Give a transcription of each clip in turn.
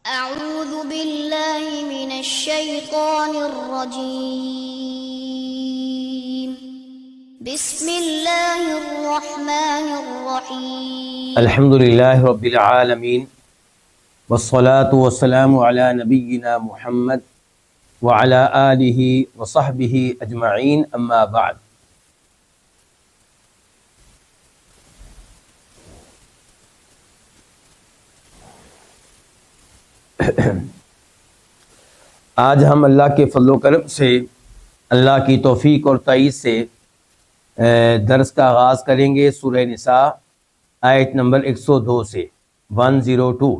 أعوذ بالله من الشيطان الرجيم بسم الله الرحمن الرحيم الحمد لله رب العالمين والصلاة والسلام على نبينا محمد وعلى آله وصحبه أجمعين أما بعد۔ آج ہم اللہ کے فضل و کرم سے، اللہ کی توفیق اور تائید سے درس کا آغاز کریں گے سورہ نساء آیت نمبر 102 سے 102۔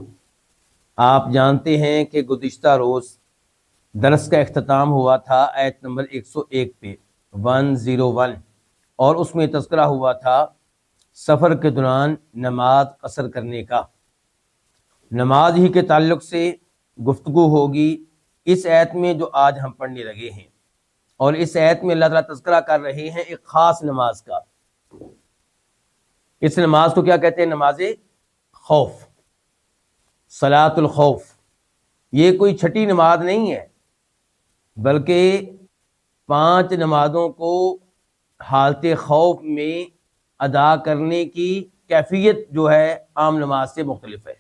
آپ جانتے ہیں کہ گزشتہ روز درس کا اختتام ہوا تھا آیت نمبر 101 پہ 101، اور اس میں تذکرہ ہوا تھا سفر کے دوران نماز قصر کرنے کا۔ نماز ہی کے تعلق سے گفتگو ہوگی اس آیت میں جو آج ہم پڑھنے لگے ہیں، اور اس آیت میں اللہ تعالیٰ تذکرہ کر رہے ہیں ایک خاص نماز کا۔ اس نماز کو کیا کہتے ہیں؟ نماز خوف، صلاۃ الخوف۔ یہ کوئی چھٹی نماز نہیں ہے، بلکہ 5 نمازوں کو حالت خوف میں ادا کرنے کی کیفیت جو ہے عام نماز سے مختلف ہے۔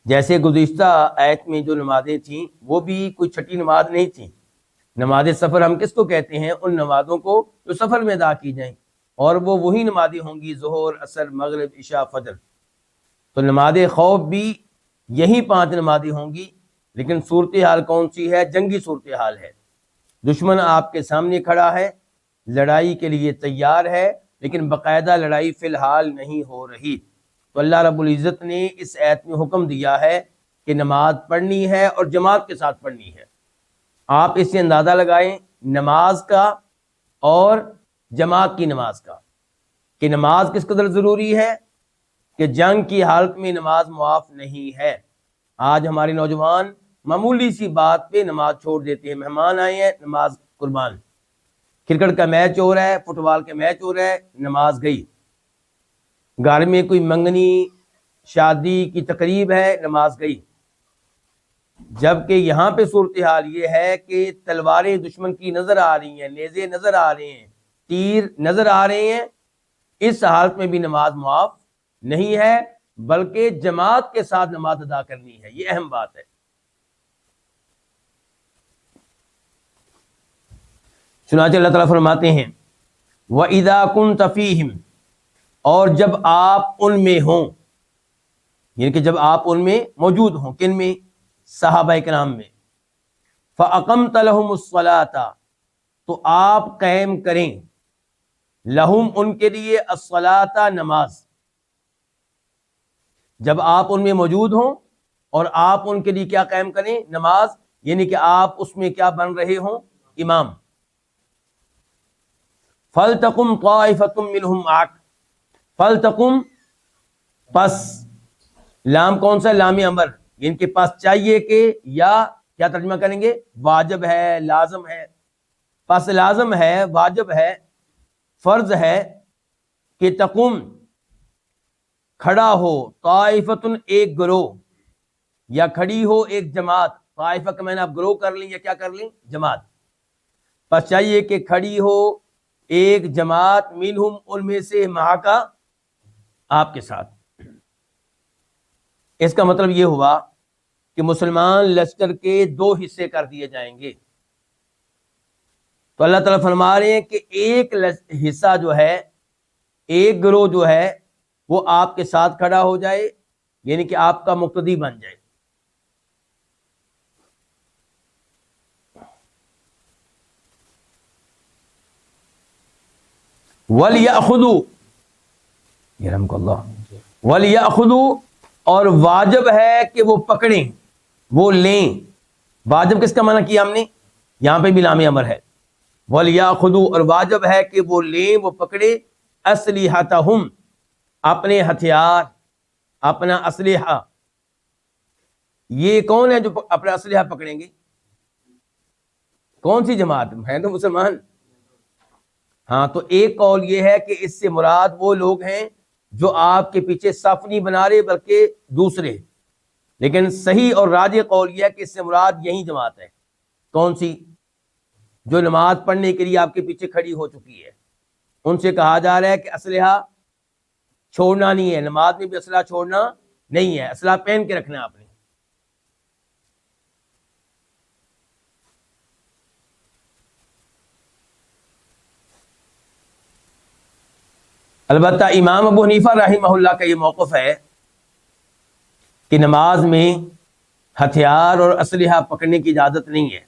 جیسے گزشتہ آیت میں جو نمازیں تھیں وہ بھی کوئی چھٹی نماز نہیں تھیں۔ نماز سفر ہم کس کو کہتے ہیں؟ ان نمازوں کو جو سفر میں ادا کی جائیں، اور وہ وہی نمازیں ہوں گی ظہر، عصر، مغرب، عشاء، فجر۔ تو نماز خوف بھی یہی 5 نمازیں ہوں گی، لیکن صورتحال کون سی ہے؟ جنگی صورتحال ہے۔ دشمن آپ کے سامنے کھڑا ہے، لڑائی کے لیے تیار ہے، لیکن باقاعدہ لڑائی فی الحال نہیں ہو رہی۔ تو اللہ رب العزت نے اس آیت میں حکم دیا ہے کہ نماز پڑھنی ہے اور جماعت کے ساتھ پڑھنی ہے۔ آپ اس سے اندازہ لگائیں نماز کا اور جماعت کی نماز کا، کہ نماز کس قدر ضروری ہے، کہ جنگ کی حالت میں نماز معاف نہیں ہے۔ آج ہمارے نوجوان معمولی سی بات پہ نماز چھوڑ دیتے ہیں۔ مہمان آئے ہیں، نماز قربان۔ کرکٹ کا میچ ہو رہا ہے، فٹ بال کا میچ ہو رہا ہے، نماز گئی۔ گھر میں کوئی منگنی، شادی کی تقریب ہے، نماز گئی۔ جبکہ یہاں پہ صورتحال یہ ہے کہ تلواریں دشمن کی نظر آ رہی ہیں، نیزے نظر آ رہے ہیں، تیر نظر آ رہے ہیں۔ اس حالت میں بھی نماز معاف نہیں ہے، بلکہ جماعت کے ساتھ نماز ادا کرنی ہے۔ یہ اہم بات ہے۔ چنانچہ اللہ تعالیٰ فرماتے ہیں وَإِذَا كُنْتَ فِيهِمْ، اور جب آپ ان میں ہوں، یعنی کہ جب آپ ان میں موجود ہوں۔ کن میں؟ صحابہ کرام میں۔ فَأَقَمْتَ لَهُمُ الصَّلَاةَ، تو آپ قائم کریں، لہم ان کے لیے، الصلاۃ نماز۔ جب آپ ان میں موجود ہوں اور آپ ان کے لیے کیا قائم کریں؟ نماز، یعنی کہ آپ اس میں کیا بن رہے ہوں؟ امام۔ فَلْتَقُمْ طَائِفَةٌ مِّنْهُمْ مَعَكَ، فَلْتَقُمْ، پس، لام کون سا؟ لام امر، ان کے پاس چاہیے کہ، یا کیا ترجمہ کریں گے؟ واجب ہے، لازم ہے۔ پس لازم ہے، واجب ہے، فرض ہے کہ تقوم، کھڑا ہو، طائفتن، ایک گروہ، یا کھڑی ہو ایک جماعت۔ طائفہ کا میں نے آپ گروہ کر لیں یا کیا کر لیں؟ جماعت۔ پس چاہیے کہ کھڑی ہو ایک جماعت، منہم، ان میں سے، معاکا، آپ کے ساتھ۔ اس کا مطلب یہ ہوا کہ مسلمان لشکر کے 2 حصے کر دیے جائیں گے۔ تو اللہ تعالیٰ فرما رہے ہیں کہ ایک حصہ جو ہے، ایک گروہ جو ہے، وہ آپ کے ساتھ کھڑا ہو جائے، یعنی کہ آپ کا مقتدی بن جائے۔ وَلْيَأْخُذُوا، یرحمک اللہ، وَلْيَأْخُذُوا، اور واجب ہے کہ وہ پکڑیں، وہ لیں۔ واجب کس کا معنی کیا ہم نے؟ یہاں پہ بھی لام امر ہے۔ وَلْيَأْخُذُوا، اور واجب ہے کہ وہ لیں، وہ پکڑے، أَسْلِحَتَهُمْ، اپنے ہتھیار، اپنا اسلحہ۔ یہ کون ہے جو اپنا اسلحہ پکڑیں گے؟ کون سی جماعت ہے؟ تو مسلمان۔ ہاں، تو ایک قول یہ ہے کہ اس سے مراد وہ لوگ ہیں جو آپ کے پیچھے صف نہیں بنا رہے، بلکہ دوسرے، لیکن صحیح اور راجح قول یہ ہے کہ اس سے مراد یہی جماعت ہے. کون سی؟ جو نماز پڑھنے کے لیے آپ کے پیچھے کھڑی ہو چکی ہے. ان سے کہا جا رہا ہے کہ اسلحہ چھوڑنا نہیں ہے، نماز میں بھی اسلحہ چھوڑنا نہیں ہے، اسلحہ پہن کے رکھنا ہے آپ نے. البتہ امام ابو حنیفہ رحمہ اللہ کا یہ موقف ہے کہ نماز میں ہتھیار اور اسلحہ پکڑنے کی اجازت نہیں ہے.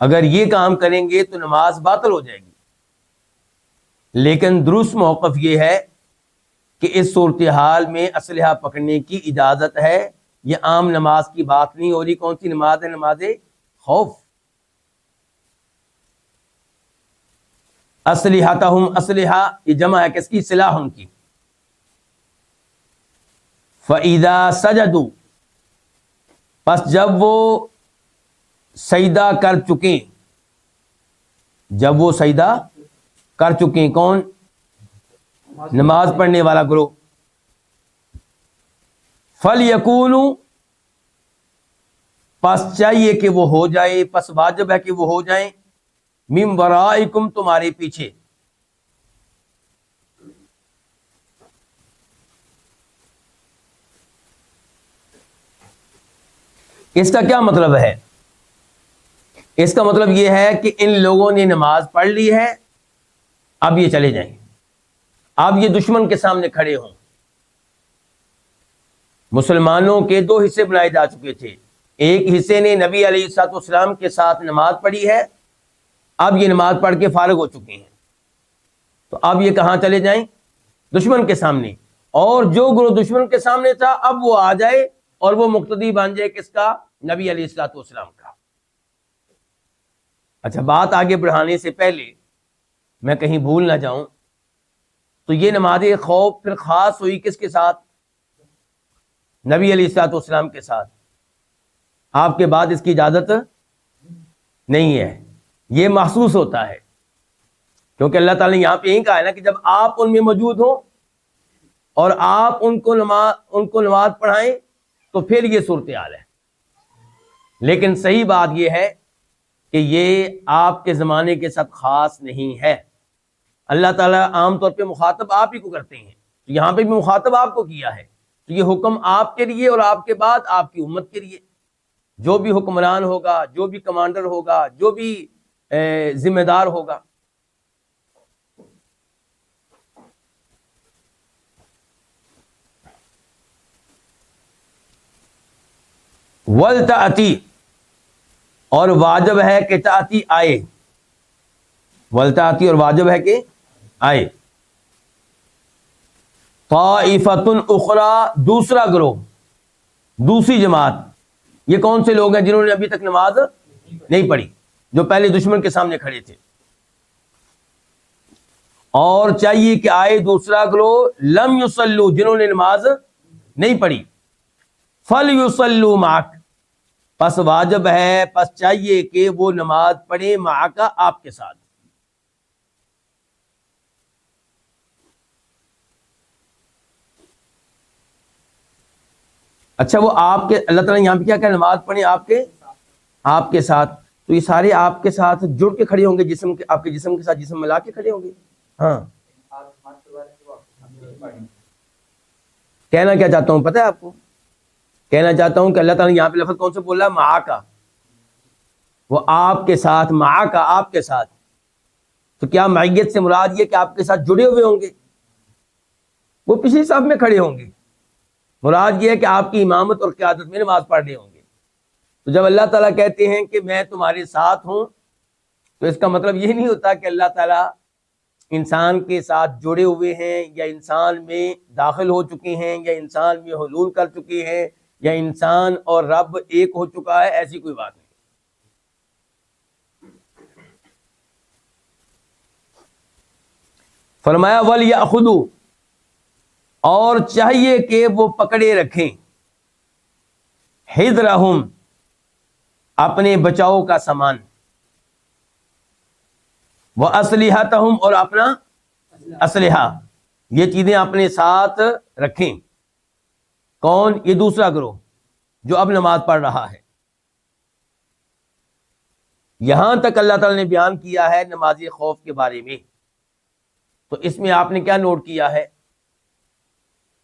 اگر یہ کام کریں گے تو نماز باطل ہو جائے گی. لیکن درست موقف یہ ہے کہ اس صورتحال میں اسلحہ پکڑنے کی اجازت ہے. یہ عام نماز کی بات نہیں ہو رہی. کون سی نماز ہے؟ نماز خوف. اسلحتہم، اسلحہ یہ جمع ہے کس کی؟ سلاح ان کی. فَإِذَا سَجَدُوا، پس جب وہ سجدہ کر چکیں، جب وہ سجدہ کر چکیں. کون؟ نماز پڑھنے والا گروہ. فَلْيَكُونُوا، پس چاہیے کہ وہ ہو جائے، پس واجب ہے کہ وہ ہو جائیں. مِن وَرَائِكُمْ، تمہارے پیچھے. اس کا کیا مطلب ہے؟ اس کا مطلب یہ ہے کہ ان لوگوں نے نماز پڑھ لی ہے، اب یہ چلے جائیں. اب یہ دشمن کے سامنے کھڑے ہوں. مسلمانوں کے دو حصے بنائے جا چکے تھے. ایک حصے نے نبی علیہ الصلوۃ والسلام کے ساتھ نماز پڑھی ہے، اب یہ نماز پڑھ کے فارغ ہو چکے ہیں. تو اب یہ کہاں چلے جائیں؟ دشمن کے سامنے. اور جو گروہ دشمن کے سامنے تھا اب وہ آ جائے اور وہ مقتدی بن جائے کس کا؟ نبی علیہ الصلوۃ والسلام کا. اچھا، بات آگے بڑھانے سے پہلے میں کہیں بھول نہ جاؤں تو یہ نماز خوف پھر خاص ہوئی کس کے ساتھ؟ نبی علیہ الصلوۃ والسلام کے ساتھ. آپ کے بعد اس کی اجازت نہیں ہے. یہ محسوس ہوتا ہے کیونکہ اللہ تعالیٰ نے یہاں پہ یہی کہا ہے نا کہ جب آپ ان میں موجود ہوں اور آپ ان کو نماز پڑھائیں تو پھر یہ صورتحال ہے. لیکن صحیح بات یہ ہے کہ یہ آپ کے زمانے کے ساتھ خاص نہیں ہے. اللہ تعالیٰ عام طور پہ مخاطب آپ ہی کو کرتے ہیں، تو یہاں پہ بھی مخاطب آپ کو کیا ہے. تو یہ حکم آپ کے لیے اور آپ کے بعد آپ کی امت کے لیے. جو بھی حکمران ہوگا، جو بھی کمانڈر ہوگا، جو بھی ذمہ دار ہوگا. وَلْتَأْتِي، اور واجب ہے کہ تأتی آئے. وَلْتَأْتِي، اور واجب ہے کہ آئے. طَائِفَةٌ أُخْرَى، دوسرا گروہ، دوسری جماعت. یہ کون سے لوگ ہیں؟ جنہوں نے ابھی تک نماز نہیں پڑھی، جو پہلے دشمن کے سامنے کھڑے تھے. اور چاہیے کہ آئے دوسرا گروہ لم یصلوا، جنہوں نے نماز نہیں پڑھی. فَلْيُصَلُّوا مَعَكَ، پس واجب ہے، پس چاہیے کہ وہ نماز پڑھے معک، آپ کے ساتھ. اچھا، وہ آپ کے، اللہ تعالیٰ نے یہاں پہ کیا کہ نماز پڑھیں آپ کے ساتھ. تو یہ سارے آپ کے ساتھ جڑ کے کھڑے ہوں گے، جسم کے، آپ کے جسم کے ساتھ جسم ملا کے کھڑے ہوں گے. ہاں، کہنا کیا چاہتا ہوں پتہ ہے آپ کو؟ کہنا چاہتا ہوں کہ اللہ تعالیٰ نے یہاں پہ لفظ کون سے بولا؟ معک، وہ آپ کے ساتھ، معک، آپ کے ساتھ. تو کیا معیت سے مراد یہ کہ آپ کے ساتھ جڑے ہوئے ہوں گے؟ وہ پچھلی صف میں کھڑے ہوں گے. مراد یہ ہے کہ آپ کی امامت اور قیادت میں نماز پڑھ رہے ہوں گے. تو جب اللہ تعالیٰ کہتے ہیں کہ میں تمہارے ساتھ ہوں، تو اس کا مطلب یہ نہیں ہوتا کہ اللہ تعالیٰ انسان کے ساتھ جڑے ہوئے ہیں، یا انسان میں داخل ہو چکے ہیں، یا انسان میں حلول کر چکے ہیں، یا انسان اور رب ایک ہو چکا ہے. ایسی کوئی بات نہیں. فرمایا وَلْيَأْخُذُوا، اور چاہیے کہ وہ پکڑے رکھیں حِذْرَهُمْ، اپنے بچاؤ کا سامان. وَأَسْلِحَتَهُمْ، اور اپنا اسلحہ، یہ چیزیں اپنے ساتھ رکھیں. کون؟ یہ دوسرا گروہ جو اب نماز پڑھ رہا ہے۔ یہاں تک اللہ تعالی نے بیان کیا ہے نماز خوف کے بارے میں، تو اس میں آپ نے کیا نوٹ کیا ہے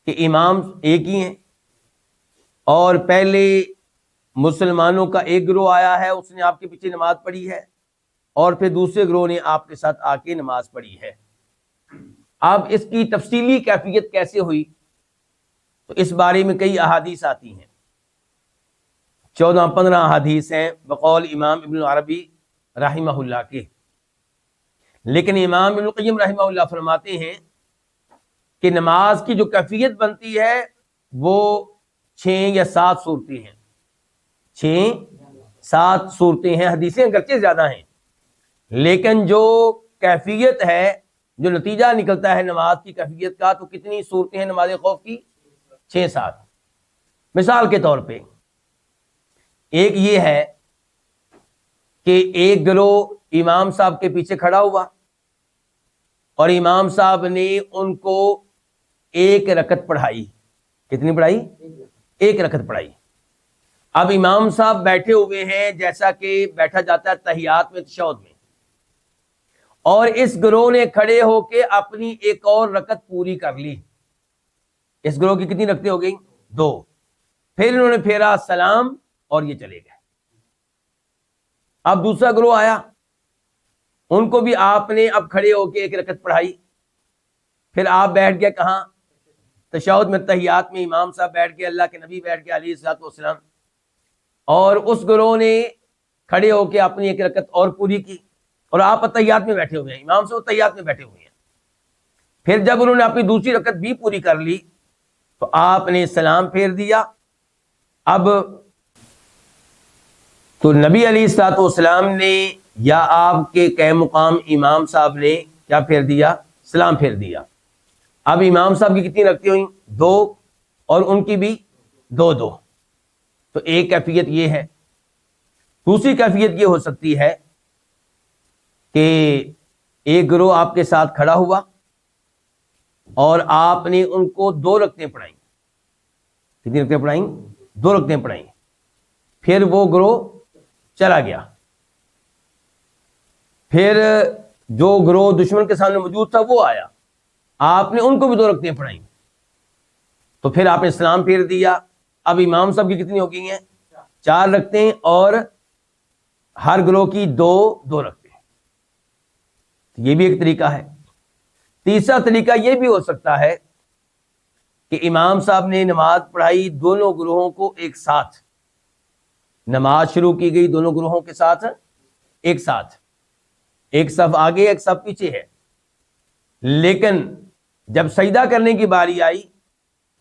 کہ امام ایک ہی ہیں، اور پہلے مسلمانوں کا ایک گروہ آیا ہے، اس نے آپ کے پیچھے نماز پڑھی ہے، اور پھر دوسرے گروہ نے آپ کے ساتھ آ کے نماز پڑھی ہے۔ اب اس کی تفصیلی کیفیت کیسے ہوئی، تو اس بارے میں کئی احادیث آتی ہیں، 14-15 احادیث ہیں بقول امام ابن العربی رحمہ اللہ کے، لیکن امام ابن القیم رحمہ اللہ فرماتے ہیں کہ نماز کی جو کیفیت بنتی ہے وہ 6 یا 7 صورتیں ہیں، 6-7 صورتیں ہیں، حدیثیں اگرچہ زیادہ ہیں، لیکن جو کیفیت ہے، جو نتیجہ نکلتا ہے نماز کی کیفیت کا، تو کتنی صورتیں ہیں نماز خوف کی؟ 6-7۔ مثال کے طور پہ ایک یہ ہے کہ ایک گروہ امام صاحب کے پیچھے کھڑا ہوا اور امام صاحب نے ان کو 1 رکعت پڑھائی۔ کتنی پڑھائی؟ 1 رکعت پڑھائی۔ اب امام صاحب بیٹھے ہوئے ہیں جیسا کہ بیٹھا جاتا ہے تحیات میں، تشہد میں، اور اس گروہ نے کھڑے ہو کے اپنی 1 اور رکعت پوری کر لی۔ اس گروہ کی کتنی رکعتیں ہو گئی؟ 2۔ پھر انہوں نے پھیرا سلام اور یہ چلے گئے۔ اب دوسرا گروہ آیا، ان کو بھی آپ نے اب کھڑے ہو کے 1 رکعت پڑھائی، پھر آپ بیٹھ گئے کہاں؟ تشہد میں، تحیات میں، امام صاحب بیٹھ گئے، اللہ کے نبی بیٹھ گئے علیہ الصلوۃ والسلام، اور اس گروہ نے کھڑے ہو کے اپنی 1 رکعت اور پوری کی، اور آپ تحیات میں بیٹھے ہوئے ہیں، امام صاحب تحیات میں بیٹھے ہوئے ہیں۔ پھر جب انہوں نے اپنی دوسری رکعت بھی پوری کر لی تو آپ نے سلام پھیر دیا۔ اب تو نبی علیہ الصلوۃ والسلام نے یا آپ کے قائم مقام امام صاحب نے کیا پھیر دیا؟ سلام پھیر دیا۔ اب امام صاحب کی کتنی رکعتیں ہوئیں؟ 2، اور ان کی بھی 2۔ تو ایک کیفیت یہ ہے۔ دوسری کیفیت یہ ہو سکتی ہے کہ ایک گروہ آپ کے ساتھ کھڑا ہوا اور آپ نے ان کو 2 رکعتیں پڑھائیں۔ کتنی رکعتیں پڑھائیں؟ 2 رکعتیں پڑھائیں۔ پھر وہ گروہ چلا گیا، پھر جو گروہ دشمن کے سامنے موجود تھا وہ آیا، آپ نے ان کو بھی 2 رکعتیں پڑھائیں، تو پھر آپ نے سلام پھیر دیا۔ اب امام صاحب کی کتنی ہو گئی ہیں؟ 4 رکعتیں، اور ہر گروہ کی 2 رکعتیں۔ یہ بھی ایک طریقہ ہے۔ تیسرا طریقہ یہ بھی ہو سکتا ہے کہ امام صاحب نے نماز پڑھائی دونوں گروہوں کو ایک ساتھ، نماز شروع کی گئی دونوں گروہوں کے ساتھ ایک ساتھ، ایک صف آگے ایک صف پیچھے ہے، لیکن جب سجدہ کرنے کی باری آئی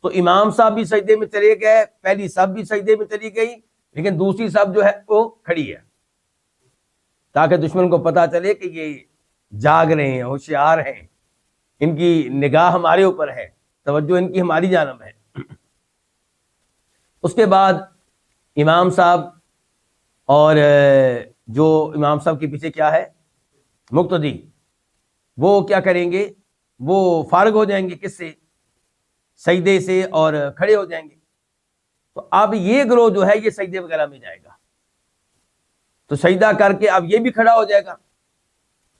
تو امام صاحب بھی سجدے میں چلے گئے، پہلی صف بھی سجدے میں چلی گئی، لیکن دوسری صف جو ہے وہ کھڑی ہے، تاکہ دشمن کو پتا چلے کہ یہ جاگ رہے ہیں، ہوشیار ہیں، ان کی نگاہ ہمارے اوپر ہے، توجہ ان کی ہماری جانب ہے۔ اس کے بعد امام صاحب اور جو امام صاحب کے پیچھے کیا ہے مقتدی، وہ کیا کریں گے؟ وہ فارغ ہو جائیں گے، کس سے؟ سجدے سے، اور کھڑے ہو جائیں گے۔ تو اب یہ گروہ جو ہے یہ سجدے وغیرہ میں جائے گا، تو سجدہ کر کے اب یہ بھی کھڑا ہو جائے گا،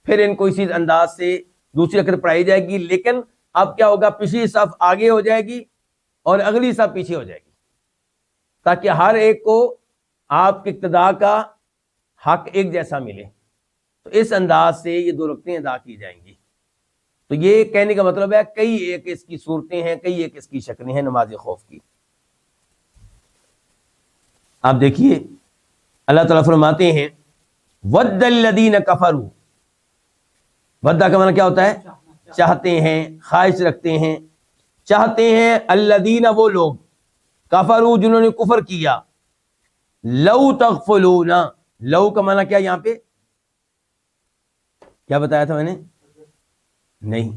پھر ان کو اسی انداز سے دوسری رکعت پڑھائی جائے گی، لیکن اب کیا ہوگا؟ پچھلی صف آگے ہو جائے گی اور اگلی صف پیچھے ہو جائے گی، تاکہ ہر ایک کو آپ کے اقتداء کا حق ایک جیسا ملے۔ تو اس انداز سے یہ 2 رکعتیں ادا کی جائیں گی۔ تو یہ کہنے کا مطلب ہے کئی ایک اس کی صورتیں ہیں، کئی ایک اس کی شکلیں ہیں نماز خوف کی۔ آپ دیکھیے اللہ تعالیٰ فرماتے ہیں وَدَّ الَّذِينَ كَفَرُوا، وَدَّ کا معنی کیا ہوتا ہے؟ چاہتے ہیں، خواہش رکھتے ہیں، چاہتے ہیں، الذین وہ لوگ، کفروا جنہوں نے کفر کیا، لو تغفلون، لو کا معنی کیا یہاں پہ؟ کیا بتایا تھا میں نے؟ نہیں،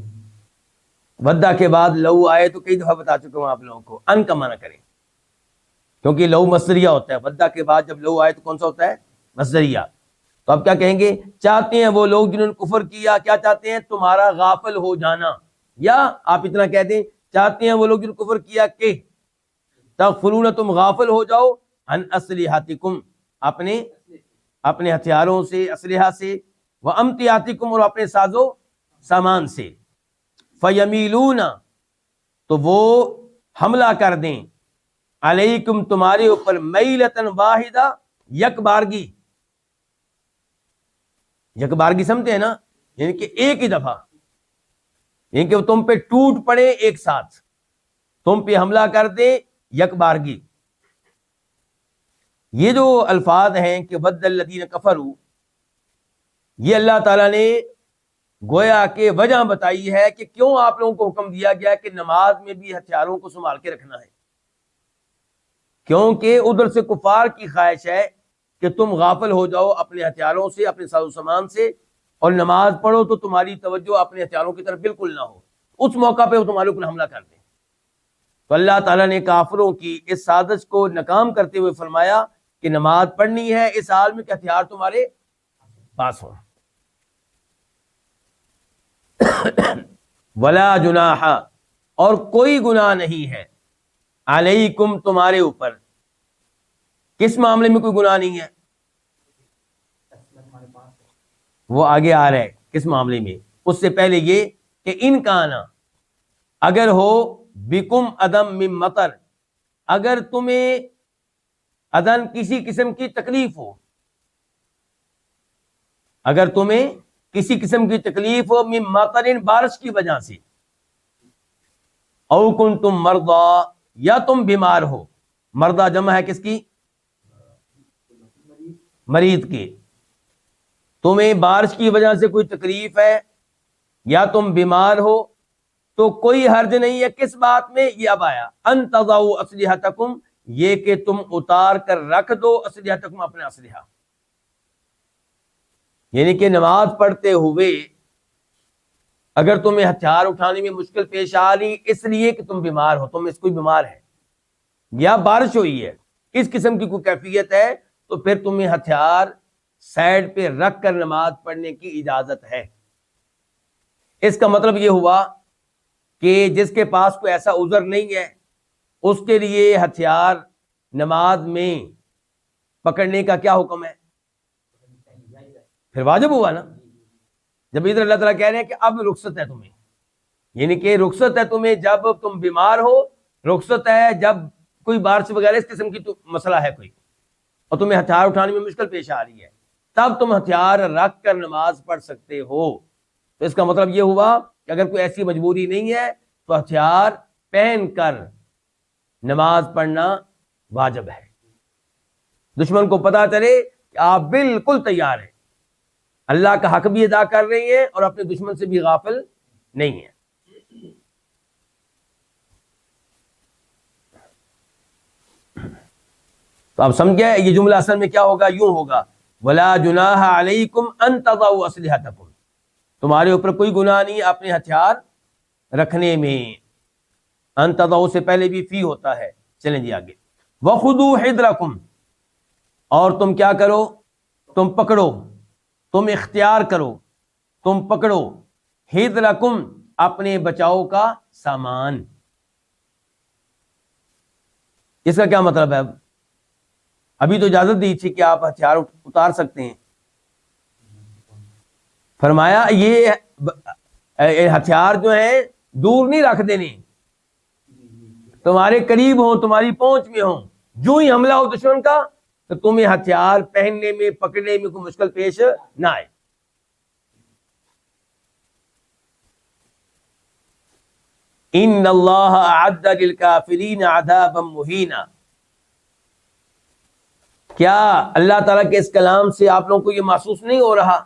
ودہ کے بعد لو آئے تو کئی دفعہ بتا چکا ہوں آپ لوگوں کو، ان کا معنی کریں، کیونکہ لو مصدریہ ہوتا ہے، ودہ کے بعد جب لو آئے تو کون سا ہوتا ہے؟ مصدریہ۔ تو اب کیا کہیں گے؟ چاہتے ہیں وہ لوگ جنہوں نے کفر کیا، کیا چاہتے ہیں؟ تمہارا غافل ہو جانا، یا آپ اتنا کہہ دیں چاہتے ہیں وہ لوگ جنہوں نے کفر کیا کہ تغفلون تم غافل ہو جاؤ عن اسلحتکم اپنے ہتھیاروں سے، اسلحہ سے، وامتیاتکم اور اپنے ساز و سامان سے، فیمیلون تو وہ حملہ کر دیں، علیکم تمہارے اوپر، میلتن واحدہ یک بارگی سمجھتے ہیں نا، یعنی کہ ایک ہی دفعہ، یعنی کہ وہ تم پہ ٹوٹ پڑے ایک ساتھ، تم پہ حملہ کر دے یک بارگی۔ یہ جو الفاظ ہیں کہ ود الذین کفروا، یہ اللہ تعالیٰ نے گویا کہ وجہ بتائی ہے کہ کیوں آپ لوگوں کو حکم دیا گیا کہ نماز میں بھی ہتھیاروں کو سنبھال کے رکھنا ہے، کیونکہ ادھر سے کفار کی خواہش ہے کہ تم غافل ہو جاؤ اپنے ہتھیاروں سے، اپنے ساز و سامان سے، اور نماز پڑھو تو تمہاری توجہ اپنے ہتھیاروں کی طرف بالکل نہ ہو، اس موقع پہ وہ تمہارے اوپر حملہ کر دیں۔ تو اللہ تعالیٰ نے کافروں کی اس سازش کو ناکام کرتے ہوئے فرمایا کہ نماز پڑھنی ہے اس حال میں کہ ہتھیار تمہارے پاس ہوں۔ ولا جناح اور کوئی گناہ نہیں ہے، علیکم تمہارے اوپر، کس معاملے میں کوئی گناہ نہیں ہے؟ وہ آگے آ رہا ہے کس معاملے میں، اس سے پہلے یہ کہ ان کانا اگر ہو بکم ادم من مطر، اگر تمہیں ادن کسی قسم کی تکلیف ہو، اگر تمہیں کسی قسم کی تکلیف ہو، من مطر بارش کی وجہ سے، او کنتم مرضا یا تم بیمار ہو، مردہ جمع ہے کس کی؟ مریض کی، تمہیں بارش کی وجہ سے کوئی تکلیف ہے یا تم بیمار ہو تو کوئی حرج نہیں ہے، کس بات میں؟ یہ اب آیا، ان تضعوا اسلحتکم، یہ کہ تم اتار کر رکھ دو اسلحتکم، اپنا اسلحہ، یعنی کہ نماز پڑھتے ہوئے اگر تمہیں ہتھیار اٹھانے میں مشکل پیش آ رہی اس لیے کہ تم بیمار ہو، تم میں سے کوئی بیمار ہے یا بارش ہوئی ہے، اس قسم کی کوئی کیفیت ہے، تو پھر تمہیں ہتھیار سائڈ پہ رکھ کر نماز پڑھنے کی اجازت ہے۔ اس کا مطلب یہ ہوا کہ جس کے پاس کوئی ایسا عذر نہیں ہے اس کے لیے ہتھیار نماز میں پکڑنے کا کیا حکم ہے؟ پھر واجب ہوا نا، جب ادھر اللہ تعالیٰ کہہ رہے ہیں کہ اب رخصت ہے تمہیں، یعنی کہ رخصت ہے تمہیں جب تم بیمار ہو، رخصت ہے جب کوئی بارش وغیرہ اس قسم کی مسئلہ ہے کوئی اور تمہیں ہتھیار اٹھانے میں مشکل پیش آ رہی ہے، تب تم ہتھیار رکھ کر نماز پڑھ سکتے ہو۔ تو اس کا مطلب یہ ہوا کہ اگر کوئی ایسی مجبوری نہیں ہے تو ہتھیار پہن کر نماز پڑھنا واجب ہے، دشمن کو پتا چلے کہ آپ بالکل تیار ہیں، اللہ کا حق بھی ادا کر رہے ہیں اور اپنے دشمن سے بھی غافل نہیں ہیں۔ تو آپ سمجھ گئے یہ جملہ اصل میں کیا ہوگا؟ یوں ہوگا، ولا جناح علیکم ان تضعوا اسلحتکم، تمہارے اوپر کوئی گناہ نہیں اپنے ہتھیار رکھنے میں، ان تضعوا سے پہلے بھی فی ہوتا ہے۔ چلیں جی آگے، وخذوا حذرکم، اور تم کیا کرو؟ تم پکڑو، تم اختیار کرو، تم پکڑو، حذرکم اپنے بچاؤ کا سامان۔ اس کا کیا مطلب ہے؟ ابھی تو اجازت دی تھی کہ آپ ہتھیار اتار سکتے ہیں، فرمایا یہ ہتھیار جو ہیں دور نہیں رکھ دینے، تمہارے قریب ہوں، تمہاری پہنچ میں ہوں، جو ہی حملہ ہو دشمن کا تو تمہیں ہتھیار پہننے میں پکڑنے میں کوئی مشکل پیش نہ آئے۔ ان اللہ اعد للکافرین عذابا مہینا، کیا اللہ تعالیٰ کے اس کلام سے آپ لوگوں کو یہ محسوس نہیں ہو رہا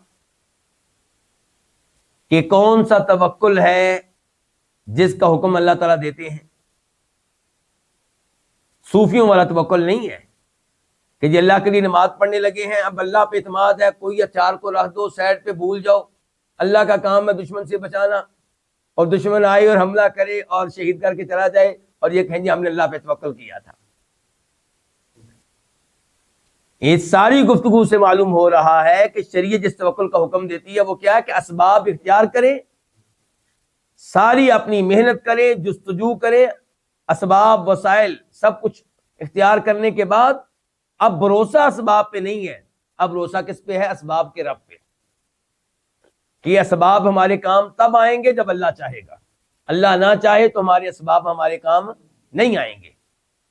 کہ کون سا توکل ہے جس کا حکم اللہ تعالیٰ دیتے ہیں؟ صوفیوں والا توکل نہیں ہے کہ جی اللہ کے لیے نماز پڑھنے لگے ہیں، اب اللہ پہ اعتماد ہے، کوئی ہتھیار کو رکھ دو، سائڈ پہ بھول جاؤ، اللہ کا کام ہے دشمن سے بچانا، اور دشمن آئے اور حملہ کرے اور شہید کر کے چلا جائے اور یہ کہیں جی ہم نے اللہ پہ توکل کیا تھا۔ اس ساری گفتگو سے معلوم ہو رہا ہے کہ شریعت جس توکل کا حکم دیتی ہے وہ کیا ہے کہ اسباب اختیار کریں، ساری اپنی محنت کریں، جستجو کریں اسباب وسائل سب کچھ اختیار کرنے کے بعد اب بھروسہ اسباب پہ نہیں ہے، اب بھروسہ کس پہ ہے؟ اسباب کے رب پہ، کہ یہ اسباب ہمارے کام تب آئیں گے جب اللہ چاہے گا، اللہ نہ چاہے تو ہمارے اسباب ہمارے کام نہیں آئیں گے،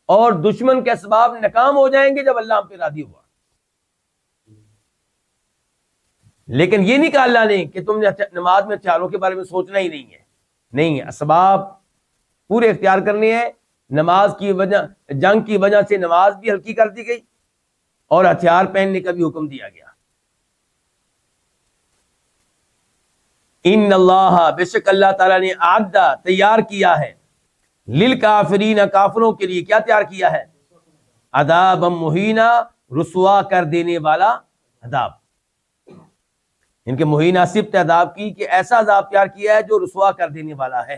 اور دشمن کے اسباب ناکام ہو جائیں گے جب اللہ ہم پہ راضی ہوا۔ لیکن یہ نہیں کہا اللہ نے کہ تم نے نماز میں ہتھیاروں کے بارے میں سوچنا ہی نہیں ہے، نہیں، اسباب پورے اختیار کرنے ہیں۔ نماز کی وجہ، جنگ کی وجہ سے نماز بھی ہلکی کر دی گئی اور ہتھیار پہننے کا بھی حکم دیا گیا۔ ان اللہ، بے شک اللہ تعالیٰ نے اعدہ تیار کیا ہے، للکافرین کافروں کے لیے کیا تیار کیا ہے؟ عذاب مہینہ، رسوا کر دینے والا عذاب۔ ان کے مہینہ صفت عذاب کی کہ ایسا عذاب تیار کیا ہے جو رسوا کر دینے والا ہے۔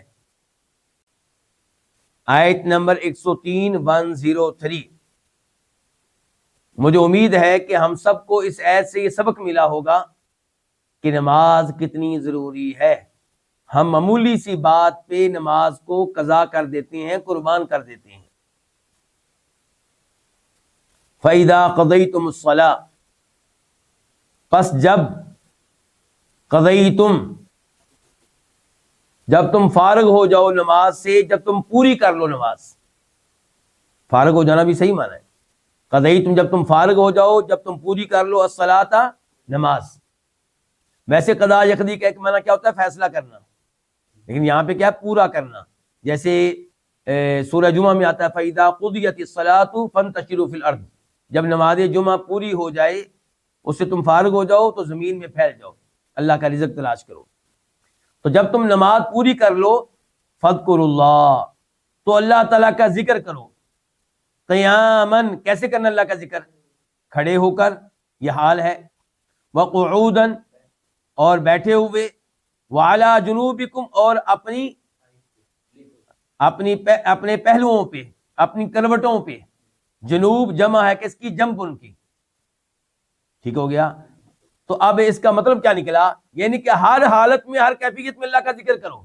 آیت نمبر 103 103۔ مجھے امید ہے کہ ہم سب کو اس آیت سے یہ سبق ملا ہوگا کہ نماز کتنی ضروری ہے۔ ہم معمولی سی بات پہ نماز کو قضا کر دیتے ہیں، قربان کر دیتے ہیں۔ فَإِذَا قَضَيْتُمُ الصَّلَاةَ، پس جب قضیتم، جب تم فارغ ہو جاؤ نماز سے، جب تم پوری کر لو نماز، فارغ ہو جانا بھی صحیح معنی ہے، قضیتم جب تم فارغ ہو جاؤ، جب تم پوری کر لو الصلاۃ نماز۔ ویسے قضا یقضی کا ایک معنی کیا ہوتا ہے؟ فیصلہ کرنا، لیکن یہاں پہ کیا ہے؟ پورا کرنا۔ جیسے سورہ جمعہ میں آتا ہے فَإِذَا قُضِيَتِ الصَّلَاةُ فَانتَشِرُوا فِي الْأَرْضِ، جب نماز جمعہ پوری ہو جائے، اس سے تم فارغ ہو جاؤ تو زمین میں پھیل جاؤ، اللہ کا رزق تلاش کرو۔ تو جب تم نماز پوری کر لو، فَاذْكُرُوا اللَّهَ، تو اللہ تعالیٰ کا ذکر کرو۔ قیاماً، کیسے کرنا اللہ کا ذکر؟ کھڑے ہو کر، یہ حال ہے، وقعوداً، اور بیٹھے ہوئے، وعلی جنوبکم، اور اپنے پہلوؤں پہ، اپنی کروٹوں پہ۔ جنوب جمع ہے کس کی؟ جنبن کی، ٹھیک ہو گیا؟ تو اب اس کا مطلب کیا نکلا؟ یعنی کہ ہر حالت میں، ہر کیفیت میں اللہ کا ذکر کرو۔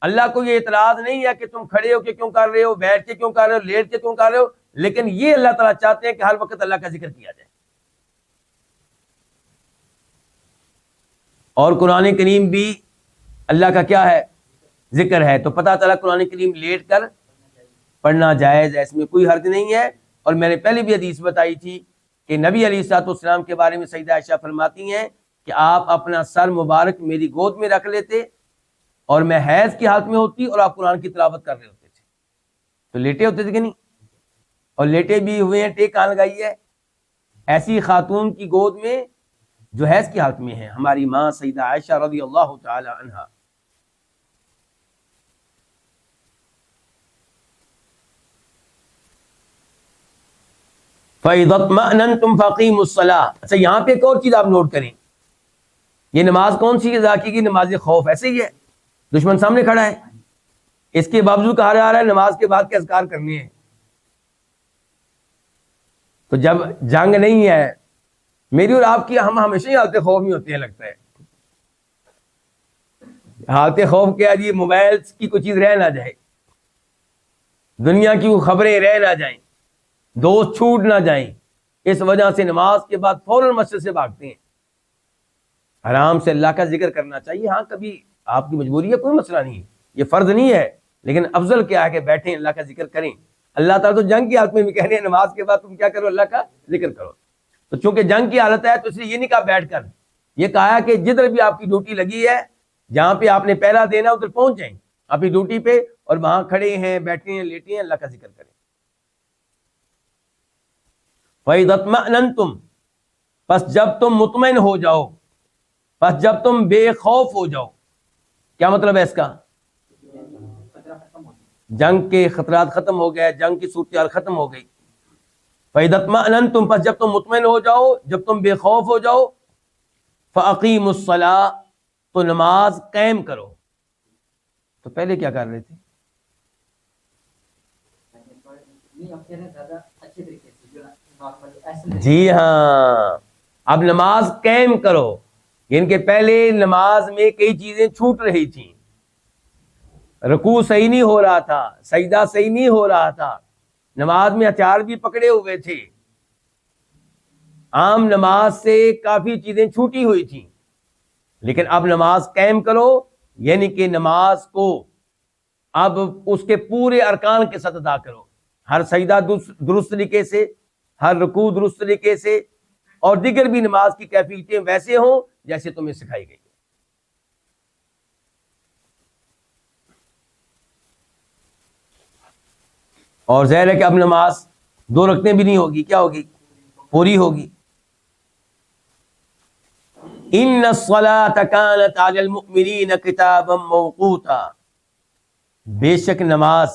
اللہ کو یہ اعتراض نہیں ہے کہ تم کھڑے ہو کے کیوں کر رہے ہو، بیٹھ کے کیوں کر رہے ہو، لیٹ کے کیوں کر رہے ہو، لیکن یہ اللہ تعالیٰ چاہتے ہیں کہ ہر وقت اللہ کا ذکر کیا جائے۔ اور قرآن کریم بھی اللہ کا کیا ہے؟ ذکر ہے۔ تو پتہ چلا قرآن کریم لیٹ کر پڑھنا جائز ہے، اس میں کوئی حرج نہیں ہے۔ اور میں نے پہلے بھی حدیث بتائی تھی کہ نبی علیہ الصلوۃ والسلام کے بارے میں سیدہ عائشہ فرماتی ہیں کہ آپ اپنا سر مبارک میری گود میں رکھ لیتے اور میں حیض کی حالت میں ہوتی اور آپ قرآن کی تلاوت کر رہے ہوتے تھے، تو لیٹے ہوتے تھے کہ نہیں؟ اور لیٹے بھی ہوئے ہیں، ٹیک کہاں لگائی ہے؟ ایسی خاتون کی گود میں جو حیض کی حالت میں ہے، ہماری ماں سیدہ عائشہ رضی اللہ تعالی عنہا۔ فَإِذَا اطْمَأْنَنْتُمْ فَأَقِيمُوا الصَّلَاةَ۔ اچھا، یہاں پہ ایک اور چیز آپ نوٹ کریں، یہ نماز کون سی ادا کی گئی؟ نماز خوف۔ ایسے ہی ہے، دشمن سامنے کھڑا ہے، اس کے باوجود کہا جا رہا ہے نماز کے بعد کے اذکار کرنے ہیں۔ تو جب جنگ نہیں ہے، میری اور آپ کی، ہم ہمیشہ ہی حالت خوف میں ہوتے ہیں، لگتا ہے حالت خوف کیا جی؟ موبائل کی کوئی چیز رہ نہ جائے، دنیا کی وہ خبریں رہ نہ جائیں، دوست چھوٹ نہ جائیں، اس وجہ سے نماز کے بعد فوراً مسجد سے بھاگتے ہیں۔ آرام سے اللہ کا ذکر کرنا چاہیے، ہاں کبھی آپ کی مجبوری ہے، کوئی مسئلہ نہیں، یہ فرض نہیں ہے، لیکن افضل کیا ہے کہ بیٹھیں اللہ کا ذکر کریں۔ اللہ تعالیٰ تو جنگ کی حالت میں بھی کہہ رہے ہیں نماز کے بعد تم کیا کرو؟ اللہ کا ذکر کرو۔ تو چونکہ جنگ کی حالت ہے تو اس لیے یہ نہیں کہا بیٹھ کر، یہ کہا کہ جدھر بھی آپ کی ڈیوٹی لگی ہے، جہاں پہ آپ نے پہرا دینا ادھر پہنچ جائیں اپنی ڈیوٹی پہ، اور وہاں کھڑے ہیں، بیٹھے ہیں، لیٹے ہیں، اللہ کا ذکر کریں۔ فَإِذَا اطْمَأْنَنْتُمْ، پس جب تم مطمئن ہو جاؤ، پس جب تم بے خوف ہو جاؤ۔ کیا مطلب ہے اس کا؟ جنگ کے خطرات ختم ہو گئے، جنگ کی صورتحال ختم ہو گئی۔ فَإِذَا اطْمَأْنَنْتُمْ، پس جب تم مطمئن ہو جاؤ، جب تم بے خوف ہو جاؤ، فَأَقِيمُوا الصَّلَاةَ، تو نماز قائم کرو۔ تو پہلے کیا کر رہے تھے؟ جی ہاں، اب نماز قائم کرو، ان کے پہلے نماز میں کئی چیزیں چھوٹ رہی تھیں، رکوع صحیح نہیں ہو رہا تھا، سجدہ صحیح نہیں ہو رہا تھا، نماز میں ہتھیار بھی پکڑے ہوئے تھے، عام نماز سے کافی چیزیں چھوٹی ہوئی تھیں، لیکن اب نماز قائم کرو، یعنی کہ نماز کو اب اس کے پورے ارکان کے ساتھ ادا کرو، ہر سجدہ درست طریقے سے، ہر رکوع درست طریقے سے، اور دیگر بھی نماز کی کیفیتیں ویسے ہوں جیسے تمہیں سکھائی گئی۔ اور ظاہر ہے کہ اب نماز 2 رکعتیں بھی نہیں ہوگی، کیا ہوگی؟ پوری ہوگی۔ ان الصلاۃ کانت علی المؤمنین کتابا موقوتا، بے شک نماز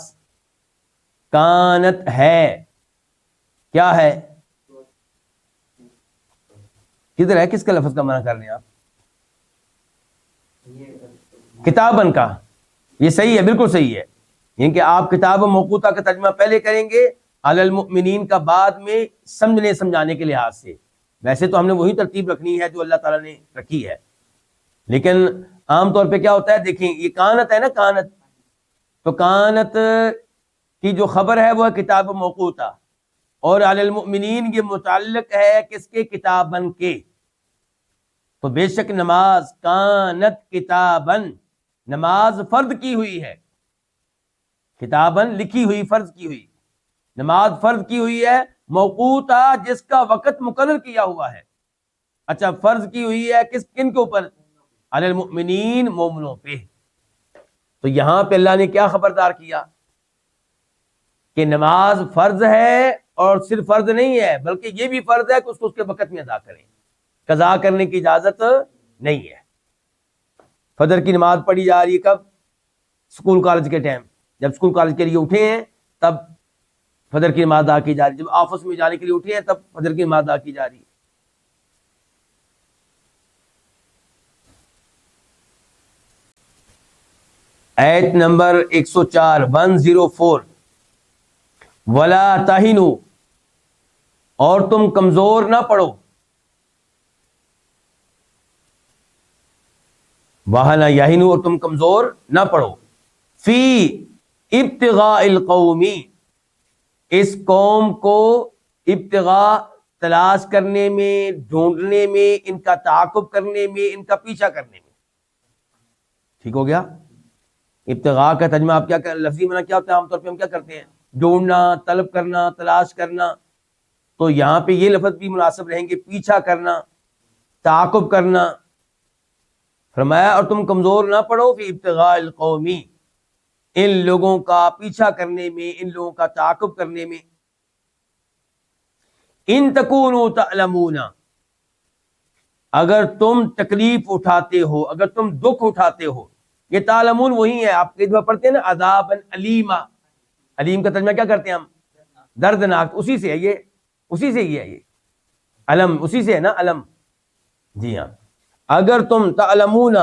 کانت ہے، کیا ہے؟ کدھر ہے؟ کس کا لفظ کا منع کر رہے ہیں آپ؟ کتابن کا، یہ صحیح ہے، بالکل صحیح ہے، یعنی کہ آپ کتاب موقوتا کا ترجمہ پہلے کریں گے، علی المؤمنین کا بعد میں سمجھنے سمجھانے کے لحاظ سے۔ ویسے تو ہم نے وہی ترتیب رکھنی ہے جو اللہ تعالیٰ نے رکھی ہے، لیکن عام طور پہ کیا ہوتا ہے، دیکھیں یہ کانت ہے نا، کانت، تو کانت کی جو خبر ہے وہ ہے کتاب موقوتا، اور علی المؤمنین یہ متعلق ہے کس کے؟ کتابن کے۔ تو بے شک نماز کانت کتابن، نماز فرض کی ہوئی ہے، کتابن لکھی ہوئی، فرض کی ہوئی، نماز فرض کی ہوئی ہے، موقوتا جس کا وقت مقرر کیا ہوا ہے۔ اچھا، فرض کی ہوئی ہے کن کے اوپر؟ علی المؤمنین، مومنوں پہ۔ تو یہاں پہ اللہ نے کیا خبردار کیا کہ نماز فرض ہے، اور صرف فرض نہیں ہے بلکہ یہ بھی فرض ہے کہ اس کو اس کے وقت میں ادا کریں، قضا کرنے کی اجازت نہیں ہے۔ فجر کی نماز پڑھی جا رہی ہے کب؟ اسکول کالج کے ٹائم، جب اسکول کالج کے لیے اٹھے ہیں تب فجر کی نماز ادا کی جا رہی ہے، جب آفس میں جانے کے لیے اٹھے ہیں تب فجر کی نماز ادا کی جا رہی ہے۔ آیت نمبر 104 104، ولا تہنوا، اور تم کمزور نہ پڑو، وہن یہنوا، اور تم کمزور نہ پڑو، فی ابتغاء القوم، اس قوم کو ابتغاء تلاش کرنے میں، ڈھونڈنے میں، ان کا تعاقب کرنے میں، ان کا پیچھا کرنے میں۔ ٹھیک ہو گیا؟ ابتغاء کا ترجمہ آپ کیا لفظی معنی کیا ہوتا ہے؟ عام طور پہ ہم کیا کرتے ہیں؟ ڈھونڈنا، طلب کرنا، تلاش کرنا، تو یہاں پہ یہ لفظ بھی مناسب رہیں گے، پیچھا کرنا، تعاقب کرنا۔ فرمایا اور تم کمزور نہ پڑو فی ابتغاء القومی، ان لوگوں کا پیچھا کرنے میں، ان لوگوں کا تعاقب کرنے میں۔ ان تکونوا تعلمون، اگر تم تکلیف اٹھاتے ہو، اگر تم دکھ اٹھاتے ہو، یہ تعلمون وہی ہے، آپ کئی دفعہ پڑھتے ہیں نا عذابا علیما، علیم کا ترجمہ کیا کرتے ہیں ہم؟ دردناک، اسی سے ہے یہ، اسی سے ہی ہے یہ علم، اسی سے ہے نا علم، جی ہاں۔ اگر تم تعلمون،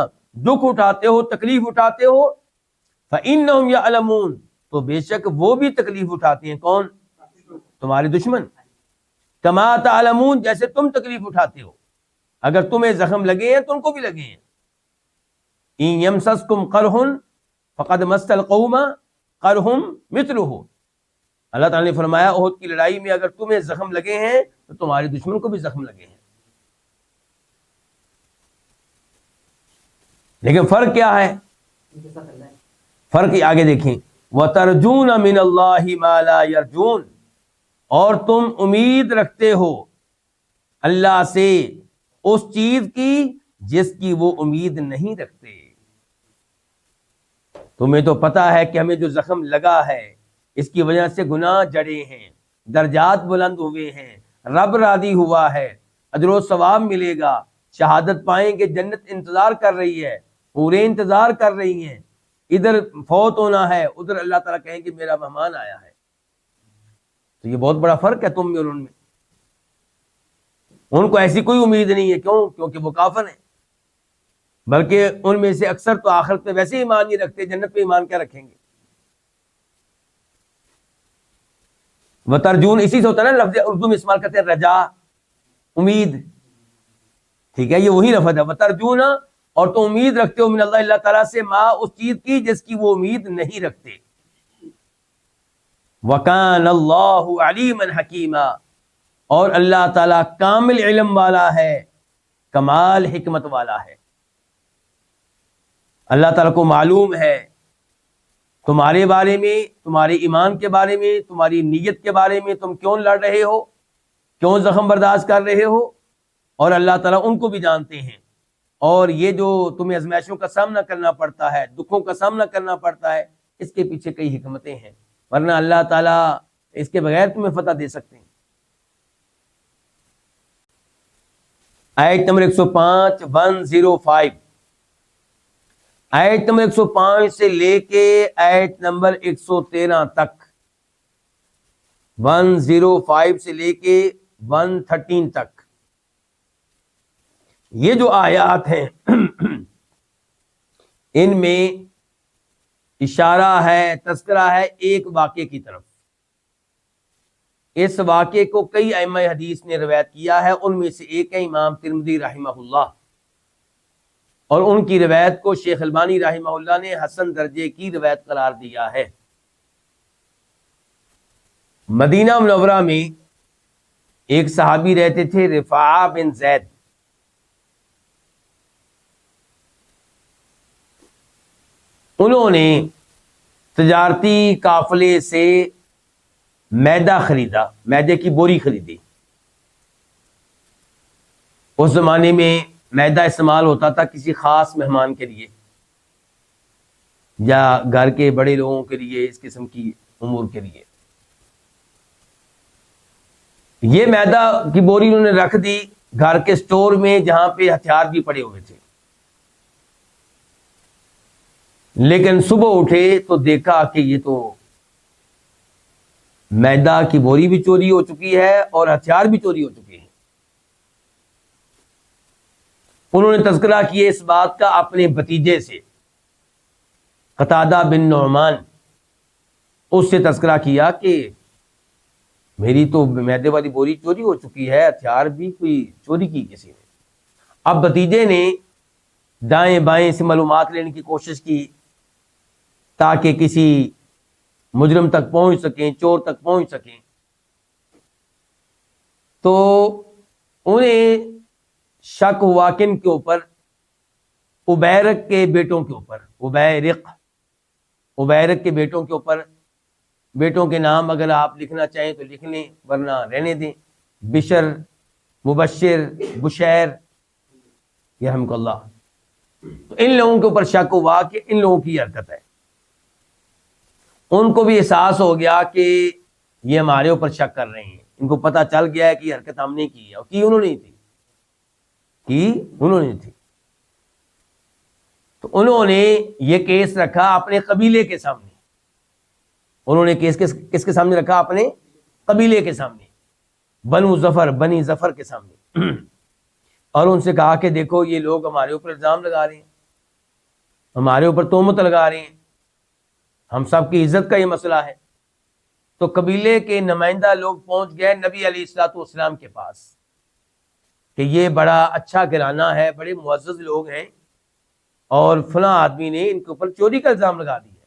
دکھ اٹھاتے ہو، تکلیف اٹھاتے ہو، فإنہم یعلمون، تو بے شک وہ بھی تکلیف اٹھاتے ہیں، کون؟ تمہارے دشمن، کما تعلمون، جیسے تم تکلیف اٹھاتے ہو، اگر تمہیں زخم لگے ہیں تو ان کو بھی لگے ہیں۔ ان یمسسکم قرح فقد مس القوم قرح مثلہ، اللہ تعالیٰ نے فرمایا احد کی لڑائی میں اگر تمہیں زخم لگے ہیں تو تمہارے دشمن کو بھی زخم لگے ہیں۔ لیکن فرق کیا ہے؟ فرق آگے دیکھیں، وَتَرْجُونَ مِنَ اللَّهِ مَا لَا يَرْجُونَ، اور تم امید رکھتے ہو اللہ سے اس چیز کی جس کی وہ امید نہیں رکھتے۔ تمہیں تو پتا ہے کہ ہمیں جو زخم لگا ہے اس کی وجہ سے گناہ جڑے ہیں، درجات بلند ہوئے ہیں، رب راضی ہوا ہے، اجر و ثواب ملے گا، شہادت پائیں گے، جنت انتظار کر رہی ہے، پورے انتظار کر رہی ہیں، ادھر فوت ہونا ہے، ادھر اللہ تعالیٰ کہیں کہ میرا مہمان آیا ہے۔ تو یہ بہت بڑا فرق ہے تم میں اور ان میں۔ ان کو ایسی کوئی امید نہیں ہے، کیوں؟ کیونکہ وہ کافر ہیں، بلکہ ان میں سے اکثر تو آخرت پہ ویسے ایمان نہیں رکھتے، جنت پہ ایمان کیا رکھیں گے؟ وترجون اسی سے ہوتا ہے نا، لفظ اردو میں استعمال کرتے ہیں رجا، امید، ٹھیک ہے، یہ وہی لفظ ہے، وترجون اور تم امید رکھتے ہو من اللہ اللہ تعالیٰ سے ما اس چیز کی جس کی وہ امید نہیں رکھتے. وَكَانَ اللَّهُ عَلِيمًا حَكِيمًا اور اللہ تعالیٰ کامل علم والا ہے، کمال حکمت والا ہے. اللہ تعالیٰ کو معلوم ہے تمہارے بارے میں، تمہارے ایمان کے بارے میں، تمہاری نیت کے بارے میں، تم کیوں لڑ رہے ہو، کیوں زخم برداشت کر رہے ہو، اور اللہ تعالیٰ ان کو بھی جانتے ہیں. اور یہ جو تمہیں آزمائشوں کا سامنا کرنا پڑتا ہے، دکھوں کا سامنا کرنا پڑتا ہے، اس کے پیچھے کئی حکمتیں ہیں، ورنہ اللہ تعالیٰ اس کے بغیر تمہیں فتح دے سکتے ہیں. آیت نمبر 105 105 آیت نمبر 105 سے لے کے آیت نمبر 113 تک، 105 سے لے کے 113 تک یہ جو آیات ہیں ان میں اشارہ ہے، تذکرہ ہے ایک واقعے کی طرف. اس واقعے کو کئی ائمہ حدیث نے روایت کیا ہے، ان میں سے ایک ہے امام ترمذی رحمہ اللہ، اور ان کی روایت کو شیخ البانی رحمہ اللہ نے حسن درجے کی روایت قرار دیا ہے. مدینہ منورہ میں ایک صحابی رہتے تھے رفاعہ بن زید. انہوں نے تجارتی قافلے سے میدہ خریدا، میدے کی بوری خریدی. اس زمانے میں میدہ استعمال ہوتا تھا کسی خاص مہمان کے لیے یا گھر کے بڑے لوگوں کے لیے، اس قسم کی امور کے لیے. یہ میدہ کی بوری انہوں نے رکھ دی گھر کے سٹور میں جہاں پہ ہتھیار بھی پڑے ہوئے تھے. لیکن صبح اٹھے تو دیکھا کہ یہ تو میدہ کی بوری بھی چوری ہو چکی ہے اور ہتھیار بھی چوری ہو چکے ہیں. انہوں نے تذکرہ کیا اس بات کا اپنے بھتیجے سے، قتادہ بن نعمان، اس سے تذکرہ کیا کہ میری تو میدے والی بوری چوری ہو چکی ہے، ہتھیار بھی کوئی چوری کی کسی نے. اب بھتیجے نے دائیں بائیں سے معلومات لینے کی کوشش کی تاکہ کسی مجرم تک پہنچ سکیں، چور تک پہنچ سکیں. تو انہیں شک ہوا کن کے اوپر؟ عبیرق کے بیٹوں کے اوپر، عبیرق کے بیٹوں کے اوپر. بیٹوں کے نام اگر آپ لکھنا چاہیں تو لکھ لیں ورنہ رہنے دیں. بشر، مبشر، بشیر یرحمک اللہ. تو ان لوگوں کے اوپر شک ہوا کہ ان لوگوں کی حرکت ہے. ان کو بھی احساس ہو گیا کہ یہ ہمارے اوپر شک کر رہے ہیں، ان کو پتہ چل گیا ہے کہ یہ حرکت ہم نے کی ہے، اور کی انہوں نے تھی. تو انہوں نے یہ کیس رکھا اپنے قبیلے کے سامنے. انہوں نے کیس کس کے سامنے رکھا؟ اپنے قبیلے کے سامنے، بنی ظفر کے سامنے. اور ان سے کہا کہ دیکھو یہ لوگ ہمارے اوپر الزام لگا رہے ہیں، ہمارے اوپر تہمت لگا رہے ہیں، ہم سب کی عزت کا یہ مسئلہ ہے. تو قبیلے کے نمائندہ لوگ پہنچ گئے نبی علیہ الصلوۃ والسلام کے پاس کہ یہ بڑا اچھا گھرانہ ہے، بڑے معزز لوگ ہیں، اور فلاں آدمی نے ان کے اوپر چوری کا الزام لگا دیا ہے،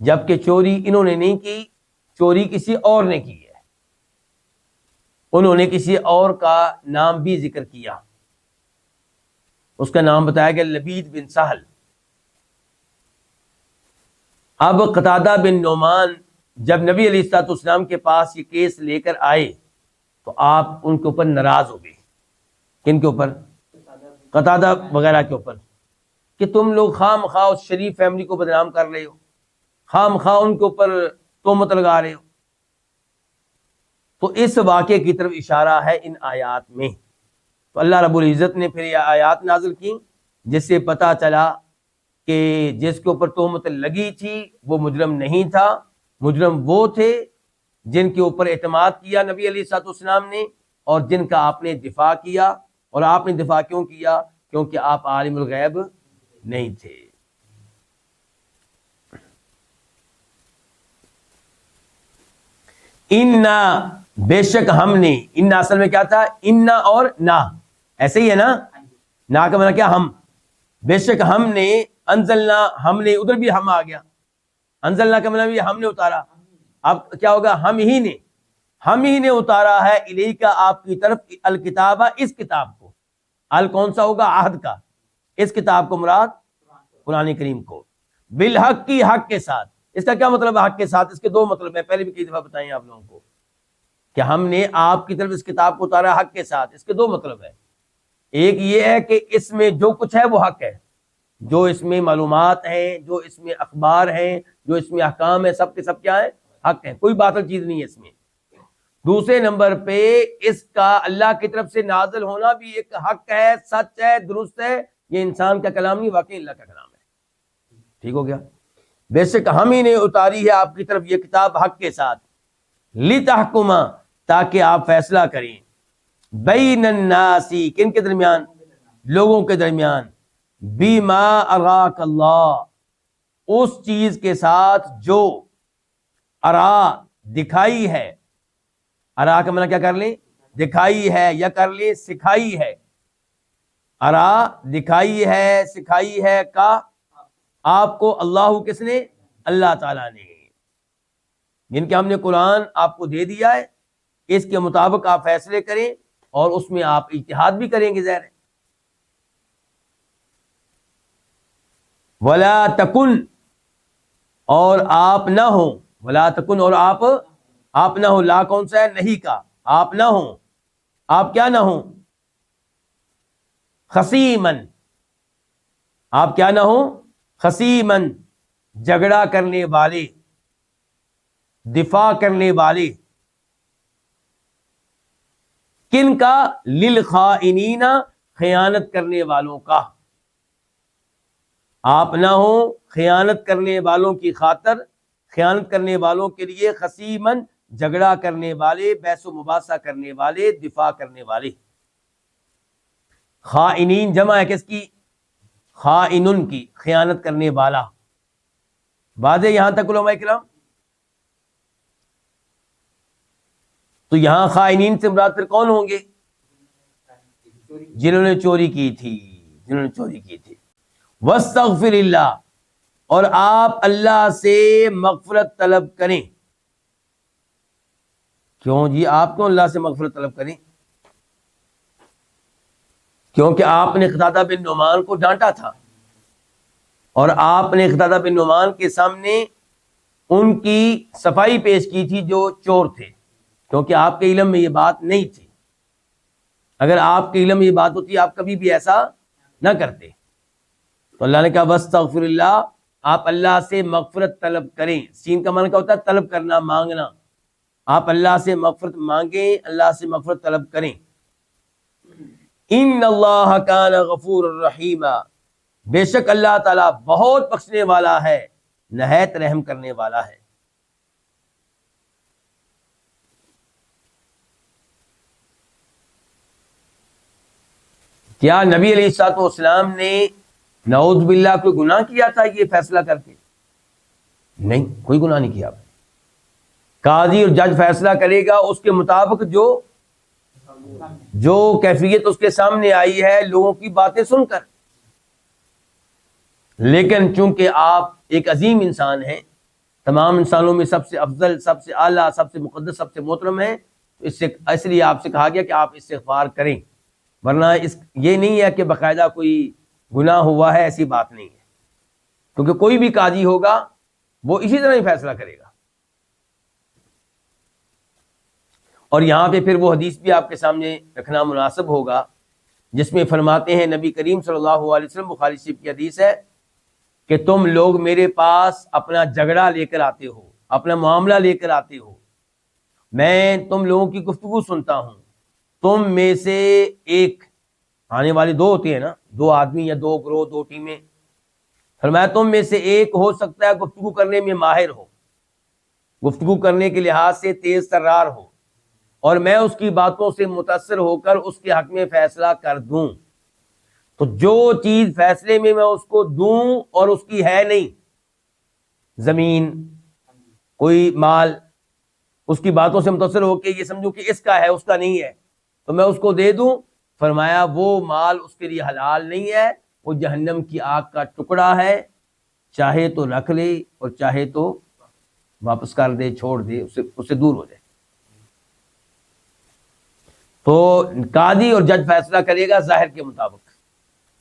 جبکہ چوری انہوں نے نہیں کی، چوری کسی اور نے کی ہے. انہوں نے کسی اور کا نام بھی ذکر کیا، اس کا نام بتایا گیا لبید بن سہل. اب قتادہ بن نعمان جب نبی علیہ الصلوۃ والسلام کے پاس یہ کیس لے کر آئے تو آپ ان کے اوپر ناراض ہو گئے. کن کے اوپر؟ قتادہ وغیرہ کے اوپر، کہ تم لوگ خواہ مخواہ اس شریف فیملی کو بدنام کر رہے ہو، خواہ مخواہ ان کے اوپر تہمت لگا رہے ہو. تو اس واقعے کی طرف اشارہ ہے ان آیات میں. تو اللہ رب العزت نے پھر یہ آیات نازل کی جس سے پتہ چلا کہ جس کے اوپر تہمت لگی تھی وہ مجرم نہیں تھا، مجرم وہ تھے جن کے اوپر اعتماد کیا نبی علیہ الصلوۃ والسلام نے، اور جن کا آپ نے دفاع کیا. اور آپ نے دفاع کیوں کیا؟ کیونکہ آپ عالم الغیب نہیں تھے. انا، بے شک ہم نے، انا اصل میں کیا تھا؟ انا اور نا، ایسے ہی ہے نا، نا کا معنی کیا؟ ہم. بے شک ہم نے، انزلنا ہم نے، ادھر بھی ہم آ گیا. انزلنا کا معنی بھی ہم نے اتارا. اب کیا ہوگا؟ ہم ہی نے اتارا ہے الیکا آپ کی طرف الکتابہ اس کتاب کو. ال کون سا ہوگا؟ عہد کا. اس کتاب کو مراد قرآن کریم کو. بالحق کی حق کے ساتھ. اس کا کیا مطلب ہے حق کے ساتھ؟ اس کے دو مطلب ہیں، پہلے بھی کئی دفعہ بتائیں آپ لوگوں کو کہ ہم نے آپ کی طرف اس کتاب کو اتارا حق کے ساتھ. اس کے دو مطلب ہیں. ایک یہ ہے کہ اس میں جو کچھ ہے وہ حق ہے، جو اس میں معلومات ہیں، جو اس میں اخبار ہیں، جو اس میں احکام ہیں، سب کے سب کیا ہے؟ حق ہے. کوئی باطل چیز نہیں ہے اس میں. دوسرے نمبر پہ اس کا اللہ کی طرف سے نازل ہونا بھی ایک حق ہے، سچ ہے، درست ہے. یہ انسان کا کلام نہیں، واقعی اللہ کا کلام ہے. ٹھیک ہو گیا؟ بے شک ہم ہی نے اتاری ہے آپ کی طرف یہ کتاب حق کے ساتھ. لتحکما تاکہ آپ فیصلہ کریں. بین الناس کن کے درمیان؟ لوگوں کے درمیان. بما اراک اللہ اس چیز کے ساتھ جو ارا دکھائی ہے. ارا کا معنی کیا کر لیں؟ دکھائی ہے، یا کر لیں سکھائی ہے. ارا دکھائی ہے، سکھائی ہے کا آپ کو اللہ کس نے؟ اللہ تعالیٰ نے. جن کے ہم نے قرآن آپ کو دے دیا ہے، اس کے مطابق آپ فیصلے کریں اور اس میں آپ اجتہاد بھی کریں گے. ظاہر ہے. ولا تکن اور آپ نہ ہو. ولا تکن اور آپ نہ ہو. لا کون سا ہے؟ نہیں کا. آپ نہ ہو. آپ کیا نہ ہو؟ خصیمن. آپ کیا نہ ہو؟ خصیمن جھگڑا کرنے والے، دفاع کرنے والے. کن کا؟ للخائنین خیانت کرنے والوں کا. آپ نہ ہو خیانت کرنے والوں کی خاطر، خیانت کرنے والوں کے لیے. خصیمن جھگڑا کرنے والے، بحث و مباحثہ کرنے والے، دفاع کرنے والے. خائنین جمع ہے کس کی؟ خائنن کی، خیانت کرنے والا. واضح یہاں تک علماء کرام؟ تو یہاں خائنین سے مراد پھر کون ہوں گے؟ جنہوں نے چوری کی تھی، جنہوں نے چوری کی تھی. واستغفر اللہ اور آپ اللہ سے مغفرت طلب کریں. کیوں جی؟ آپ کیوں اللہ سے مغفرت طلب کریں؟ کیونکہ آپ نے قتادہ بن نعمان کو ڈانٹا تھا، اور آپ نے قتادہ بن نعمان کے سامنے ان کی صفائی پیش کی تھی جو چور تھے، کیونکہ آپ کے علم میں یہ بات نہیں تھی. اگر آپ کے علم میں یہ بات ہوتی آپ کبھی بھی ایسا نہ کرتے. تو اللہ نے کہا واستغفر اللہ، آپ اللہ سے مغفرت طلب کریں. سین کا معنی کیا ہوتا ہے؟ طلب کرنا، مانگنا. آپ اللہ سے مغفرت مانگیں، اللہ سے مغفرت طلب کریں. ان اللہ کان غفور الرحیم، بے شک اللہ تعالیٰ بہت بخشنے والا ہے، نہایت رحم کرنے والا ہے. کیا نبی علیہ الصلوۃ والسلام نے نعوذ باللہ کوئی گناہ کیا تھا یہ فیصلہ کر کے؟ نہیں، کوئی گناہ نہیں کیا. قاضی اور جج فیصلہ کرے گا اس کے مطابق جو کیفیت اس کے سامنے آئی ہے لوگوں کی باتیں سن کر. لیکن چونکہ آپ ایک عظیم انسان ہیں، تمام انسانوں میں سب سے افضل، سب سے اعلیٰ، سب سے مقدس، سب سے محترم ہیں، اس لیے آپ سے کہا گیا کہ آپ استغفار کریں. ورنہ یہ نہیں ہے کہ باقاعدہ کوئی گناہ ہوا ہے، ایسی بات نہیں ہے. کیونکہ کوئی بھی قاضی ہوگا وہ اسی طرح ہی فیصلہ کرے گا. اور یہاں پہ پھر وہ حدیث بھی آپ کے سامنے رکھنا مناسب ہوگا جس میں فرماتے ہیں نبی کریم صلی اللہ علیہ وسلم، بخاری شریف کی حدیث ہے کہ تم لوگ میرے پاس اپنا جھگڑا لے کر آتے ہو، اپنا معاملہ لے کر آتے ہو، میں تم لوگوں کی گفتگو سنتا ہوں. تم میں سے ایک، آنے والے دو ہوتے ہیں نا، دو آدمی یا دو گروہ، دو ٹیمیں. فرمایا تم میں سے ایک ہو سکتا ہے گفتگو کرنے میں ماہر ہو، گفتگو کرنے کے لحاظ سے تیز ترار ہو، اور میں اس کی باتوں سے متاثر ہو کر اس کے حق میں فیصلہ کر دوں. تو جو چیز فیصلے میں اس کو دوں اور اس کی ہے نہیں، زمین، کوئی مال، اس کی باتوں سے متاثر ہو کے یہ سمجھوں کہ اس کا ہے، اس کا نہیں ہے، تو میں اس کو دے دوں. فرمایا وہ مال اس کے لیے حلال نہیں ہے، وہ جہنم کی آگ کا ٹکڑا ہے، چاہے تو رکھ لے اور چاہے تو واپس کر دے، چھوڑ دے، اس سے دور ہو جائے۔ تو قاضی اور جج فیصلہ کرے گا ظاہر کے مطابق،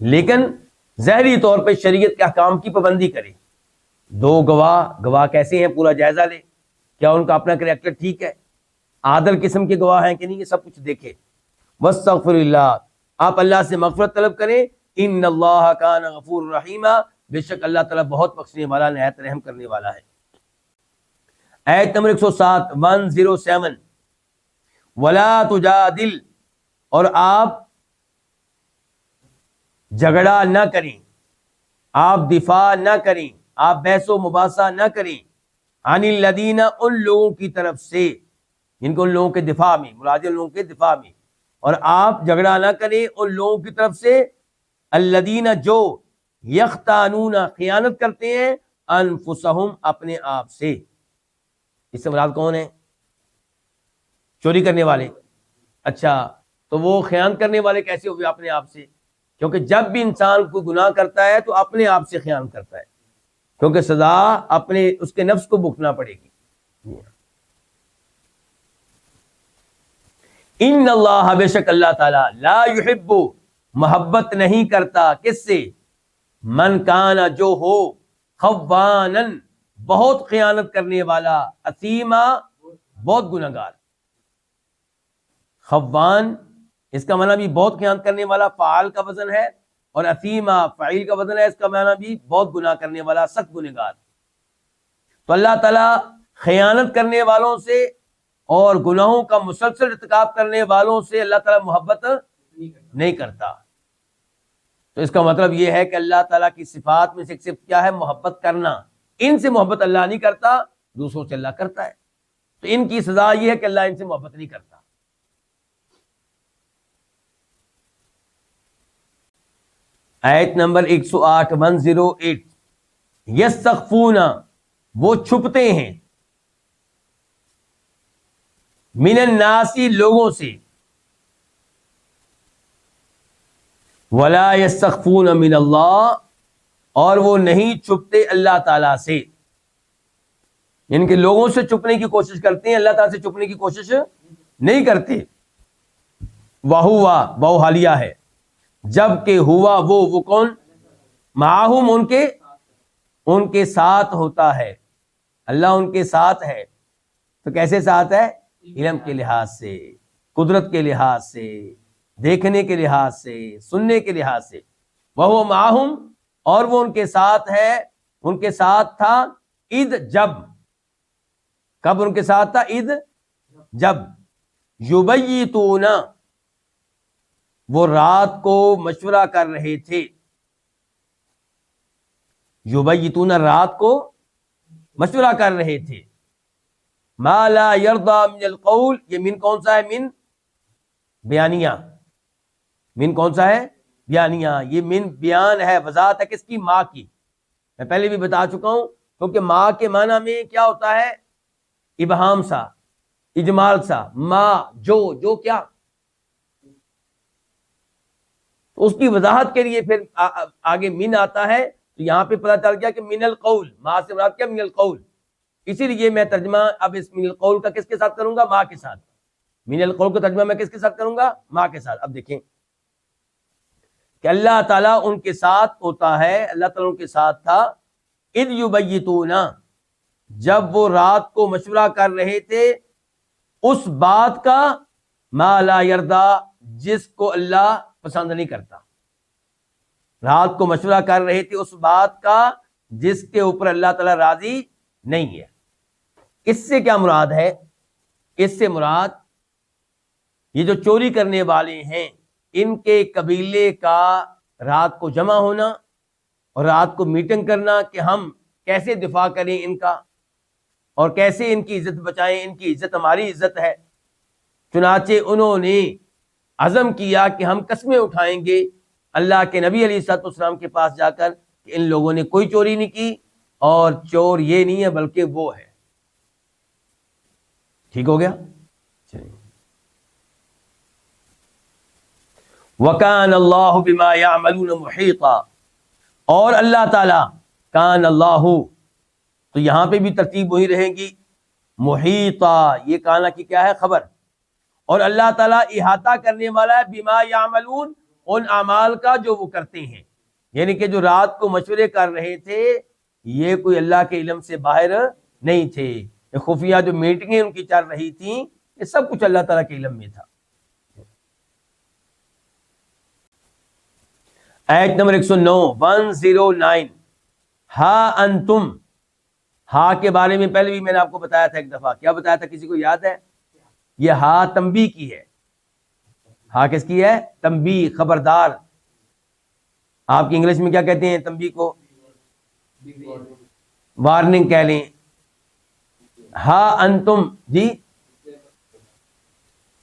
لیکن ظاہری طور پہ شریعت کے احکام کی پابندی کرے۔ دو گواہ کیسے ہیں پورا جائزہ لے، کیا ان کا اپنا کریکٹر ٹھیک ہے، عادل قسم کے گواہ ہیں کہ نہیں، یہ سب کچھ دیکھے۔ واستغفر اللہ، آپ اللہ سے مغفرت طلب کریں، ان اللہ کان غفور رحیما، بے شک اللہ تعالیٰ بہت بخشنے والا، نہایت رحم کرنے والا ہے۔ آیت نمبر 107 107 ولا تجادل، اور آپ جھگڑا نہ کریں، آپ دفاع نہ کریں، آپ بحث و مباحثہ نہ کریں، عن الذین، ان لوگوں کی طرف سے، جن کو ان لوگوں کے دفاع میں، مراد ان لوگوں کے دفاع میں، اور آپ جھگڑا نہ کریں ان لوگوں کی طرف سے، الذین، جو یختانون، خیانت کرتے ہیں، انفسہم، اپنے آپ سے۔ اس سے مراد کون ہے؟ چوری کرنے والے۔ اچھا، تو وہ خیانت کرنے والے کیسے ہوئے اپنے آپ سے؟ کیونکہ جب بھی انسان کوئی گناہ کرتا ہے تو اپنے آپ سے خیانت کرتا ہے، کیونکہ سزا اپنے اس کے نفس کو بھگتنا پڑے گی۔ ان اللہ، بے شک اللہ تعالیٰ، لا یحب، محبت نہیں کرتا، کس سے؟ من کان، جو ہو، خوانا، بہت خیانت کرنے والا، اثیما، بہت گنہگار۔ خوان اس کا معنی بھی بہت خیانت کرنے والا، فعال کا وزن ہے، اور اثیما فعیل کا وزن ہے، اس کا معنی بھی بہت گناہ کرنے والا، سخت گنہگار۔ تو اللہ تعالیٰ خیانت کرنے والوں سے اور گناہوں کا مسلسل ارتکاب کرنے والوں سے اللہ تعالیٰ محبت نہیں کرتا۔ تو اس کا مطلب یہ ہے کہ اللہ تعالیٰ کی صفات میں سے ایک صفت کیا ہے؟ محبت کرنا۔ ان سے محبت اللہ نہیں کرتا، دوسروں سے اللہ کرتا ہے، تو ان کی سزا یہ ہے کہ اللہ ان سے محبت نہیں کرتا۔ آیت نمبر 108 108 یستخفون، وہ چھپتے ہیں، من الناس، لوگوں سے، ولا یستخفون من اللہ، اور وہ نہیں چھپتے اللہ تعالیٰ سے، ان کے لوگوں سے چھپنے کی کوشش کرتے ہیں، اللہ تعالیٰ سے چھپنے کی کوشش نہیں کرتے۔ وہوا، وہ حالیہ ہے، جب کہ ہوا وہ کون؟ معاہم، ان کے ساتھ ہوتا ہے، اللہ ان کے ساتھ ہے۔ تو کیسے ساتھ ہے؟ علم کے لحاظ سے، قدرت کے لحاظ سے، دیکھنے کے لحاظ سے، سننے کے لحاظ سے۔ وہ معاہم، اور وہ ان کے ساتھ ہے، ان کے ساتھ تھا، اذ، جب، کب ان کے ساتھ تھا؟ اذ، جب، یبیتون، وہ رات کو مشورہ کر رہے تھے، یبیتون، رات کو مشورہ کر رہے تھے، ما لا یرضی من القول، یہ من کون سا ہے؟ من بیانیہ، من کون سا ہے؟ بیانیہ، یہ من بیان ہے، وضاحت ہے، کس کی؟ ماں کی۔ میں پہلے بھی بتا چکا ہوں، کیونکہ ماں کے معنی میں کیا ہوتا ہے؟ ابہام سا، اجمال سا، ماں، جو کیا، اس کی وضاحت کے لیے پھر آگے من آتا ہے، تو یہاں پہ پتہ چل گیا کہ من القول، ماں سے مراد کیا؟ من القول۔ اسی لیے میں ترجمہ اب اس من القول کا کس کے ساتھ کروں گا؟ ماں کے ساتھ۔ من القول کا ترجمہ میں کس کے ساتھ کروں گا؟ ماں کے ساتھ۔ اب دیکھیں کہ اللہ تعالیٰ ان کے ساتھ ہوتا ہے، اللہ تعالیٰ ان کے ساتھ تھا، اذ یبیتون، جب وہ رات کو مشورہ کر رہے تھے اس بات کا، ما لا یرضی، جس کو اللہ پسند نہیں کرتا۔ رات کو مشورہ کر رہے تھے اس بات کا جس کے اوپر اللہ تعالیٰ راضی نہیں ہے۔ اس سے کیا مراد ہے؟ اس سے مراد یہ جو چوری کرنے والے ہیں، ان کے قبیلے کا رات کو جمع ہونا اور رات کو میٹنگ کرنا کہ ہم کیسے دفاع کریں ان کا، اور کیسے ان کی عزت بچائیں، ان کی عزت ہماری عزت ہے۔ چنانچہ انہوں نے عزم کیا کہ ہم قسمیں اٹھائیں گے اللہ کے نبی علیہ الصلوۃ والسلام کے پاس جا کر کہ ان لوگوں نے کوئی چوری نہیں کی، اور چور یہ نہیں ہے بلکہ وہ ہے۔ ٹھیک ہو گیا؟ وَكَانَ اللَّهُ بِمَا يَعْمَلُونَ مُحِيطًا، اور اللہ تعالیٰ کان اللہ، تو یہاں پہ بھی ترتیب وہی رہے گی، محیطا، یہ کانا کی کیا ہے؟ خبر، اور اللہ تعالیٰ احاطہ کرنے والا ہے بما یعملون، ان اعمال کا جو وہ کرتے ہیں، یعنی کہ جو رات کو مشورے کر رہے تھے یہ کوئی اللہ کے علم سے باہر نہیں تھے، یہ خفیہ جو میٹنگیں ان کی چل رہی تھیں یہ سب کچھ اللہ تعالیٰ کے علم میں تھا۔ آیت نمبر 109 ہا انتم، ہا کے بارے میں پہلے بھی میں نے آپ کو بتایا تھا ایک دفعہ، کیا بتایا تھا کسی کو یاد ہے؟ یہ ہا تنبیہ کی ہے، ہا کس کی ہے؟ تنبیہ، خبردار۔ آپ کی انگلش میں کیا کہتے ہیں تنبیہ کو؟ وارننگ کہہ لیں۔ ہا انتم، جی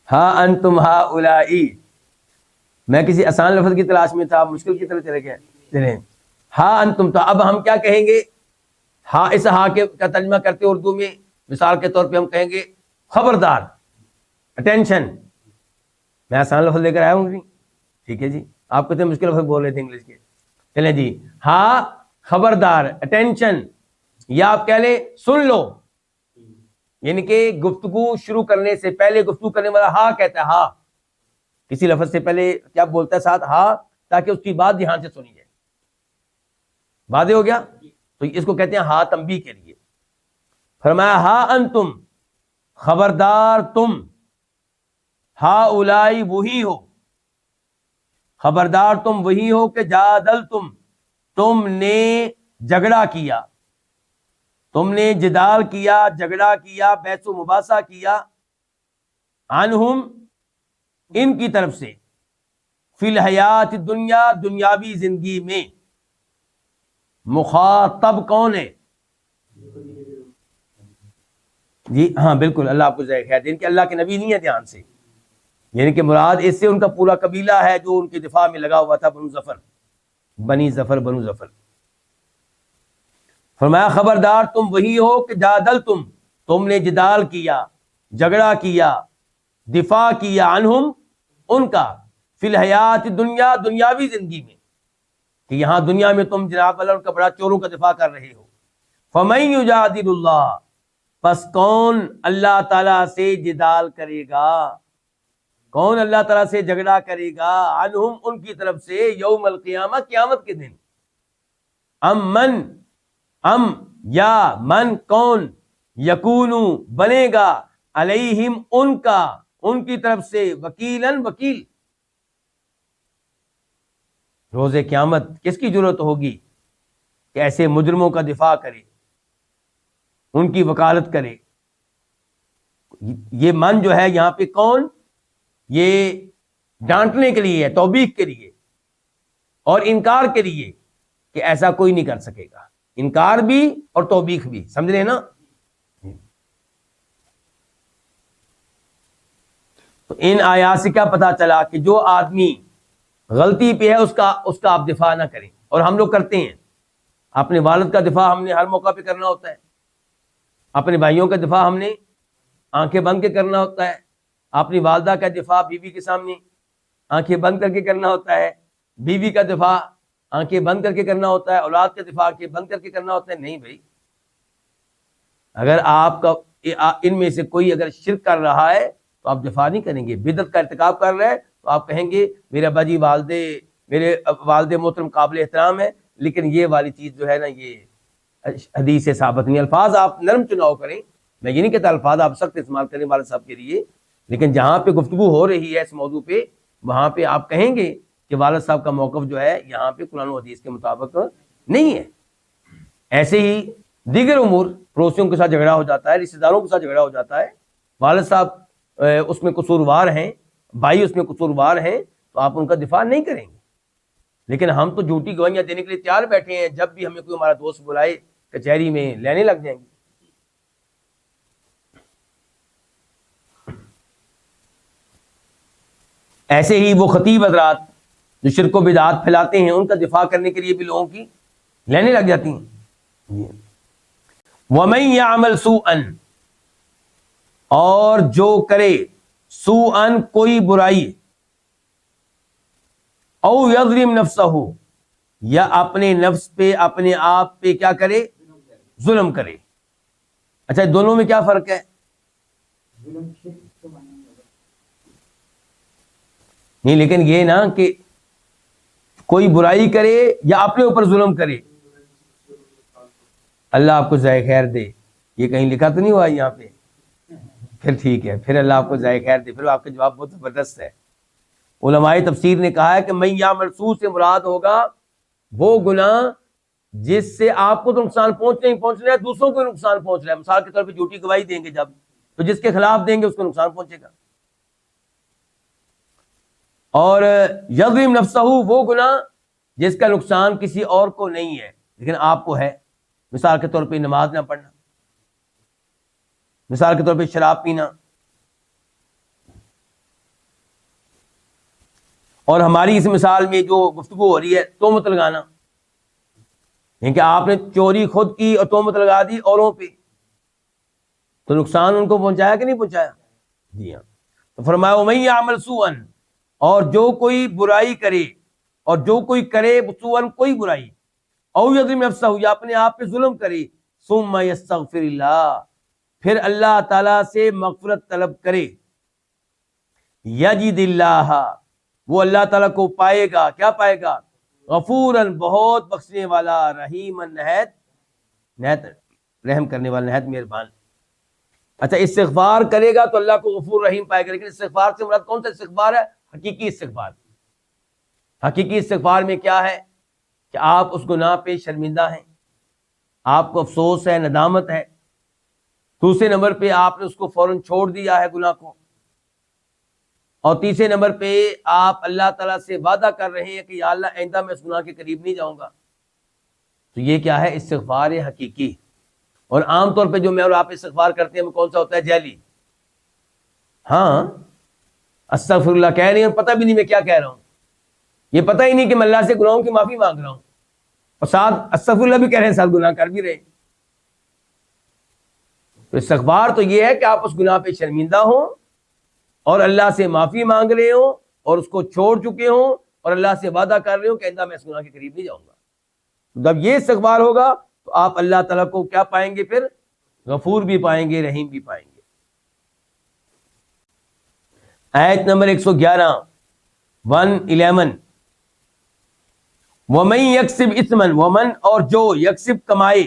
ہا انتم ہا اولائی، میں کسی آسان لفظ کی تلاش میں تھا، مشکل کی طرف چلے گئے۔ چلیں ہا انتم، تو اب ہم کیا کہیں گے؟ ہا، اس ہا کے کا ترجمہ کرتے اردو میں مثال کے طور پہ ہم کہیں گے خبردار، اٹینشن۔ میں آسان لفظ لے کر آیا ہوں، ٹھیک ہے جی، آپ کتنے مشکل لفظ بول رہے تھے انگلش کے۔ چلیں جی، ہا خبردار، اٹینشن، یا آپ کہہ لیں سن لو، یعنی کہ گفتگو شروع کرنے سے پہلے گفتگو کرنے والا ہا کہتا ہے، ہا کسی لفظ سے پہلے کیا بولتا ہے؟ ساتھ ہا، تاکہ اس کی بات دھیان سے سنی جائے۔ واضح ہو گیا؟ تو اس کو کہتے ہیں ہا تنبیہ کے لیے۔ فرمایا ہا انتم، خبردار تم، ہا اولائی وہی ہو، خبردار تم وہی ہو کہ جادل تم نے جھگڑا کیا، تم نے جدال کیا، جھگڑا کیا، بحث و مباحثہ کیا، عنہم، ان کی طرف سے، فی الحیات دنیا، دنیاوی زندگی میں۔ مخاطب کون ہے؟ جی ہاں بالکل، اللہ آپ کو ذائقہ ہے، کہ اللہ کے نبی نہیں ہے، دھیان سے، یعنی کہ مراد اس سے ان کا پورا قبیلہ ہے جو ان کے دفاع میں لگا ہوا تھا، بنو ظفر۔ فرمایا خبردار تم وہی ہو کہ جادل تم نے جدال کیا، جھگڑا کیا، دفاع کیا، عنہم، ان کا، فی الحیات دنیا، دنیاوی زندگی میں، کہ یہاں دنیا میں تم جناب اللہ ان کا بڑا چوروں کا دفاع کر رہے ہو۔ فَمَن يُجَادِلُ اللَّهَ، پس کون اللہ تعالیٰ سے جدال کرے گا، کون اللہ تعالیٰ سے جھگڑا کرے گا، عنہم، ان کی طرف سے، یوم القیامہ، قیامت کے دن، ام یا من کون، یکونو بنے گا، علیہم ان کا، ان کی طرف سے، وکیلن وکیل۔ روز قیامت کس کی ضرورت ہوگی کہ ایسے مجرموں کا دفاع کرے، ان کی وکالت کرے؟ یہ من جو ہے یہاں پہ کون، یہ ڈانٹنے کے لیے ہے، توبیخ کے لیے اور انکار کے لیے، کہ ایسا کوئی نہیں کر سکے گا، انکار بھی اور توبیخ بھی، سمجھ رہے ہیں نا؟ تو ان آیات سے کیا پتا چلا کہ جو آدمی غلطی پہ ہے اس کا آپ دفاع نہ کریں، اور ہم لوگ کرتے ہیں۔ اپنے والد کا دفاع ہم نے ہر موقع پہ کرنا ہوتا ہے، اپنے بھائیوں کا دفاع ہم نے آنکھیں بند کے کرنا ہوتا ہے، اپنی والدہ کا دفاع بیوی کے سامنے آنکھیں بند کر کے کرنا ہوتا ہے، بیوی کا دفاع آنکھیں بند کر کے کرنا ہوتا ہے، اولاد کا دفاع آنکھیں بند کر کے کرنا ہوتا ہے۔ نہیں بھائی، اگر آپ کا ان میں سے کوئی اگر شرک کر رہا ہے تو آپ دفاع نہیں کریں گے، بدعت کا ارتکاب کر رہا ہے تو آپ کہیں گے میرے ابا جی میرے والد محترم قابل احترام ہے، لیکن یہ والی چیز جو ہے نا یہ حدیث سے ثابت نہیں۔ الفاظ آپ نرم چناؤ کریں، میں یہ نہیں کہتا الفاظ آپ سخت استعمال کریں والد صاحب کے لیے، لیکن جہاں پہ گفتگو ہو رہی ہے اس موضوع پہ، وہاں پہ آپ کہیں گے کہ والد صاحب کا موقف جو ہے یہاں پہ قرآن و حدیث کے مطابق نہیں ہے۔ ایسے ہی دیگر امور، پڑوسیوں کے ساتھ جھگڑا ہو جاتا ہے، رشتہ داروں کے ساتھ جھگڑا ہو جاتا ہے، والد صاحب اس میں قصوروار ہیں، بھائی اس میں قصوروار ہیں، تو آپ ان کا دفاع نہیں کریں گے۔ لیکن ہم تو جھوٹی گواہیاں دینے کے لیے تیار بیٹھے ہیں، جب بھی ہمیں کوئی ہمارا دوست بلائے کچہری میں لینے لگ جائیں گے۔ ایسے ہی وہ خطیب حضرات جو شرک و بدعات پھیلاتے ہیں، ان کا دفاع کرنے کے لیے بھی لوگوں کی لینے لگ جاتی ہیں۔ وَمَن يَعْمَلْ سُوءًا، اور جو کرے، سوءً کوئی برائی، او یظلم نفسہ، یا اپنے نفس پہ اپنے آپ پہ کیا کرے؟ ظلم کرے۔ اچھا دونوں میں کیا فرق ہے؟ نہیں لیکن یہ نا کہ کوئی برائی کرے یا اپنے اوپر ظلم کرے، اللہ آپ کو ذائقہ خیر دے، یہ کہیں لکھا تو نہیں ہوا یہاں پہ؟ پھر ٹھیک ہے، پھر اللہ آپ کو ذائقہ خیر دے، پھر آپ کا جواب بہت زبردست ہے۔ علماء تفسیر نے کہا ہے کہ من یعمل سوء سے مراد ہوگا وہ گناہ جس سے آپ کو تو نقصان پہنچ رہا ہے، دوسروں کو نقصان پہنچ رہا ہے۔ مثال کے طور پہ جھوٹی گواہی دیں گے جب، تو جس کے خلاف دیں گے اس کو نقصان پہنچے گا۔ اور یظلم نفسہ وہ گناہ جس کا نقصان کسی اور کو نہیں ہے لیکن آپ کو ہے، مثال کے طور پہ نماز نہ پڑھنا، مثال کے طور پہ شراب پینا، اور ہماری اس مثال میں جو گفتگو ہو رہی ہے تہمت لگانا، یعنی کہ آپ نے چوری خود کی اور تہمت لگا دی اوروں پہ، تو نقصان ان کو پہنچایا کہ نہیں پہنچایا؟ جی ہاں۔ تو فرمایا وَمَن یعمل سوءًا، اور جو کوئی برائی کرے، اور جو کوئی کرے سوءً کوئی برائی، او یظلم نفسہ یا اپنے آپ پہ ظلم کرے، ثم یستغفر اللہ پھر اللہ تعالی سے مغفرت طلب کرے، یجد اللہ وہ اللہ تعالیٰ کو پائے گا، کیا پائے گا؟ غفوراً بہت بخشنے والا، رحیماً نہایت رحم کرنے والا، نہایت مہربان۔ اچھا استغفار کرے گا تو اللہ کو غفور رحیم پائے گا، لیکن استغفار سے مراد کون سا استغفار ہے؟ حقیقی استغفار۔ حقیقی استغفار میں کیا ہے کہ آپ اس گناہ پہ شرمندہ ہیں، آپ کو افسوس ہے، ندامت ہے، دوسرے نمبر پہ آپ نے اس کو فوراً چھوڑ دیا ہے گناہ کو، اور تیسرے نمبر پہ آپ اللہ تعالیٰ سے وعدہ کر رہے ہیں کہ یا اللہ آئندہ میں اس گناہ کے قریب نہیں جاؤں گا۔ تو یہ کیا ہے؟ استغفار حقیقی۔ اور عام طور پہ جو میں اور آپ استغفار کرتے ہیں وہ کون سا ہوتا ہے؟ جعلی۔ ہاں استغفر اللہ کہہ رہے ہیں اور پتہ بھی نہیں میں کیا کہہ رہا ہوں، یہ پتہ ہی نہیں کہ میں اللہ سے گناہوں کی معافی مانگ رہا ہوں، اور ساتھ استغفر اللہ بھی کہہ رہے ہیں، ساتھ گناہ کر بھی رہے ہیں۔ تو استغفار تو یہ ہے کہ آپ اس گناہ پہ شرمندہ ہوں اور اللہ سے معافی مانگ رہے ہوں اور اس کو چھوڑ چکے ہوں اور اللہ سے وعدہ کر رہے ہوں کہ آئندہ میں اس گناہ کے قریب نہیں جاؤں گا۔ جب یہ استغفار ہوگا تو آپ اللہ تعالیٰ کو کیا پائیں گے؟ پھر غفور بھی پائیں گے، رحیم بھی پائیں گے۔ آیت نمبر 111 111 وَمَن یکسب اثما، ومن اور جو یکسب کمائے،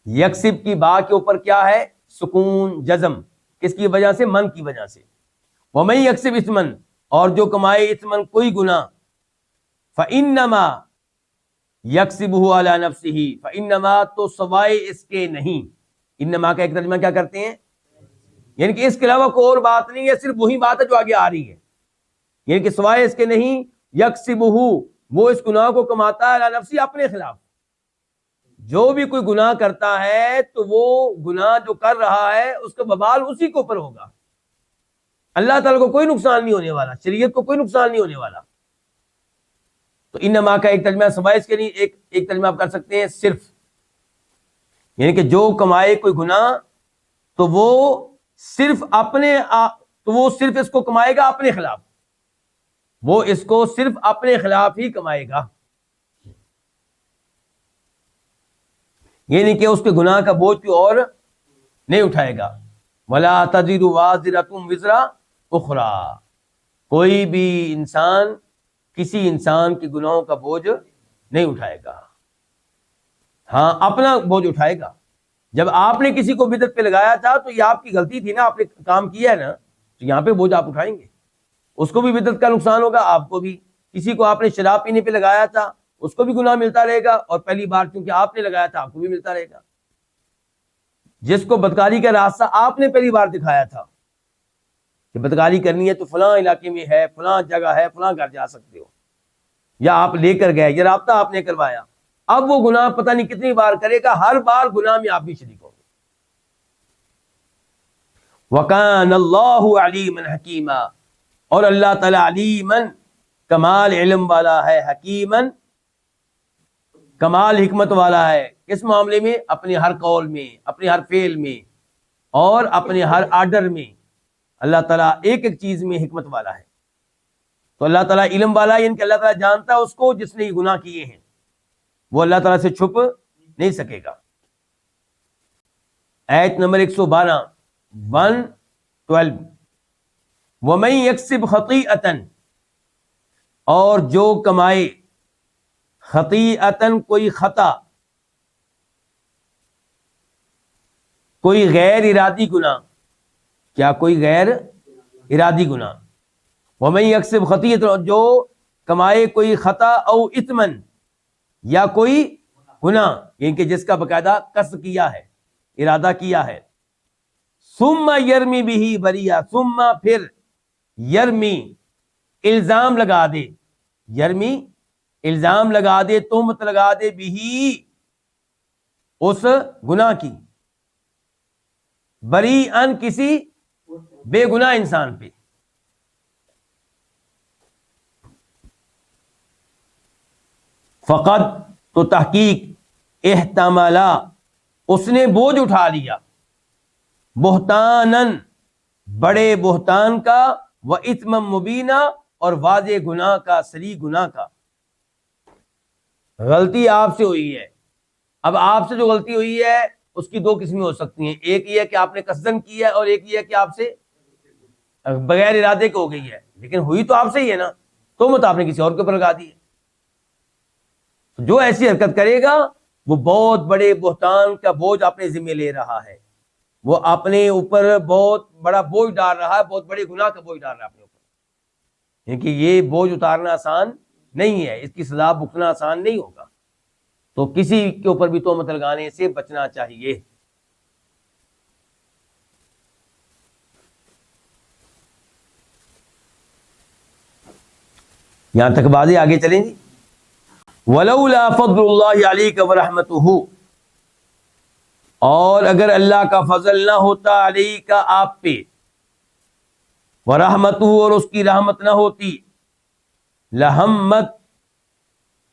یکسب کی با کے اوپر کیا ہے؟ سکون جزم، کس کی وجہ سے؟ من کی وجہ سے۔ وَمَن یکسب اثما اور جو کمائے اثما کوئی گناہ، فَإِنَّمَا یکسبہ علی نفسہ، فَإِنَّمَا تو سوائے اس کے نہیں، انما کا ایک ترجمہ کیا کرتے ہیں؟ یعنی کہ اس کے علاوہ کوئی اور بات نہیں ہے، صرف وہی بات ہے جو آگے آ رہی ہے، یعنی کہ سوائے اس کے نہیں، یکسبہ وہ اس گناہ کو کماتا ہے علی نفسی اپنے خلاف۔ جو بھی کوئی گناہ کرتا ہے تو وہ گناہ جو کر رہا ہے اس کا وبال اسی کے اوپر ہوگا، اللہ تعالیٰ کو کوئی نقصان نہیں ہونے والا، شریعت کو کوئی نقصان نہیں ہونے والا۔ تو انما کا ایک ترجمہ سوائے اس کے نہیں، ایک ترجمہ آپ کر سکتے ہیں صرف، یعنی کہ جو کمائے کوئی گناہ تو وہ صرف اس کو کمائے گا اپنے خلاف، وہ اس کو صرف اپنے خلاف ہی کمائے گا، یعنی کہ اس کے گناہ کا بوجھ کوئی اور نہیں اٹھائے گا۔ وَلَا تَزِرُ وَازِرَةٌ وِزْرَ أُخْرَىٰ، کوئی بھی انسان کسی انسان کے گناہوں کا بوجھ نہیں اٹھائے گا، ہاں اپنا بوجھ اٹھائے گا۔ جب آپ نے کسی کو بدعت پہ لگایا تھا تو یہ آپ کی غلطی تھی نا، آپ نے کام کیا ہے نا، تو یہاں پہ بوجھ آپ اٹھائیں گے، اس کو بھی بدعت کا نقصان ہوگا، آپ کو بھی۔ کسی کو آپ نے شراب پینے پہ لگایا تھا اس کو بھی گناہ ملتا رہے گا، اور پہلی بار کیونکہ آپ نے لگایا تھا آپ کو بھی ملتا رہے گا۔ جس کو بدکاری کا راستہ آپ نے پہلی بار دکھایا تھا کہ بدکاری کرنی ہے تو فلاں علاقے میں ہے، فلاں جگہ ہے، فلاں گھر جا سکتے ہو، یا آپ لے کر گئے، یا رابطہ آپ نے کروایا، اب وہ گناہ پتہ نہیں کتنی بار کرے گا، ہر بار گناہ میں آپ بھی شریک ہوں گے۔ وَكَانَ اللَّهُ عَلِيمًا حَكِيمًا، اور اللہ تعالیٰ علیمًا کمال علم والا ہے، حکیمًا کمال حکمت والا ہے، کس معاملے میں؟ اپنے ہر قول میں، اپنے ہر فعل میں، اور اپنے ہر آرڈر میں اللہ تعالیٰ ایک ایک چیز میں حکمت والا ہے۔ تو اللہ تعالیٰ علم والا ہے، یعنی کہ اللہ تعالیٰ جانتا ہے اس کو جس نے یہ گناہ کیے ہیں، وہ اللہ تعالیٰ سے چھپ نہیں سکے گا۔ آیت نمبر 112 112 وَمَن يَكْسِبْ خَطِيئَةً، اور جو کمائے خطیئتن کوئی خطا، کوئی غیر ارادی گناہ، کیا کوئی غیر ارادی گناہ، وَمَن يَكْسِبْ خَطِيئَةً، جو کمائے کوئی خطا او اثمن، یا کوئی گناہ، یعنی کہ جس کا باقاعدہ قصد کیا ہے، ارادہ کیا ہے، ثم یرمی بہ بریہ، ثم پھر یرمی الزام لگا دے، یرمی الزام لگا دے، تہمت لگا دے، بہی اس گناہ کی، بری ان کسی بے گناہ انسان پہ، فقط تو تحقیق احتملا اس نے بوجھ اٹھا لیا، بہتانن بڑے بہتان کا، و اثم مبینہ اور واضح گناہ کا، صریح گناہ کا۔ غلطی آپ سے ہوئی ہے، اب آپ سے جو غلطی ہوئی ہے اس کی دو قسمیں ہو سکتی ہیں، ایک یہ ہے کہ آپ نے قصدن کی ہے، اور ایک یہ ہے کہ آپ سے بغیر ارادے کو ہو گئی ہے، لیکن ہوئی تو آپ سے ہی ہے نا، تہمت آپ نے کسی اور کے اوپر لگا دی ہے۔ جو ایسی حرکت کرے گا وہ بہت بڑے بہتان کا بوجھ اپنے ذمہ لے رہا ہے، وہ اپنے اوپر بہت بڑا بوجھ ڈال رہا ہے، بہت بڑے گناہ کا بوجھ ڈال رہا ہے اپنے اوپر، کیونکہ یہ بوجھ اتارنا آسان نہیں ہے، اس کی سزا بھگتنا آسان نہیں ہوگا، تو کسی کے اوپر بھی تہمت لگانے سے بچنا چاہیے۔ یہاں تک باتیں آگے چلیں گی۔ وَلَوْلَا فَضْلُ اللَّهِ عَلَيْكَ وَرَحْمَتُهُ، اور اگر اللہ کا فضل نہ ہوتا علیکہ آپ پہ، وَرَحْمَتُهُ اور اس کی رحمت نہ ہوتی، لَهَمَّتْ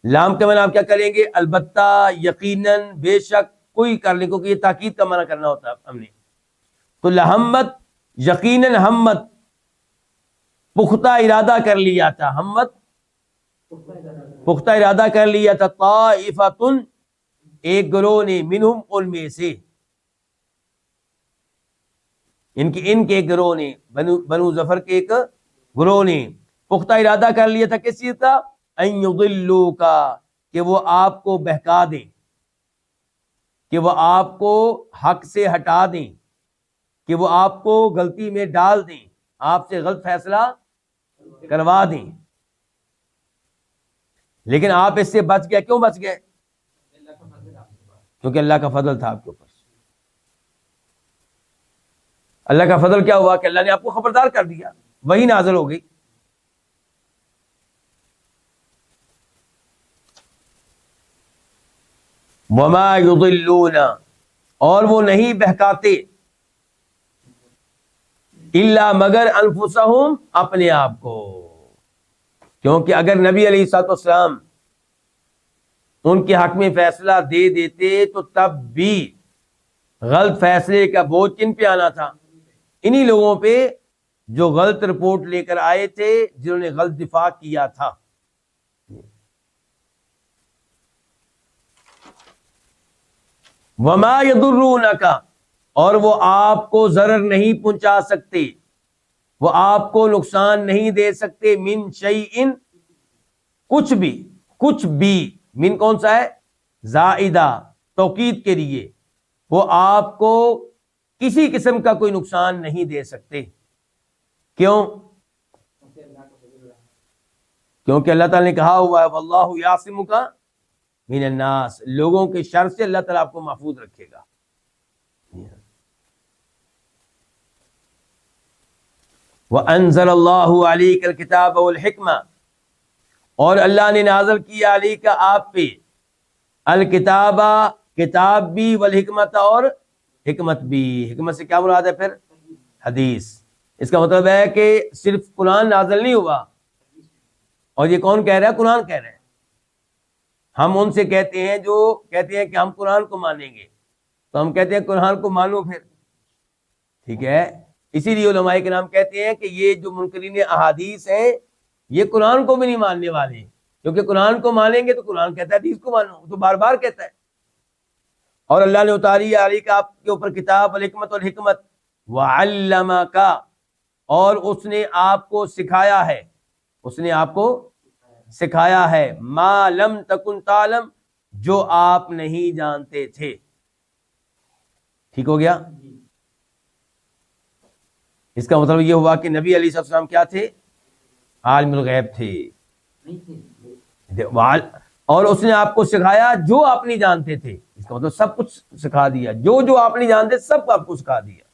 لام کے معنی آپ کیا کریں گے؟ البتہ، یقیناً، بے شک، کوئی کر لیں، کیونکہ یہ تاکید کا معنی کرنا ہوتا ہے ہم نے، تو لہمت یقیناً ہمت، پختہ ارادہ کر لیا تھا، ہمت پختہ ارادہ کر لیا تھا، طائفتن ایک گروہ نے، منہم ان میں سے، ان کے ایک گروہ نے، بنو ظفر کے ایک گروہ نے پختہ ارادہ کر لیا تھا کس چیز کا؟ ان یضلوک، کہ وہ آپ کو بہکا دیں، کہ وہ آپ کو حق سے ہٹا دیں، کہ وہ آپ کو غلطی میں ڈال دیں، آپ سے غلط فیصلہ کروا دیں، لیکن آپ اس سے بچ گئے۔ کیوں بچ گئے؟ کیونکہ اللہ کا فضل تھا آپ کے اوپر۔ اللہ کا فضل کیا ہوا کہ اللہ نے آپ کو خبردار کر دیا، وہی نازل ہو گئی۔ وما یضلون، اور وہ نہیں بہکاتے، الا مگر انفسہم اپنے آپ کو، کیونکہ اگر نبی علیہ الصلوۃ والسلام ان کے حق میں فیصلہ دے دیتے تو تب بھی غلط فیصلے کا بوجھ کن پہ آنا تھا؟ انہی لوگوں پہ جو غلط رپورٹ لے کر آئے تھے، جنہوں نے غلط دفاع کیا تھا۔ وما یضرونک، اور وہ آپ کو ضرر نہیں پہنچا سکتے، وہ آپ کو نقصان نہیں دے سکتے، من شیئن کچھ بھی، من کون سا ہے؟ زائدہ، توکید کے لیے، وہ آپ کو کسی قسم کا کوئی نقصان نہیں دے سکتے۔ کیوں؟ کیونکہ اللہ تعالیٰ نے کہا ہوا ہے واللہ یعصمک من الناس، لوگوں کے شر سے اللہ تعالیٰ آپ کو محفوظ رکھے گا۔ وَأَنزَلَ اللَّهُ عَلَيْكَ الْكِتَابَ وَالْحِكْمَةَ، اور اللہ نے نازل کیا علیکہ آپ پہ، الکتاب کتاب بھی، والحکمت اور حکمت بھی۔ حکمت سے کیا مراد ہے پھر؟ حدیث۔ اس کا مطلب ہے کہ صرف قرآن نازل نہیں ہوا، اور یہ کون کہہ رہا ہے؟ قرآن کہہ رہا ہے۔ ہم ان سے کہتے ہیں جو کہتے ہیں کہ ہم قرآن کو مانیں گے، تو ہم کہتے ہیں قرآن کو مانو پھر، ٹھیک ہے؟ اسی لیے علماء کرام کہتے ہیں کہ یہ جو منکرین احادیث ہیں یہ قرآن کو بھی نہیں ماننے والے، کیونکہ قرآن کو مانیں گے تو قرآن کہتا ہے حدیث کو مانو، تو بار بار کہتا ہے۔ اور اللہ نے اتاری ہے علی کا آپ کے اوپر کتاب الحکمت والحکمت وعلمک، اور اس نے آپ کو سکھایا ہے، اس نے آپ کو سکھایا ہے ما لم تکن تعلم، جو آپ نہیں جانتے تھے۔ ٹھیک ہو گیا؟ اس کا مطلب یہ ہوا کہ نبی علیہ السلام کیا تھے؟ عالم الغیب تھے، اور اس نے آپ کو سکھایا جو آپ نہیں جانتے تھے۔ اس کا مطلب سب کچھ سکھا دیا، جو آپ نہیں جانتے سب کو آپ کو سکھا دیا۔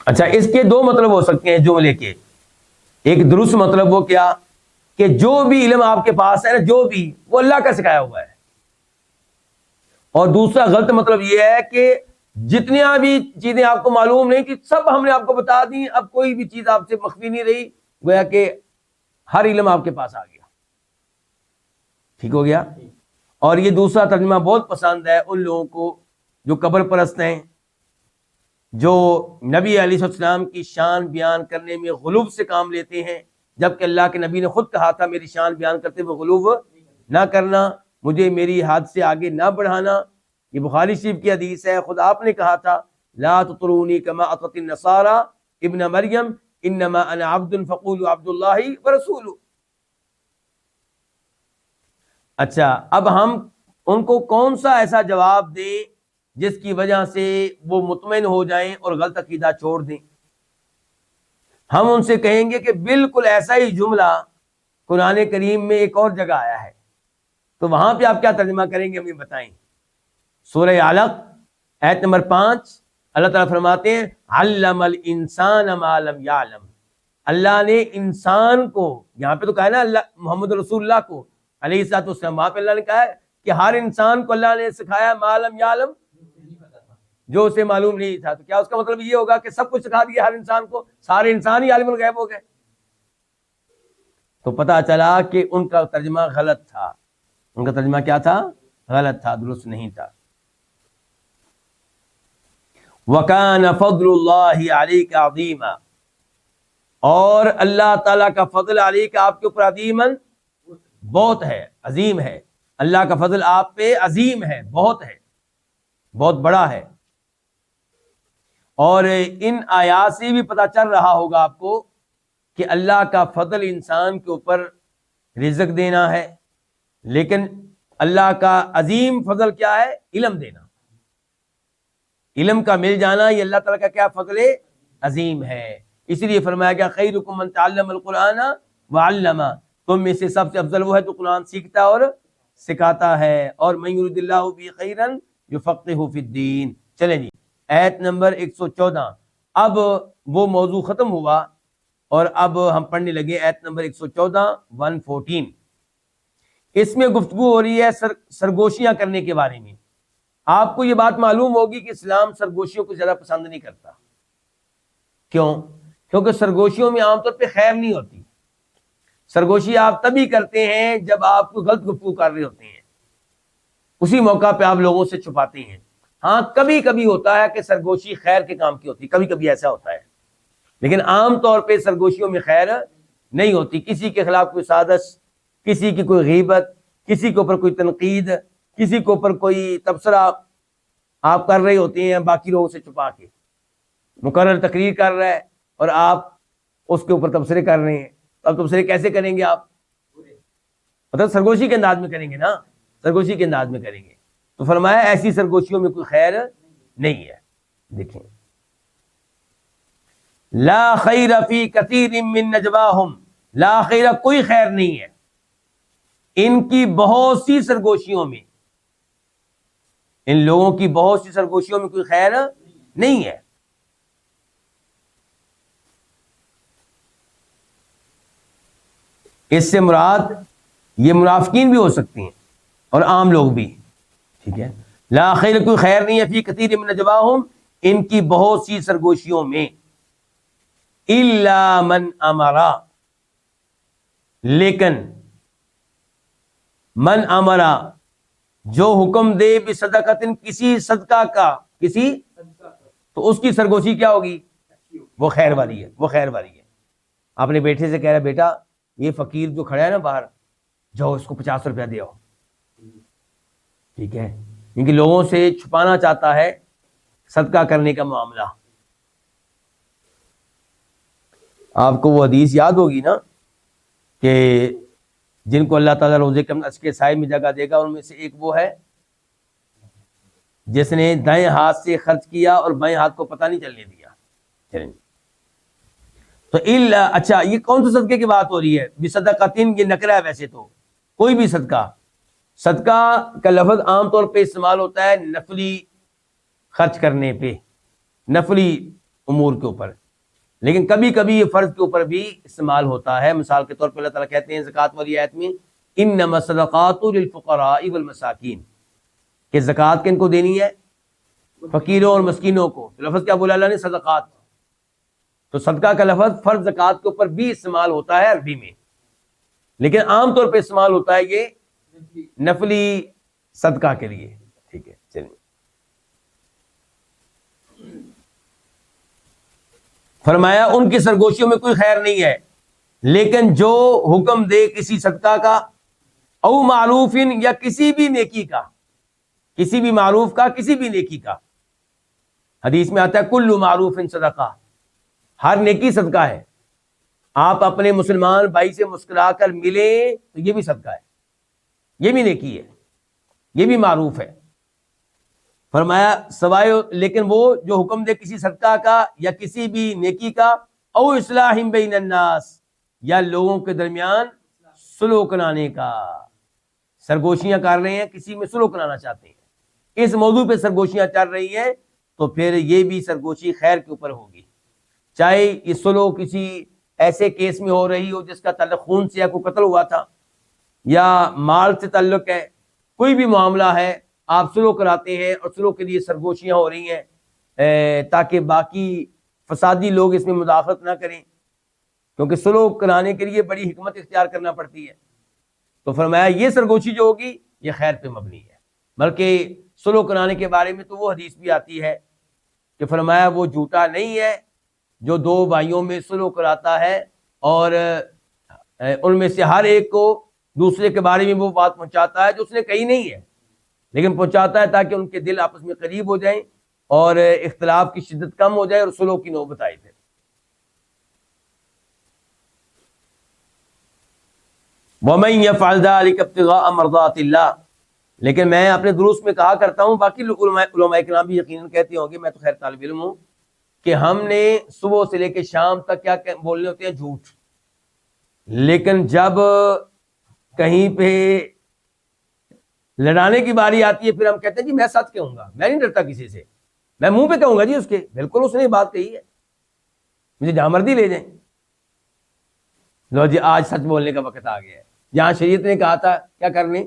اچھا، اس کے دو مطلب ہو سکتے ہیں جملے کے۔ ایک درست مطلب وہ کیا کہ جو بھی علم آپ کے پاس ہے نا، جو بھی، وہ اللہ کا سکھایا ہوا ہے۔ اور دوسرا غلط مطلب یہ ہے کہ جتنی بھی چیزیں آپ کو معلوم نہیں کہ سب ہم نے آپ کو بتا دی، اب کوئی بھی چیز آپ سے مخفی نہیں رہی، گویا کہ ہر علم آپ کے پاس آ گیا۔ ٹھیک ہو گیا؟ اور یہ دوسرا ترجمہ بہت پسند ہے ان لوگوں کو جو قبر پرست ہیں، جو نبی علیہ السلام کی شان بیان کرنے میں غلو سے کام لیتے ہیں، جبکہ اللہ کے نبی نے خود کہا تھا میری شان بیان کرتے ہوئے غلو نہ کرنا، مجھے میری حد سے آگے نہ بڑھانا۔ یہ بخاری شریف کی حدیث ہے، خود آپ نے کہا تھا لا تطرونی کما اطرت النصارى ابن مریم انما انا عبد فقولوا عبد اللہ ورسولہ۔ اچھا، اب ہم ان کو کون سا ایسا جواب دیں جس کی وجہ سے وہ مطمئن ہو جائیں اور غلط عقیدہ چھوڑ دیں؟ ہم ان سے کہیں گے کہ بالکل ایسا ہی جملہ قرآن کریم میں ایک اور جگہ آیا ہے، تو وہاں پہ آپ کیا ترجمہ کریں گے ہمیں بتائیں۔ سورہ علق آیت نمبر 5 اللہ تعالیٰ فرماتے ہیں علم الانسان ما لم یعلم، اللہ نے انسان کو، یہاں پہ تو کہا ہے نا اللہ محمد رسول اللہ کو علیہ الصلوۃ والسلام، وہاں پہ اللہ نے کہا ہے کہ ہر انسان کو اللہ نے سکھایا ما لم یعلم، جو اسے معلوم نہیں تھا۔ تو کیا اس کا مطلب یہ ہوگا کہ سب کچھ سکھا دیا ہر انسان کو، سارے انسان ہی عالم الغیب ہو گئے؟ تو پتہ چلا کہ ان کا ترجمہ غلط تھا، ان کا ترجمہ کیا تھا؟ غلط تھا، درست نہیں تھا۔ وَكَانَ فَضْلُ اللَّهِ عَلَيْكَ عَظِيمًا، اور اللہ تعالیٰ کا فضل علیک آپ کے اوپر عظیماً بہت ہے، عظیم ہے۔ اللہ کا فضل آپ پہ عظیم ہے، بہت ہے، بہت بڑا ہے۔ اور ان آیات سے بھی پتہ چل رہا ہوگا آپ کو کہ اللہ کا فضل انسان کے اوپر رزق دینا ہے، لیکن اللہ کا عظیم فضل کیا ہے؟ علم دینا، علم کا مل جانا، یہ اللہ تعالیٰ کا کیا فضل عظیم ہے۔ اس لیے فرمایا گیا خیرکم من تعلم القرآن وعلمہ، تم میں سے سب سے افضل وہ ہے جو قرآن سیکھتا اور سکھاتا ہے۔ اور من یرد اللہ بہ خیرا یفقہہ فی الدین۔ چلیں جی، آیت نمبر 114، اب وہ موضوع ختم ہوا اور اب ہم پڑھنے لگے آیت نمبر 114 114۔ اس میں گفتگو ہو رہی ہے سرگوشیاں کرنے کے بارے میں۔ آپ کو یہ بات معلوم ہوگی کہ اسلام سرگوشیوں کو زیادہ پسند نہیں کرتا۔ کیوں؟ کیونکہ سرگوشیوں میں عام طور پہ خیر نہیں ہوتی۔ سرگوشی آپ تبھی کرتے ہیں جب آپ کو غلط گفتگو کر رہے ہوتے ہیں، اسی موقع پہ آپ لوگوں سے چھپاتے ہیں۔ ہاں کبھی کبھی ہوتا ہے کہ سرگوشی خیر کے کام کی ہوتی ہے، کبھی کبھی ایسا ہوتا ہے، لیکن عام طور پہ سرگوشیوں میں خیر نہیں ہوتی۔ کسی کے خلاف کوئی سازش، کسی کی کوئی غیبت، کسی کے اوپر کوئی تنقید، کسی کے اوپر کوئی تبصرہ آپ کر رہے ہوتے ہیں باقی لوگوں سے چھپا کے۔ مقرر تقریر کر رہا ہے اور آپ اس کے اوپر تبصرے کر رہے ہیں، اب تبصرے کیسے کریں گے آپ؟ مطلب سرگوشی کے انداز میں کریں گے نا، سرگوشی کے انداز میں کریں گے۔ تو فرمایا ایسی سرگوشیوں میں کوئی خیر نہیں ہے۔ دیکھیں لا خیر فی کثیر من نجواہم، لا خیر کوئی خیر نہیں ہے ان کی بہت سی سرگوشیوں میں، ان لوگوں کی بہت سی سرگوشیوں میں کوئی خیر نہیں ہے۔ اس سے مراد یہ منافقین بھی ہو سکتے ہیں اور عام لوگ بھی، ٹھیک ہے۔ لا خیر کوئی خیر نہیں ہے فی کثیر من نجواہم، ان کی بہت سی سرگوشیوں میں، الا من امرا، لیکن من امرا جو حکم دے بصدقۃ کسی صدقہ کا، کسی، تو اس کی سرگوشی کیا ہوگی؟ وہ خیر والی ہے، وہ خیر والی ہے۔ اپنے بیٹے سے کہہ رہا بیٹا یہ فقیر جو کھڑا ہے نا باہر، جاؤ اس کو 50 روپیہ دے آؤ، ٹھیک ہے، کیونکہ لوگوں سے چھپانا چاہتا ہے صدقہ کرنے کا معاملہ۔ آپ کو وہ حدیث یاد ہوگی نا کہ جن کو اللہ تعالیٰ روزے کے عرش کے سائے میں جگہ دے گا، ان میں سے ایک وہ ہے جس نے دائیں ہاتھ سے خرچ کیا اور بائیں ہاتھ کو پتہ نہیں چلنے دیا۔ چلیں تو اچھا یہ کون سے صدقے کی بات ہو رہی ہے؟ بصدقۃ، یہ نکرہ ہے ویسے تو، کوئی بھی صدقہ۔ صدقہ کا لفظ عام طور پہ استعمال ہوتا ہے نفلی خرچ کرنے پہ، نفلی امور کے اوپر، لیکن کبھی کبھی یہ فرض کے اوپر بھی استعمال ہوتا ہے۔ مثال کے طور پہ اللہ تعالیٰ کہتے ہیں زکوٰۃ والی آیت میں انما الصدقات للفقراء والمساکین، کہ زکوٰۃ کن کو دینی ہے؟ فقیروں اور مسکینوں کو۔ لفظ کیا بولا اللہ نے؟ صدقات۔ تو صدقہ کا لفظ فرض زکوٰۃ کے اوپر بھی استعمال ہوتا ہے عربی میں، لیکن عام طور پہ استعمال ہوتا ہے یہ نفلی صدقہ کے لیے، ٹھیک ہے۔ چلیے فرمایا ان کی سرگوشیوں میں کوئی خیر نہیں ہے، لیکن جو حکم دے کسی صدقہ کا، او معروف، یا کسی بھی نیکی کا، کسی بھی معروف کا، کسی بھی نیکی کا۔ حدیث میں آتا ہے کل معروف صدقہ، ہر نیکی صدقہ ہے۔ آپ اپنے مسلمان بھائی سے مسکرا کر ملیں تو یہ بھی صدقہ ہے، یہ بھی نیکی ہے، یہ بھی معروف ہے۔ فرمایا سوائے، لیکن وہ جو حکم دے کسی صدقہ کا یا کسی بھی نیکی کا، او اصلاح بین الناس، یا لوگوں کے درمیان صلح کرانے کا، سرگوشیاں کر رہے ہیں، کسی میں صلح کرانا چاہتے ہیں، اس موضوع پہ سرگوشیاں چل رہی ہیں، تو پھر یہ بھی سرگوشی خیر کے اوپر ہوگی، چاہے یہ صلح کسی ایسے کیس میں ہو رہی ہو جس کا تعلق خون سے یا کوئی قتل ہوا تھا، یا مال سے تعلق ہے، کوئی بھی معاملہ ہے، آپ صلح کراتے ہیں اور صلح کے لیے سرگوشیاں ہو رہی ہیں تاکہ باقی فسادی لوگ اس میں مداخلت نہ کریں، کیونکہ صلح کرانے کے لیے بڑی حکمت اختیار کرنا پڑتی ہے۔ تو فرمایا یہ سرگوشی جو ہوگی یہ خیر پہ مبنی ہے، بلکہ صلح کرانے کے بارے میں تو وہ حدیث بھی آتی ہے کہ فرمایا وہ جھوٹا نہیں ہے جو دو بھائیوں میں صلح کراتا ہے اور ان میں سے ہر ایک کو دوسرے کے بارے میں وہ بات پہنچاتا ہے جو اس نے کہی نہیں ہے، لیکن پہنچاتا ہے تاکہ ان کے دل آپس میں قریب ہو جائیں اور اختلاف کی شدت کم ہو جائے اور صلح کی نوبت آئے۔ پھر وَمَن يَفْعَلْ ذَلِكَ ابْتِغَاءَ مَرْضَاتِ اللَّهِ، لیکن میں اپنے دروس میں کہا کرتا ہوں، باقی علماء کرام بھی یقیناً کہتے ہوں گے، میں تو خیر طالب علم ہوں، کہ ہم نے صبح سے لے کے شام تک کیا بولنے ہوتے ہیں؟ جھوٹ۔ لیکن جب کہیں پہ لڑانے کی باری آتی ہے پھر ہم کہتے ہیں جی میں سچ کہوں گا، میں نہیں ڈرتا کسی سے، میں منہ پہ کہوں گا جی اس کے، بالکل اس نے یہ بات کہی ہے، مجھے جہاں مرضی لے جائیں۔ لو جی آج سچ بولنے کا وقت آ گیا ہے، جہاں شریعت نے کہا تھا کیا کرنے،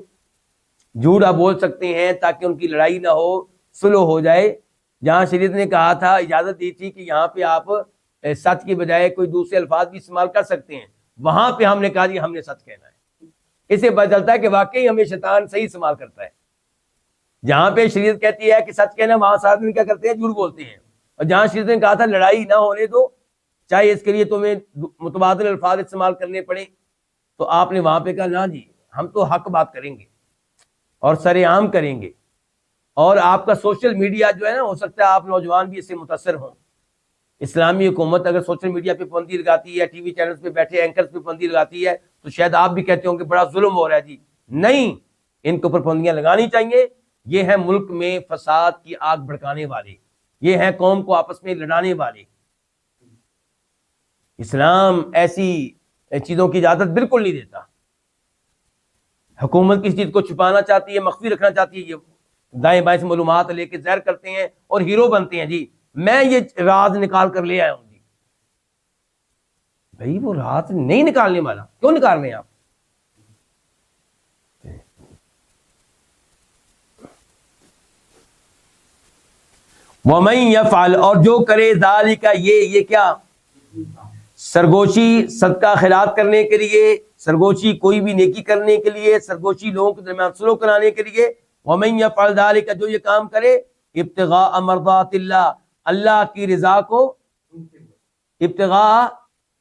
جھوٹ آپ بول سکتے ہیں تاکہ ان کی لڑائی نہ ہو، صلح ہو جائے، جہاں شریعت نے کہا تھا، اجازت دی تھی کہ یہاں پہ آپ سچ کی بجائے کوئی دوسرے الفاظ بھی استعمال کر سکتے ہیں، وہاں پہ ہم نے کہا جی ہم نے سچ کہنا ہے۔ اس سے پتہ چلتا ہے کہ واقعی ہمیں شیطان صحیح استعمال کرتا ہے، جہاں پہ شریعت کہتی ہے کہ سچ کہنا وہاں سارے دن کیا کرتے ہیں؟ جھوٹ بولتے ہیں، اور جہاں شریعت نے کہا تھا لڑائی نہ ہونے دو، چاہے اس کے لیے تمہیں متبادل الفاظ استعمال کرنے پڑے، تو آپ نے وہاں پہ کہا نہ جی ہم تو حق بات کریں گے اور سر عام کریں گے۔ اور آپ کا سوشل میڈیا جو ہے نا، ہو سکتا ہے آپ نوجوان بھی اس سے متاثر ہوں، اسلامی حکومت اگر سوشل میڈیا پہ پابندی لگاتی ہے، ٹی وی چینلز پہ بیٹھے اینکرز پہ پابندی لگاتی ہے، تو شاید آپ بھی کہتے ہوں کہ بڑا ظلم ہو رہا ہے جی، نہیں، ان کے اوپر پابندیاں لگانی چاہیے، یہ ہیں ملک میں فساد کی آگ بھڑکانے والے، یہ ہیں قوم کو آپس میں لڑانے والے۔ اسلام ایسی چیزوں کی اجازت بالکل نہیں دیتا۔ حکومت کسی چیز کو چھپانا چاہتی ہے، مخفی رکھنا چاہتی ہے، یہ دائیں بائیں سے معلومات لے کے ظاہر کرتے ہیں اور ہیرو بنتے ہیں جی میں یہ راز نکال کر لے آیا ہوں جی۔ بھائی وہ راز نہیں نکالنے والا، کیوں نکال رہے ہیں آپ؟ وَمَن يَفْعَلْ، اور جو کرے ذَلِكَ، یہ کیا سرگوشی، صدقہ خیرات کرنے کے لیے، سرگوشی کوئی بھی نیکی کرنے کے لیے، سرگوشی لوگوں کے درمیان صلح کرانے کے لیے، ومن یفعل ذلک، جو یہ کام کرے ابتغاء مرضات اللہ، اللہ کی رضا کو ابتغاء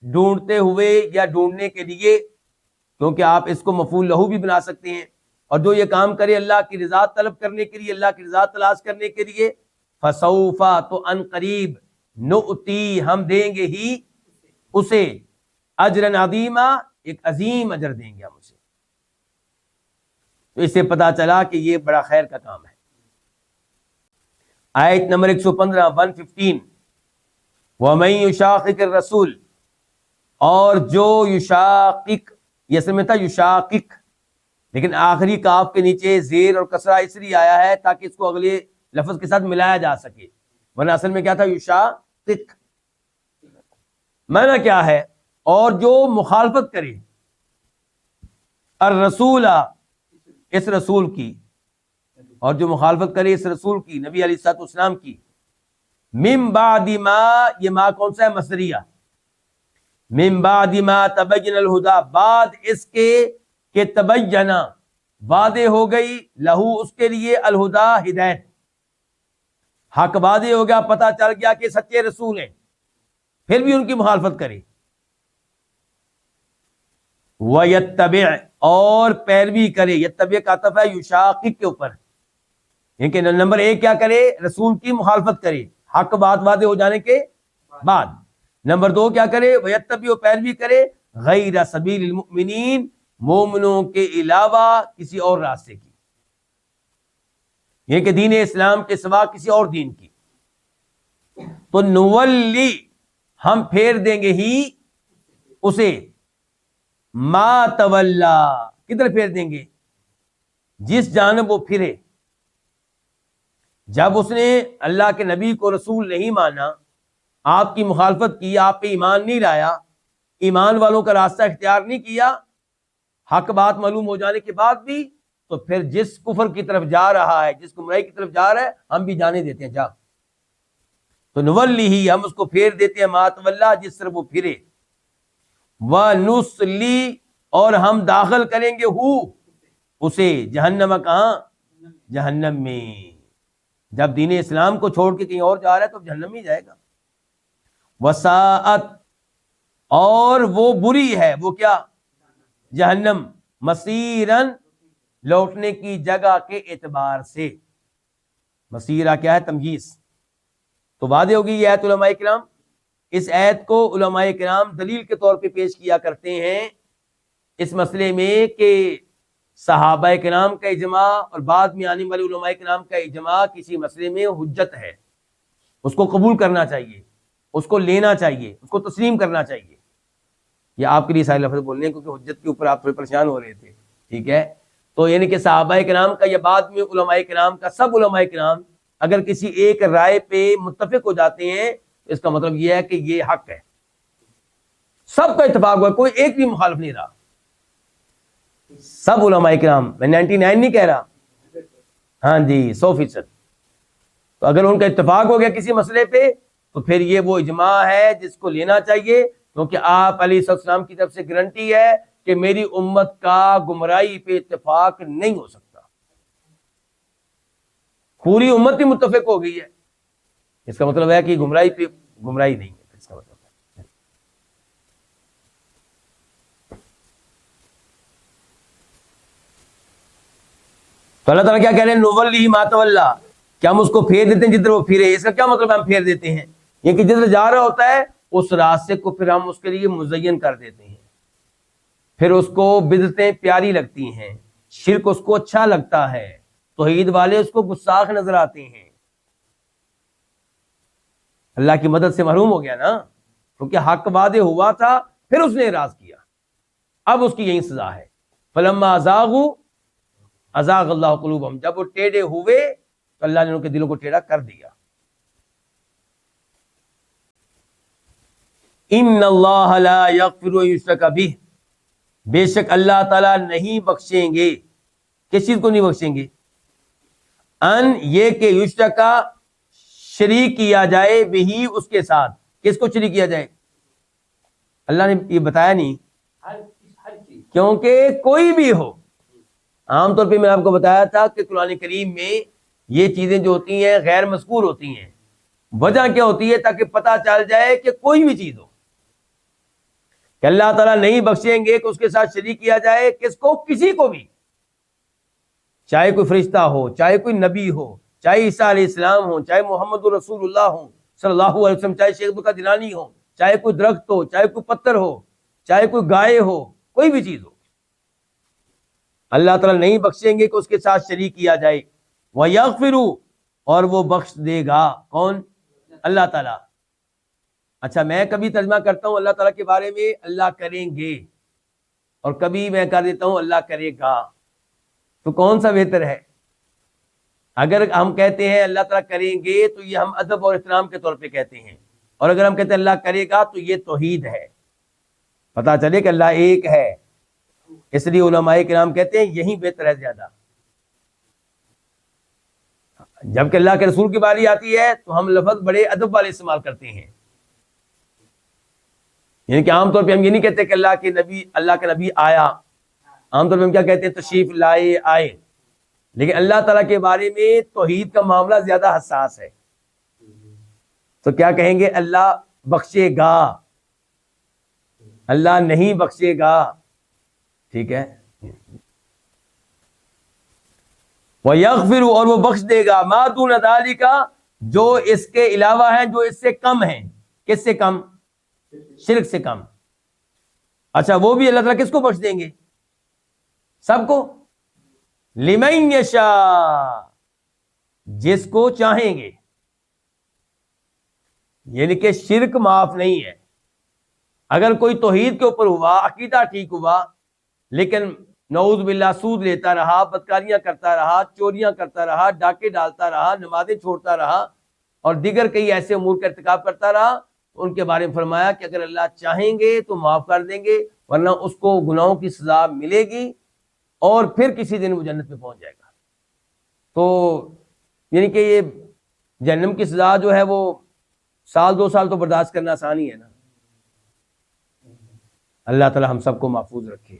ڈھونڈتے ہوئے یا ڈھونڈنے کے لیے، کیونکہ آپ اس کو مفعول لہو بھی بنا سکتے ہیں، اور جو یہ کام کرے اللہ کی رضا طلب کرنے کے لیے، اللہ کی رضا تلاش کرنے کے لیے، فسوف، تو ان قریب، نؤتی، ہم دیں گے ہی اسے، اجرن عظیما، ایک عظیم اجر دیں گے ہم اسے۔ تو اس سے پتا چلا کہ یہ بڑا خیر کا کام ہے۔ آیت نمبر 115 115، وَمَن يُشَاقِقِ الرَّسُولِ، اور جو یشاقق، یہ اصل میں تھا یشاقق، لیکن آخری کاف کے نیچے زیر اور کسرہ اس لیے آیا ہے تاکہ اس کو اگلے لفظ کے ساتھ ملایا جا سکے، ورنہ اصل میں کیا تھا؟ یشاقق۔ معنی کیا ہے؟ اور جو مخالفت کرے، الرسول، اس رسول کی، اور جو مخالفت کرے اس رسول کی، نبی علیہ الصلوۃ والسلام کی، من بعد ما، یہ ما کون سا ہے؟ مصدریہ، من بعد ما تبین الہدا، بعد اس کے کہ تبینہ، واضح ہو گئی، لہو، اس کے لیے، الہدا، ہدایت، حق واضح ہو گیا، پتہ چل گیا کہ سچے رسول ہیں، پھر بھی ان کی مخالفت کرے، وَيَتَّبِعْ، اور پیروی کرے، یتبع کا عطف ہے یشاقق کے اوپر، یعنی کہ نمبر ایک کیا کرے؟ رسول کی مخالفت کرے، حق بات واضح ہو جانے کے بعد۔ نمبر دو کیا کرے؟ وَيَتَّبِعْ، پیروی کرے، غیر سبیل المؤمنین، مومنوں کے علاوہ کسی اور راستے کی، یہ کہ دین اسلام کے سوا کسی اور دین کی، تو نولی، ہم پھیر دیں گے ہی اسے، ما تولا، کدھر پھیر دیں گے؟ جس جانب وہ پھرے۔ جب اس نے اللہ کے نبی کو رسول نہیں مانا، آپ کی مخالفت کی، آپ پہ ایمان نہیں لایا، ایمان والوں کا راستہ اختیار نہیں کیا، حق بات معلوم ہو جانے کے بعد بھی، تو پھر جس کفر کی طرف جا رہا ہے، جس گمراہی کی طرف جا رہا ہے، ہم بھی جانے دیتے ہیں، جا، تو نولی ہی، ہم اس کو پھیر دیتے ہیں، ما تولا، جس طرف وہ پھرے، وَنُصْلِي، اور ہم داخل کریں گے اسے، جہنم، کہاں؟ جہنم میں۔ جب دین اسلام کو چھوڑ کے کہیں اور جا رہا ہے تو جہنم ہی جائے گا۔ وساعت، اور وہ بری ہے، وہ کیا؟ جہنم، مصیرن، لوٹنے کی جگہ کے اعتبار سے، مصیرہ کیا ہے؟ تمییز۔ تو واضح ہوگی یہ آیت، علماء کرام اس آیت کو علماء کرام دلیل کے طور پہ پیش کیا کرتے ہیں اس مسئلے میں کہ صحابہ کرام کا اجماع اور بعد میں آنے والے علماء کرام کا اجماع کسی مسئلے میں حجت ہے، اس کو قبول کرنا چاہیے، اس کو لینا چاہیے، اس کو تسلیم کرنا چاہیے۔ یہ آپ کے لیے سارے لفظ بولنے ہیں کیونکہ حجت کے اوپر آپ تھوڑے پریشان ہو رہے تھے، ٹھیک ہے؟ تو یعنی کہ صحابہ کرام کا یا بعد میں علماء کرام کا، سب علماء کرام اگر کسی ایک رائے پہ متفق ہو جاتے ہیں، اس کا مطلب یہ ہے کہ یہ حق ہے، سب کا اتفاق ہوا، کوئی ایک بھی مخالف نہیں رہا، سب علماء کرام، میں 99 نہیں کہہ رہا، ہاں جی 100%۔ تو اگر ان کا اتفاق ہو گیا کسی مسئلے پہ تو پھر یہ وہ اجماع ہے جس کو لینا چاہیے، کیونکہ آپ علیہ السلام کی طرف سے گارنٹی ہے کہ میری امت کا گمراہی پہ اتفاق نہیں ہو سکتا، پوری امت ہی متفق ہو گئی ہے، اس کا مطلب ہے کہ گمراہی پہ گمراہی نہیں ہے، اس کا مطلب ہے۔ تو اللہ تعالیٰ کیا کہہ رہے ہیں؟ نولی ما تولا، کہ ہم اس کو پھیر دیتے ہیں جدھر وہ پھرے۔ اس کا کیا مطلب ہے ہم پھیر دیتے ہیں؟ یہ کہ جدھر جا رہا ہوتا ہے اس راستے کو پھر ہم اس کے لیے مزین کر دیتے ہیں، پھر اس کو بدعتیں پیاری لگتی ہیں، شرک اس کو اچھا لگتا ہے، توحید والے اس کو گستاخ نظر آتے ہیں، اللہ کی مدد سے محروم ہو گیا نا، کیونکہ حق واضح ہوا تھا، پھر اس نے اعراض کیا، اب اس کی یہی سزا ہے۔ فلما ازاغوا ازاغ اللہ قلوبہم، جب وہ ٹیڑھے ہوئے تو اللہ نے ان کے دلوں کو ٹیڑھا کر دیا۔ ان اللہ لا یغفر ان یشرک بہ، بے شک اللہ تعالیٰ نہیں بخشیں گے، کس چیز کو نہیں بخشیں گے؟ ان، یہ کہ یشرک، شریک کیا جائے، بہی، اس کے ساتھ، کس کو شریک کیا جائے؟ اللہ نے یہ بتایا نہیں، کیونکہ کوئی بھی ہو، عام طور پہ میں نے آپ کو بتایا تھا کہ قرآن کریم میں یہ چیزیں جو ہوتی ہیں غیر مذکور ہوتی ہیں. وجہ کیا ہوتی ہے؟ تاکہ پتہ چل جائے کہ کوئی بھی چیز ہو کہ اللہ تعالیٰ نہیں بخشیں گے کہ اس کے ساتھ شریک کیا جائے. کس کو؟ کسی کو بھی، چاہے کوئی فرشتہ ہو، چاہے کوئی نبی ہو، چاہے عیسیٰ علیہ السلام ہو، چاہے محمد رسول اللہ ہو صلی اللہ علیہ وسلم، چاہے شیخ عبد القادر جیلانی ہو، چاہے کوئی درخت ہو، چاہے کوئی پتھر ہو، چاہے کوئی گائے ہو، کوئی بھی چیز ہو، اللہ تعالیٰ نہیں بخشیں گے کہ اس کے ساتھ شریک کیا جائے. وَيَغْفِرُ، اور وہ بخش دے گا. کون؟ اللہ تعالیٰ. اچھا، میں کبھی ترجمہ کرتا ہوں اللہ تعالیٰ کے بارے میں اللہ کریں گے، اور کبھی میں کر دیتا ہوں اللہ کرے گا. تو کون سا بہتر ہے؟ اگر ہم کہتے ہیں اللہ تعالیٰ کریں گے تو یہ ہم ادب اور احترام کے طور پہ کہتے ہیں، اور اگر ہم کہتے ہیں اللہ کرے گا تو یہ توحید ہے، پتہ چلے کہ اللہ ایک ہے. اس لیے علماء کرام کہتے ہیں یہی بہتر ہے زیادہ. جبکہ اللہ کے رسول کی باری آتی ہے تو ہم لفظ بڑے ادب والے استعمال کرتے ہیں. یعنی کہ عام طور پہ ہم یہ نہیں کہتے کہ اللہ کا نبی آیا. عام طور پہ ہم کیا کہتے ہیں؟ تشریف لائے، آئے. لیکن اللہ تعالیٰ کے بارے میں توحید کا معاملہ زیادہ حساس ہے، تو کیا کہیں گے؟ اللہ بخشے گا، اللہ نہیں بخشے گا. ٹھیک ہے. وَيَغْفِرُ، اور وہ بخش دے گا، مَا دُونَ ذَلِكَ، جو اس کے علاوہ ہیں، جو اس سے کم ہیں. کس سے کم؟ شرک سے کم. اچھا، وہ بھی اللہ تعالیٰ کس کو بخش دیں گے؟ سب کو. لِمَن یشاء، جس کو چاہیں گے. یعنی کہ شرک معاف نہیں ہے. اگر کوئی توحید کے اوپر ہوا، عقیدہ ٹھیک ہوا، لیکن نعوذ باللہ سود لیتا رہا، بدکاریاں کرتا رہا، چوریاں کرتا رہا، ڈاکے ڈالتا رہا، نمازیں چھوڑتا رہا، اور دیگر کئی ایسے امور کا ارتکاب کرتا رہا، تو ان کے بارے میں فرمایا کہ اگر اللہ چاہیں گے تو معاف کر دیں گے، ورنہ اس کو گناہوں کی سزا ملے گی، اور پھر کسی دن وہ جنت میں پہنچ جائے گا. تو یعنی کہ یہ جہنم کی سزا جو ہے وہ 1-2 سال تو برداشت کرنا آسان ہی ہے نا. اللہ تعالی ہم سب کو محفوظ رکھے.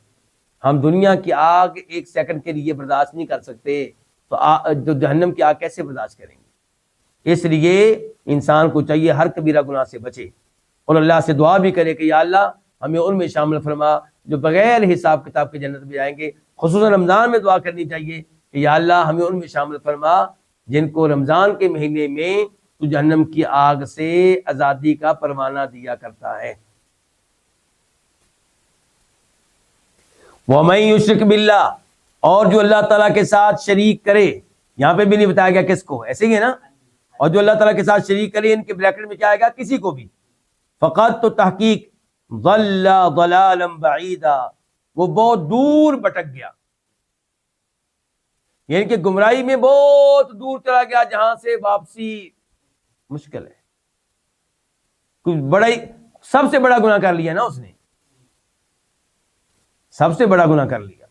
ہم دنیا کی آگ 1 سیکنڈ کے لیے برداشت نہیں کر سکتے، تو جہنم کی آگ کیسے برداشت کریں گے؟ اس لیے انسان کو چاہیے ہر کبیرہ گناہ سے بچے، اور اللہ سے دعا بھی کرے کہ یا اللہ ہمیں ان میں شامل فرما جو بغیر حساب کتاب کے جنت میں جائیں گے. خصوصاً رمضان میں دعا کرنی چاہیے کہ یا اللہ ہمیں ان میں شامل فرما جن کو رمضان کے مہینے میں تو جہنم کی آگ سے آزادی کا پروانہ دیا کرتا ہے. وَمَن يُشْرِكْ بِاللَّهِ، اور جو اللہ تعالیٰ کے ساتھ شریک کرے. یہاں پہ بھی نہیں بتایا گیا کس کو، ایسے ہی ہے نا. اور جو اللہ تعالیٰ کے ساتھ شریک کرے، ان کے بریکٹ میں کیا آئے گا؟ کسی کو بھی. فقط، تو تحقیق، ضل ضلالا بعیدا، وہ بہت دور بھٹک گیا. یعنی کہ گمراہی میں بہت دور چلا گیا، جہاں سے واپسی مشکل ہے. کچھ بڑا ہی، سب سے بڑا گناہ کر لیا نا اس نے، سب سے بڑا گناہ کر لیا.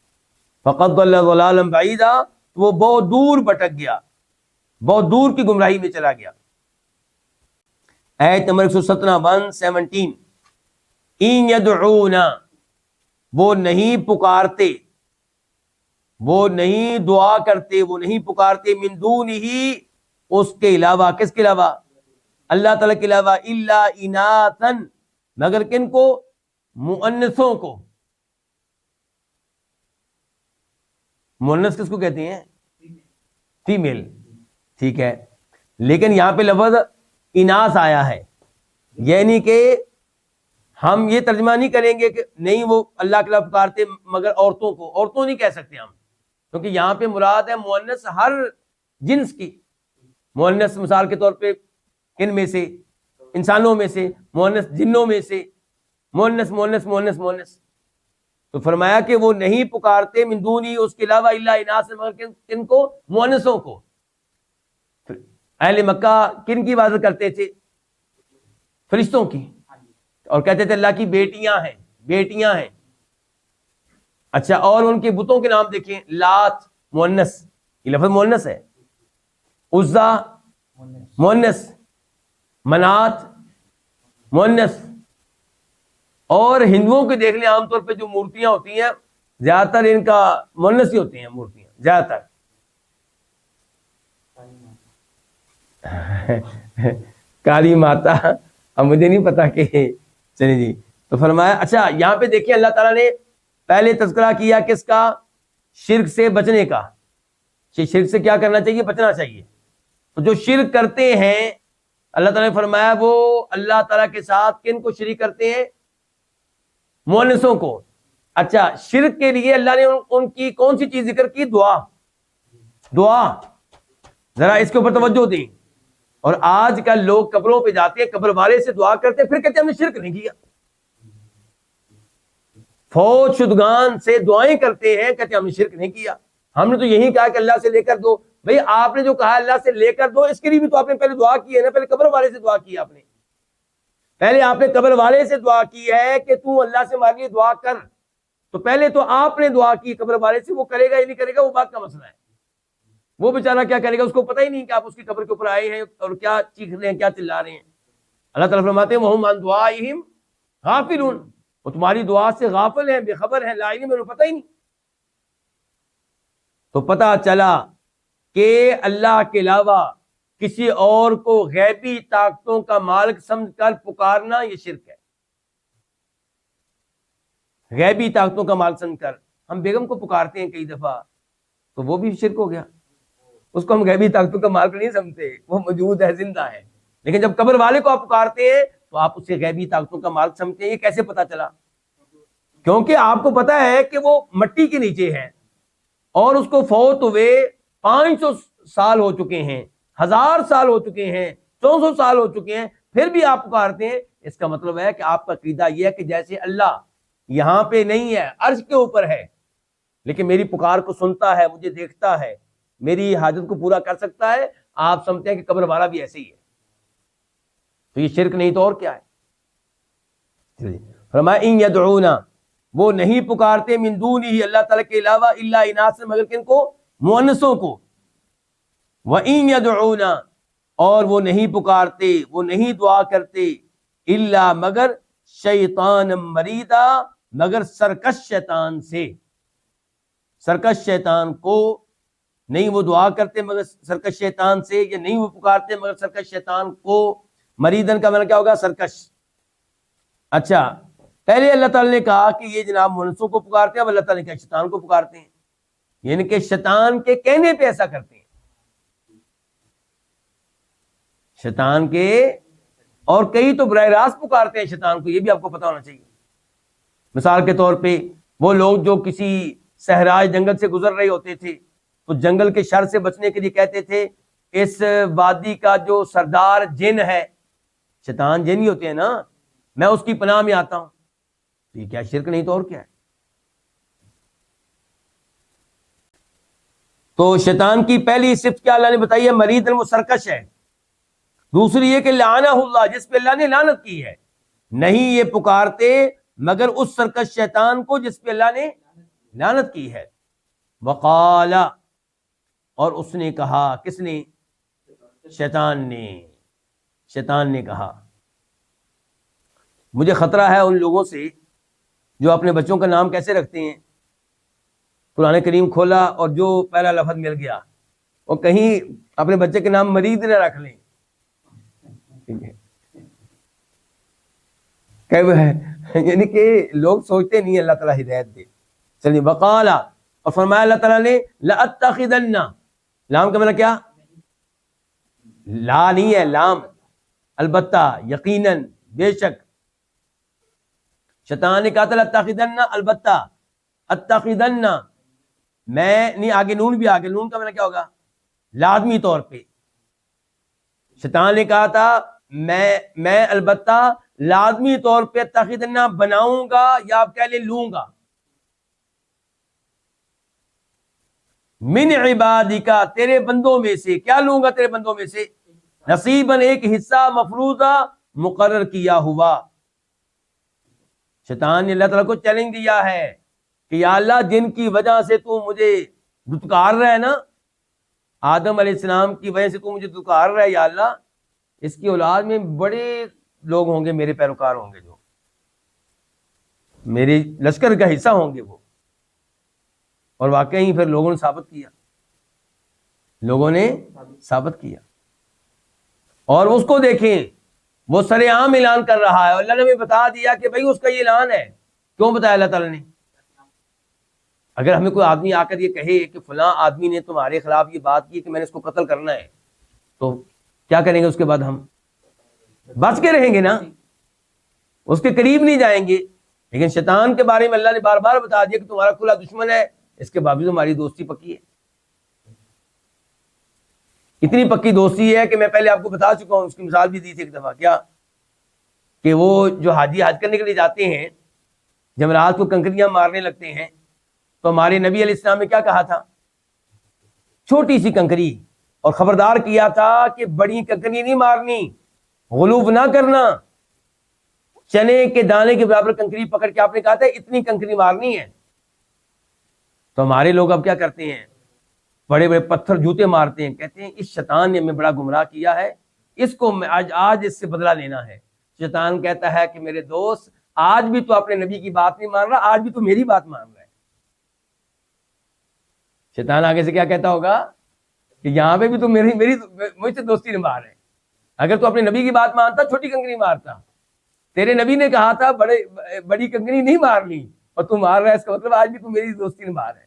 فقط ضل ضلالا بعیدا، وہ بہت دور بھٹک گیا، بہت دور کی گمراہی میں چلا گیا. آیت نمبر 117 ان یدعون، وہ نہیں پکارتے، وہ نہیں دعا کرتے، وہ نہیں پکارتے، من دونہ، اس کے علاوہ. کس کے علاوہ؟ اللہ تعالیٰ کے علاوہ. الا اناثا، مگر کن کو؟ مؤنثوں کو. مؤنث کس کو کہتے ہیں؟ فیمیل. ٹھیک ہے، لیکن یہاں پہ لفظ اناث آیا ہے، یعنی کہ ہم یہ ترجمہ نہیں کریں گے کہ نہیں وہ اللہ کے علاوہ پکارتے مگر عورتوں کو. عورتوں نہیں کہہ سکتے ہم، کیونکہ یہاں پہ مراد ہے مؤنث ہر جنس کی. مؤنث مثال کے طور پہ ان میں سے، انسانوں میں سے، مؤنث جنوں میں سے، مؤنث مؤنث مؤنث مؤنث. تو فرمایا کہ وہ نہیں پکارتے من دونی، اس کے علاوہ، الا اناث، مگر کن کو؟ مؤنثوں کو. اہل مکہ کن کی عبادت کرتے تھے؟ فرشتوں کی، اور کہتے تھے اللہ کی بیٹیاں ہیں، بیٹیاں ہیں. اچھا، اور ان کے بتوں کے نام دیکھیں. لات مؤنث، یہ لفظ مؤنث ہے. عزا مؤنث، منات مؤنث. اور ہندوؤں کے دیکھ لیں عام طور پہ جو مورتیاں ہوتی ہیں زیادہ تر ان کا مونس ہی ہوتے ہیں مورتیاں زیادہ تر. کالی ماتا اب مجھے نہیں پتا کہ چلیے جی. تو فرمایا اچھا یہاں پہ دیکھیے اللہ تعالیٰ نے پہلے تذکرہ کیا کس کا؟ شرک سے بچنے کا. شرک سے کیا کرنا چاہیے؟ بچنا چاہیے. تو جو شرک کرتے ہیں اللہ تعالیٰ نے فرمایا وہ اللہ تعالیٰ کے ساتھ کن کو شریک کرتے ہیں؟ مونسوں کو. اچھا شرک کے لیے اللہ نے ان کی کون سی چیز ذکر کی؟ دعا. ذرا اس کے اوپر توجہ دیں. اور آج کل لوگ قبروں پہ جاتے ہیں, قبر والے سے دعا کرتے ہیں, پھر کہتے ہیں ہم نے شرک نہیں کیا. فوت شدگان سے دعائیں کرتے ہیں, کہتے ہیں ہم نے شرک نہیں کیا, ہم نے تو یہی کہا کہ اللہ سے لے کر دو. بھئی آپ نے جو کہا اللہ سے لے کر دو, اس کے لیے بھی تو آپ نے پہلے دعا کی ہے نا, پہلے قبر والے سے دعا کی آپ نے. پہلے آپ نے قبر والے سے دعا کی ہے کہ تو اللہ سے ہمارے لیے دعا کر. تو پہلے تو آپ نے دعا کی قبر والے سے, وہ کرے گا یا نہیں کرے گا وہ بات کا مسئلہ ہے. وہ بیچارہ کیا کرے گا, اس کو پتہ ہی نہیں کہ آپ اس کی قبر کے اوپر آئے ہیں اور کیا چیخ رہے ہیں, کیا چلا رہے ہیں. اللہ تعالیٰ فرماتے ہیں وَهُمْ عَنْ دُعَائِهِمْ غَافِلُونَ, وہ تمہاری دعا سے غافل ہیں, بے خبر ہیں, لا علم, انہیں پتہ ہی نہیں. تو پتہ چلا کہ اللہ کے علاوہ کسی اور کو غیبی طاقتوں کا مالک سمجھ کر پکارنا یہ شرک ہے. غیبی طاقتوں کا مالک سمجھ کر ہم بیگم کو پکارتے ہیں کئی دفعہ, تو وہ بھی شرک ہو گیا. اس کو ہم غیبی طاقتوں کا مالک نہیں سمجھتے, وہ موجود ہے, زندہ ہے. لیکن جب قبر والے کو آپ پکارتے ہیں تو آپ اسے غیبی طاقتوں کا مالک سمجھتے ہیں. یہ کیسے پتا چلا؟ کیونکہ آپ کو پتا ہے کہ وہ مٹی کے نیچے ہے اور اس کو فوت ہوئے 500 سال ہو چکے ہیں, 1000 سال ہو چکے ہیں, 400 سال ہو چکے ہیں, پھر بھی آپ پکارتے ہیں. اس کا مطلب ہے کہ آپ کا عقیدہ یہ ہے کہ جیسے اللہ یہاں پہ نہیں ہے, عرش کے اوپر ہے, لیکن میری پکار کو سنتا ہے, مجھے دیکھتا ہے, میری حاجت کو پورا کر سکتا ہے. آپ سمجھتے ہیں کہ قبر والا بھی ایسے ہی ہے. تو یہ شرک نہیں تو اور کیا ہے؟ فرمایا ان یدعون, وہ نہیں پکارتے, من دونہ, اللہ تعالیٰ کے علاوہ, الا اناسا, مگر کن کو؟ مؤنثوں کو. وَإِن يَدْعُونَ, اور وہ نہیں پکارتے, وہ نہیں دعا کرتے, الا, مگر, شیطان مریدا, مگر سرکش شیطان سے. سرکش شیطان کو نہیں وہ دعا کرتے مگر سرکش شیطان سے, یا نہیں وہ پکارتے مگر سرکش شیطان کو. مریدن کا معنی کیا ہوگا؟ سرکش. اچھا پہلے اللہ تعالیٰ نے کہا کہ یہ جناب منسوں کو پکارتے ہیں, اب اللہ تعالیٰ نے کہا شیطان کو پکارتے ہیں, یعنی کہ شیطان کے کہنے پہ ایسا کرتے ہیں. شیطان کے, اور کئی تو براہ راست پکارتے ہیں شیطان کو, یہ بھی آپ کو پتا ہونا چاہیے. مثال کے طور پہ وہ لوگ جو کسی صحرائے جنگل سے گزر رہے ہوتے تھے تو جنگل کے شر سے بچنے کے لیے کہتے تھے اس وادی کا جو سردار جن ہے, شیطان جن ہی ہوتے ہیں نا, میں اس کی پناہ میں آتا ہوں. تو یہ کیا شرک نہیں تو اور کیا ہے؟ تو شیطان کی پہلی صفت کیا اللہ نے بتائی ہے؟ مرید, وہ سرکش ہے. دوسری یہ کہ لعنہ اللہ, جس پہ اللہ نے لعنت کی ہے. نہیں یہ پکارتے مگر اس سرکش شیطان کو جس پہ اللہ نے لعنت کی ہے. وقال, اور اس نے کہا, کس نے؟ شیطان نے. شیطان نے کہا. مجھے خطرہ ہے ان لوگوں سے جو اپنے بچوں کا نام کیسے رکھتے ہیں, قرآن کریم کھولا اور جو پہلا لفظ مل گیا, اور کہیں اپنے بچے کے نام مرید نہ رکھ لیں. یعنی کہ لوگ سوچتے نہیں, اللہ تعالیٰ ہدایت دے. چلیے وقال, اور فرمایا اللہ تعالیٰ نے لأتخذن, لام کا مطلب کیا؟ لا نہیں ہے, لام, البتہ, یقیناً, بے شک. شیطان نے کہا تھا لأتخذن, البتہ, اتخذن, میں نہیں, آگے نون بھی آگے, نون کا مطلب کیا ہوگا؟ لازمی طور پہ. شیطان نے کہا تھا میں البتہ لازمی طور پہ اتخذن بناؤں گا, یا آپ کہہ لیں لوں گا, من عبادکا, تیرے بندوں میں سے. کیا لوں گا تیرے بندوں میں سے؟ نصیباً, ایک حصہ, مفروضہ, مقرر کیا ہوا. شیطان نے اللہ تعالیٰ کو چیلنج دیا ہے کہ یا اللہ جن کی وجہ سے تو مجھے دھتکار رہا ہے نا, آدم علیہ السلام کی وجہ سے تو مجھے دھتکار رہا ہے, یا اللہ اس کی اولاد میں بڑے لوگ ہوں گے, میرے پیروکار ہوں گے, جو میرے لشکر کا حصہ ہوں گے, وہ اور واقعی پھر لوگوں نے ثابت کیا اور اس کو دیکھیں وہ سر عام اعلان کر رہا ہے، اللہ نے ہمیں بتا دیا کہ بھائی اس کا یہ اعلان ہے. کیوں بتایا اللہ تعالیٰ نے؟ اگر ہمیں کوئی آدمی آ کر یہ کہے کہ فلاں آدمی نے تمہارے خلاف یہ بات کی کہ میں نے اس کو قتل کرنا ہے، تو کیا کریں گے؟ اس کے بعد ہم بچ کے رہیں گے نا، اس کے قریب نہیں جائیں گے. لیکن شیطان کے بارے میں اللہ نے بار بار بتا دیا کہ تمہارا کھلا دشمن ہے، اس کے باوجود ہماری دوستی پکی ہے. اتنی پکی دوستی ہے کہ میں پہلے آپ کو بتا چکا ہوں، اس کی مثال بھی دی تھی ایک دفعہ. کیا کہ وہ جو حاجی حج کرنے کے لیے جاتے ہیں، جمرات کو کنکریاں مارنے لگتے ہیں، تو ہمارے نبی علیہ السلام نے کیا کہا تھا؟ چھوٹی سی کنکری، اور خبردار کیا تھا کہ بڑی کنکری نہیں مارنی، غلوف نہ کرنا. چنے کے دانے کے برابر کنکری پکڑ کے آپ نے کہا تھا اتنی کنکری مارنی ہے. تو ہمارے لوگ اب کیا کرتے ہیں؟ بڑے بڑے پتھر جوتے مارتے ہیں، کہتے ہیں اس شیطان نے ہمیں بڑا گمراہ کیا ہے، اس کو میں آج اس سے بدلہ لینا ہے. شیطان کہتا ہے کہ میرے دوست، آج بھی تو اپنے نبی کی بات نہیں مان رہا، آج بھی تو میری بات مان رہا ہے. شیطان آگے سے کیا کہتا ہوگا کہ یہاں پہ بھی تو مجھ سے دوستی نبھا رہے. اگر تو اپنے نبی کی بات مانتا چھوٹی کنکری مارتا. تیرے نبی نے کہا تھا بڑی کنکری نہیں مارنی، اور تم مار رہا ہے، اس کا مطلب آج بھی تم میری دوستی نبھا رہا ہے.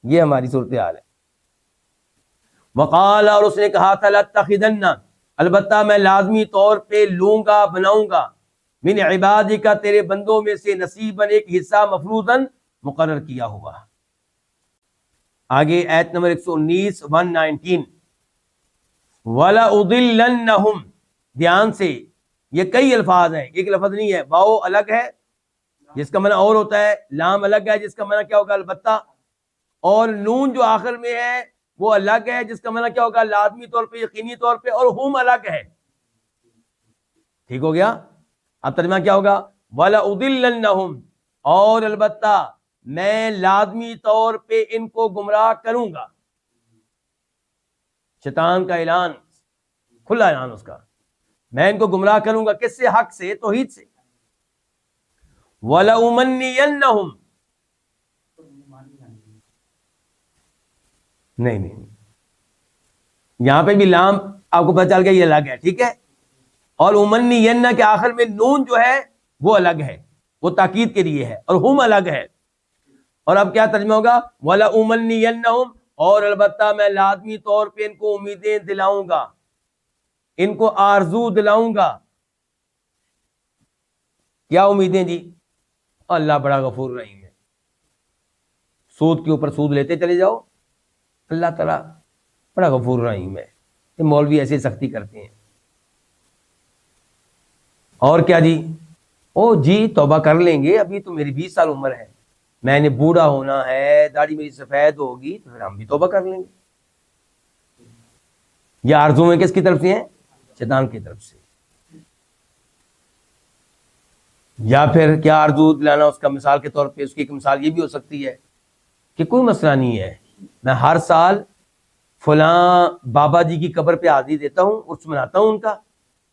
یہ ہماری صورتحال ہے. وقال، اور اس نے کہا تھا لاتخذن، البتہ میں لازمی طور پہ لوں گا، بناؤں گا، من عبادک، تیرے بندوں میں سے، نصیباً، ایک حصہ، مفروضاً، مقرر کیا ہوا. آگے آیت نمبر 119 119 وَلَأُضِلَّنَّهُمْ، دھیان سے، یہ کئی الفاظ ہیں، ایک لفظ نہیں ہے. واو الگ ہے جس کا معنی اور ہوتا ہے، لام الگ ہے جس کا معنی کیا ہوگا؟ البتہ. اور نون جو آخر میں ہے وہ الگ ہے جس کا معنی کیا ہوگا؟ لازمی طور پہ، یقینی طور پہ. اور ہم الگ ہے. ٹھیک ہو گیا؟ اب ترجمہ کیا ہوگا؟ وَلَأُضِلَّنَّهُمْ، اور البتہ میں لازمی طور پہ ان کو گمراہ کروں گا. شیطان کا اعلان، کھلا اعلان اس کا، میں ان کو گمراہ کروں گا. کس سے؟ حق سے، توحید سے. وَلَأُمَنِّيَنَّهُمْ، نہیں، یہاں پہ بھی لام آپ کو پتہ چل گیا یہ الگ ہے. ٹھیک ہے. اور امنین کے آخر میں نون جو ہے وہ الگ ہے، وہ تاکید کے لیے ہے، اور ہم الگ ہے. اور اب کیا ترجمہ ہوگا؟ وَلَأُمَنِّيَنَّهُمْ، اور البتہ میں لازمی طور پہ ان کو امیدیں دلاؤں گا، ان کو آرزو دلاؤں گا. کیا امیدیں جی؟ اللہ بڑا غفور رحیم ہے. سود کے اوپر سود لیتے چلے جاؤ، اللہ تعالیٰ بڑا غفور رحیم ہے. یہ مولوی ایسے سختی کرتے ہیں. اور کیا جی؟ او جی توبہ کر لیں گے، ابھی تو میری 20 سال عمر ہے، میں نے بوڑھا ہونا ہے، داڑھی میری سفید ہوگی تو پھر ہم بھی توبہ کر لیں گے. یہ آرزویں کس کی طرف سے ہیں؟ شیطان کی طرف سے. یا پھر کیا آرزو دلانا؟ اس کا مثال کے طور پہ اس کی ایک مثال یہ بھی ہو سکتی ہے کہ کوئی مسئلہ نہیں ہے، میں ہر سال فلاں بابا جی کی قبر پہ حاضری دیتا ہوں، عرس مناتا ہوں، ان کا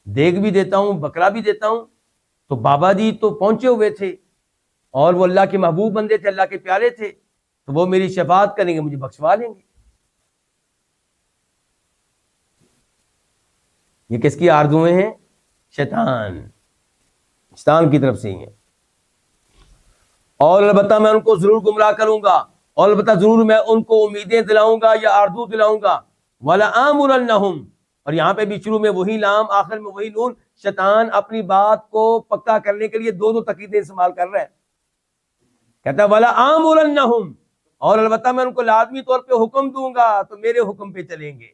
دیگ بھی دیتا ہوں، بکرا بھی دیتا ہوں. تو بابا جی تو پہنچے ہوئے تھے اور وہ اللہ کے محبوب بندے تھے، اللہ کے پیارے تھے، تو وہ میری شفاعت کریں گے، مجھے بخشوا لیں گے. یہ کس کی آرزویں ہیں؟ شیطان کی طرف سے ہی ہیں. اور البتہ میں ان کو ضرور گمراہ کروں گا، اور البتہ ضرور میں ان کو امیدیں دلاؤں گا یا آرزو دلاؤں گا. وَلَآمُرَنَّهُمْ، اور یہاں پہ بھی شروع میں وہی لام، آخر میں وہی نون. شیطان اپنی بات کو پکا کرنے کے لیے دو تقیدیں استعمال کر رہا ہے. کہتا ہے وَلَآمُرَنَّهُمْ، اور البتہ میں ان کو لازمی طور پہ حکم دوں گا، تو میرے حکم پہ چلیں گے.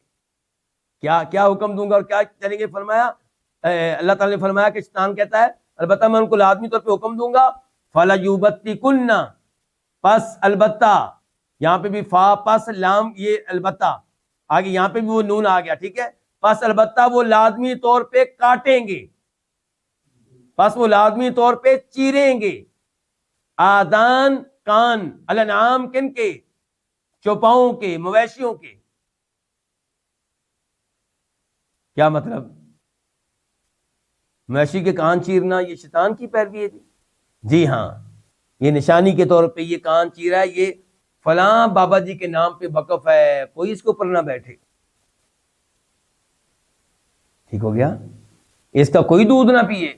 کیا حکم دوں گا اور کیا چلیں گے؟ فرمایا، اللہ تعالیٰ نے فرمایا کہ شیطان کہتا ہے البتہ میں ان کو لازمی طور پہ حکم دوں گا. فَلَيُبَتِّكُنَّ، پس البتہ، یہاں پہ بھی فا پس لام، یہ البتہ آگے، یہاں پہ بھی وہ نون آ گیا. ٹھیک ہے. پس البتہ وہ لازمی طور پہ کاٹیں گے، پس وہ لازمی طور پہ چیریں گے. آدان، کان، الانعام، کن کے؟ چوپاؤں کے، مویشیوں کے. کیا مطلب؟ مویشی کے کان چیرنا یہ شیطان کی پیروی ہے جی ہاں، یہ نشانی کے طور پہ یہ کان چیرا ہے، یہ فلاں بابا جی کے نام پہ وقف ہے، کوئی اس کے اوپر نہ بیٹھے. ٹھیک ہو گیا؟ اس کا کوئی دودھ نہ پیے،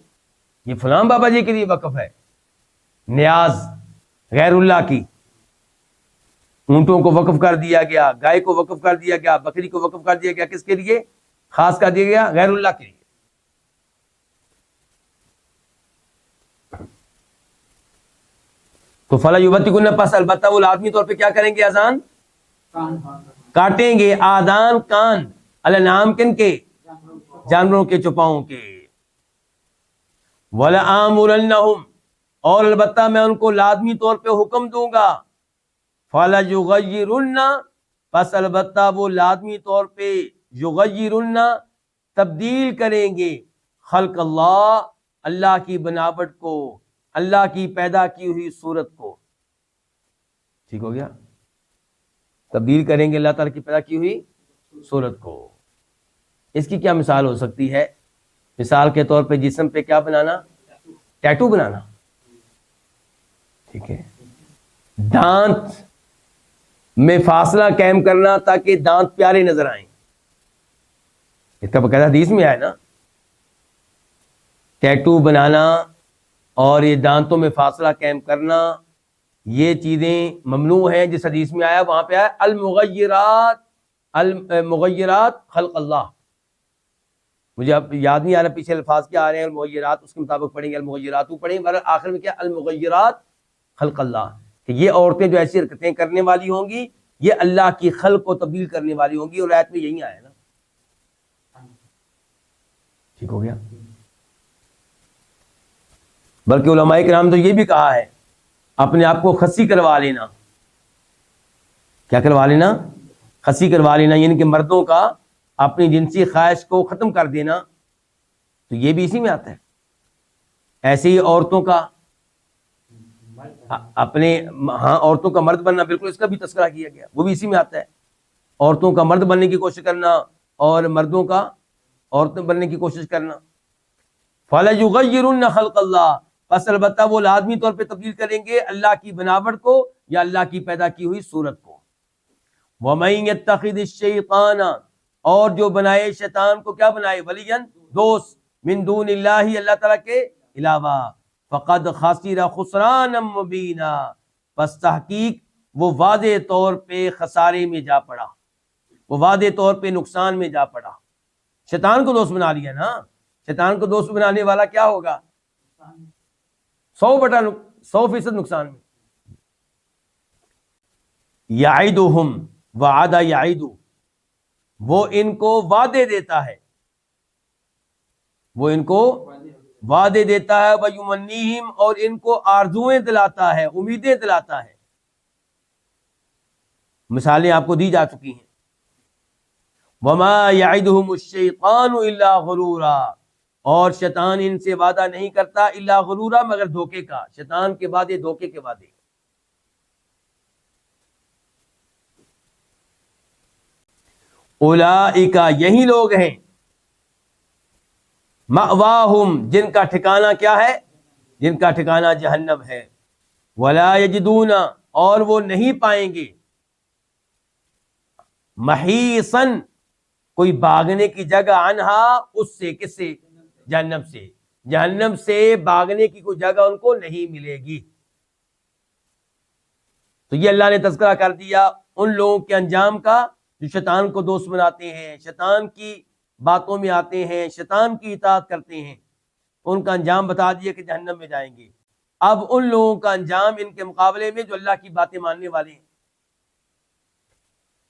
یہ فلاں بابا جی کے لیے وقف ہے. نیاز غیر اللہ کی، اونٹوں کو وقف کر دیا گیا، گائے کو وقف کر دیا گیا، بکری کو وقف کر دیا گیا، کس کے لیے؟ خاص کر دیا گیا غیر اللہ کے لیے. تو فلا یبتکن، پس البتہ وہ لازمی طور پہ کیا کریں گے؟ اذان کاٹیں گے. آدان کان، الانعام کن کے؟ جانوروں کے چوپاؤں کے. وَلَآمُرَنَّهُمْ، اور البتہ میں ان کو لازمی طور پہ حکم دوں گا. فَلَيُغَيِّرُنَّ، پس البتہ وہ لازمی طور پہ یغیرن تبدیل کریں گے، خلق اللہ، اللہ کی بناوٹ کو، اللہ کی پیدا کی ہوئی صورت کو. ٹھیک ہو گیا؟ تبدیل کریں گے اللہ تعالیٰ کی پیدا کی ہوئی صورت کو. اس کی کیا مثال ہو سکتی ہے؟ مثال کے طور پہ جسم پہ کیا بنانا؟ ٹیٹو بنانا. ٹھیک ہے. دانت میں فاصلہ قائم کرنا تاکہ دانت پیارے نظر آئیں. اس کا باقاعدہ حدیث میں آیا نا، ٹیٹو بنانا اور یہ دانتوں میں فاصلہ قائم کرنا، یہ چیزیں ممنوع ہیں. جس حدیث میں آیا وہاں پہ آیا المغیرات خلق اللہ. مجھے اب یاد نہیں آ رہا پیچھے الفاظ کیا آ رہے ہیں. المغیرات اس کے مطابق پڑھیں گے، المغیرات پڑھیں گے، آخر میں کیا؟ المغیرات خلق اللہ، کہ یہ عورتیں جو ایسی حرکتیں کرنے والی ہوں گی یہ اللہ کی خلق کو تبدیل کرنے والی ہوں گی. اور آیت میں یہی آیا نا. ٹھیک ہو گیا؟ بلکہ علماء کرام تو یہ بھی کہا ہے اپنے آپ کو خسی کروا لینا. کیا کروا لینا؟ خسی کروا لینا، یعنی کہ مردوں کا اپنی جنسی خواہش کو ختم کر دینا. تو یہ بھی اسی میں آتا ہے. ایسے ہی عورتوں کا اپنے، ہاں عورتوں کا مرد بننا، بالکل اس کا بھی تذکرہ کیا گیا، وہ بھی اسی میں آتا ہے. عورتوں کا مرد بننے کی کوشش کرنا اور مردوں کا عورتیں بننے کی کوشش کرنا. فَلَيُغَيِّرُنَّ خَلْقَ اللَّهِ، پس البتہ وہ لازمی طور پہ تبدیل کریں گے اللہ کی بناوٹ کو یا اللہ کی پیدا کی ہوئی صورت کو. وَمَن يَتَّخِذِ الشَّيْطَانَ، اور جو بنائے شیطان کو، کیا بنائے؟ ولیًا، دوست، من دون اللہ، اللہ تعالیٰ کے علاوہ، فقد خسر خسرانا مبینا، پس تحقیق وہ واضح طور پہ خسارے میں جا پڑا، وہ واضح طور پہ نقصان میں جا پڑا. شیطان کو دوست بنا لیا نا. شیطان کو دوست بنانے والا کیا ہوگا؟ 100% نقصان میں. یعدہم، وعد یعد، وہ ان کو وعدے دیتا ہے، وہ ان کو وعدے دیتا ہے. ویمنیہم، اور ان کو آرزویں دلاتا ہے، امیدیں دلاتا ہے. مثالیں آپ کو دی جا چکی ہیں. وما یعدہم الشیطان الا غرورا، اور شیطان ان سے وعدہ نہیں کرتا الا غرورا، مگر دھوکے کا. شیطان کے وعدے دھوکے کے وعدے. اولئک، یہی لوگ ہیں، مأواہم، جن کا ٹھکانہ کیا ہے؟ جن کا ٹھکانہ جہنم ہے. ولا یجدون، اور وہ نہیں پائیں گے، محیصن، کوئی بھاگنے کی جگہ، عنہا، اس سے، کس سے؟ جہنم سے. جہنم سے بھاگنے کی کوئی جگہ ان کو نہیں ملے گی. تو یہ اللہ نے تذکرہ کر دیا ان لوگوں کے انجام کا جو شیطان کو دوست بناتے ہیں، شیطان کی باتوں میں آتے ہیں، شیطان کی اطاعت کرتے ہیں. ان کا انجام بتا دیا کہ جہنم میں جائیں گے. اب ان لوگوں کا انجام ان کے مقابلے میں جو اللہ کی باتیں ماننے والے ہیں.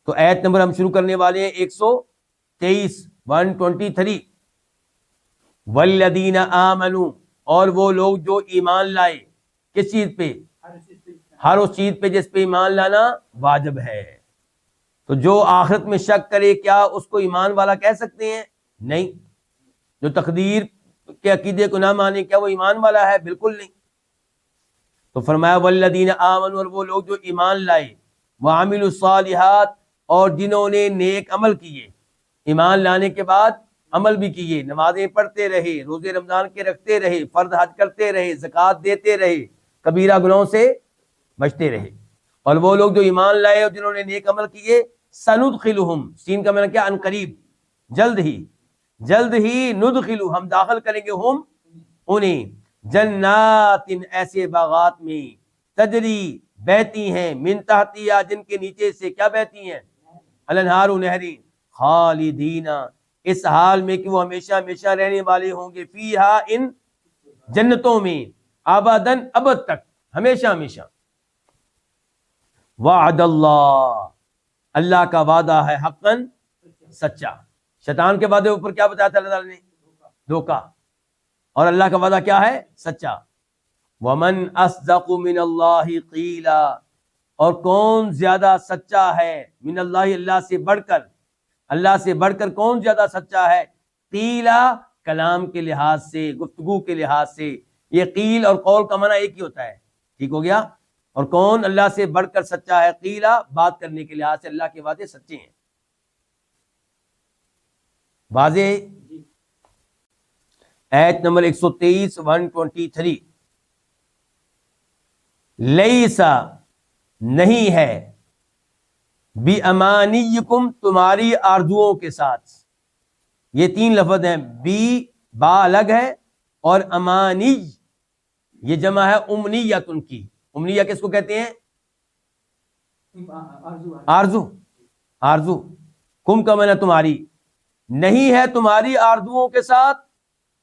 تو آیت نمبر ہم شروع کرنے والے ہیں 123، 123. والذین آمنوا، اور وہ لوگ جو ایمان لائے، کس چیز پہ؟ ہر اس چیز پہ جس پہ ایمان لانا واجب ہے. تو جو آخرت میں شک کرے کیا اس کو ایمان والا کہہ سکتے ہیں؟ نہیں. جو تقدیر کے عقیدے کو نہ مانے کیا وہ ایمان والا ہے؟ بالکل نہیں. تو فرمایا والذین آمنوا، اور وہ لوگ جو ایمان لائے، وعملوا الصالحات، اور جنہوں نے نیک عمل کیے. ایمان لانے کے بعد عمل بھی کیے، نمازیں پڑھتے رہے، روزے رمضان کے رکھتے رہے، فرض حج کرتے رہے، زکوٰۃ دیتے رہے، کبیرہ گناہوں سے بچتے رہے. اور وہ لوگ جو ایمان لائے اور جنہوں نے نیک عمل کیے سندخلہم، سین کا معنی کیا؟ ان قریب، جلد ہی ندخلو، ہم داخل کریں گے ہم انہیں جنات، ایسے باغات میں تجری بہتی ہیں من تحتیا، جن کے نیچے سے کیا بہتی ہیں؟ الانہار، نہریں، خالدین، اس حال میں کہ وہ ہمیشہ ہمیشہ رہنے والے ہوں گے، فیہا، ان جنتوں میں، ابداً، ابد تک، ہمیشہ ہمیشہ۔ وعد اللہ، اللہ کا وعدہ ہے، حقاً، سچا۔ شیطان کے وعدے اوپر کیا بتایا تھا اللہ تعالیٰ نے؟ دھوکہ۔ اور اللہ کا وعدہ کیا ہے؟ سچا۔ ومن اصدق من اللہ قیلا، اور کون زیادہ سچا ہے من اللہ، اللہ سے بڑھ کر، اللہ سے بڑھ کر کون زیادہ سچا ہے؟ قیلا، کلام کے لحاظ سے، گفتگو کے لحاظ سے، یہ قیل اور قول کا معنی ایک ہی ہوتا ہے، ٹھیک ہو گیا؟ اور کون اللہ سے بڑھ کر سچا ہے؟ قیلا، بات کرنے کے لحاظ سے اللہ کے وعدے سچے ہیں۔ واضح؟ ایت نمبر 123 123، لیسا، نہیں ہے، بی امانیکم، تمہاری آرزوؤں کے ساتھ۔ یہ تین لفظ ہیں، بی، با الگ ہے، اور امانی یہ جمع ہے امنیتن کی۔ امنیہ کس کو کہتے ہیں؟ آرزو۔ کم کا معنی تمہاری، نہیں ہے تمہاری آرزوؤں کے ساتھ،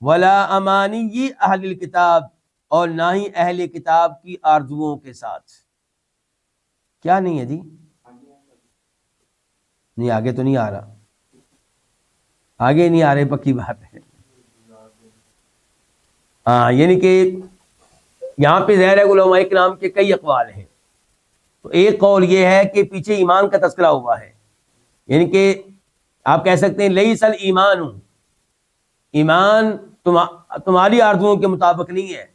ولا امانی اہل الکتاب، اور نہ ہی اہل کتاب کی آرزوؤں کے ساتھ۔ کیا نہیں ہے جی؟ نہیں، آگے تو نہیں آ رہا، آگے نہیں آ رہے، پکی بات ہے۔ ہاں، یعنی کہ یہاں پہ ظاہر ہے علماء کرام کے کئی اقوال ہیں۔ تو ایک قول یہ ہے کہ پیچھے ایمان کا تذکرہ ہوا ہے، یعنی کہ آپ کہہ سکتے ہیں لیس الایمان، ایمان تمہاری آرزوؤں کے مطابق نہیں ہے،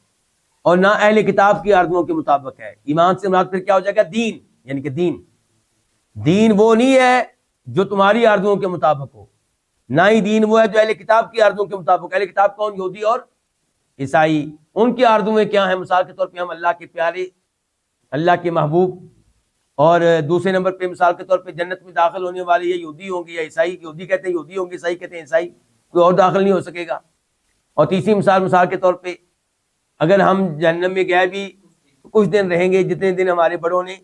اور نہ اہل کتاب کی آرزوؤں کے مطابق ہے۔ ایمان سے مراد پھر کیا ہو جائے گا؟ دین، یعنی کہ دین وہ نہیں ہے جو تمہاری آرزوؤں کے مطابق ہو، نہ ہی دین وہ ہے جو اہل کتاب کی آرزوؤں کے مطابق۔ اہل کتاب کون؟ یہودی اور عیسائی۔ ان کی آرزویں کیا ہیں؟ مثال کے طور پہ ہم اللہ کے پیارے، اللہ کے محبوب، اور دوسرے نمبر پہ مثال کے طور پہ جنت میں داخل ہونے والے یہ یہودی ہوں گے یا عیسائی، یہودی کہتے ہیں یہودی ہوں گے، عیسائی کہتے ہیں عیسائی، کوئی اور داخل نہیں ہو سکے گا۔ اور تیسری مثال کے طور پہ اگر ہم جہنم میں گئے بھی کچھ دن رہیں گے جتنے دن ہمارے بڑوں نے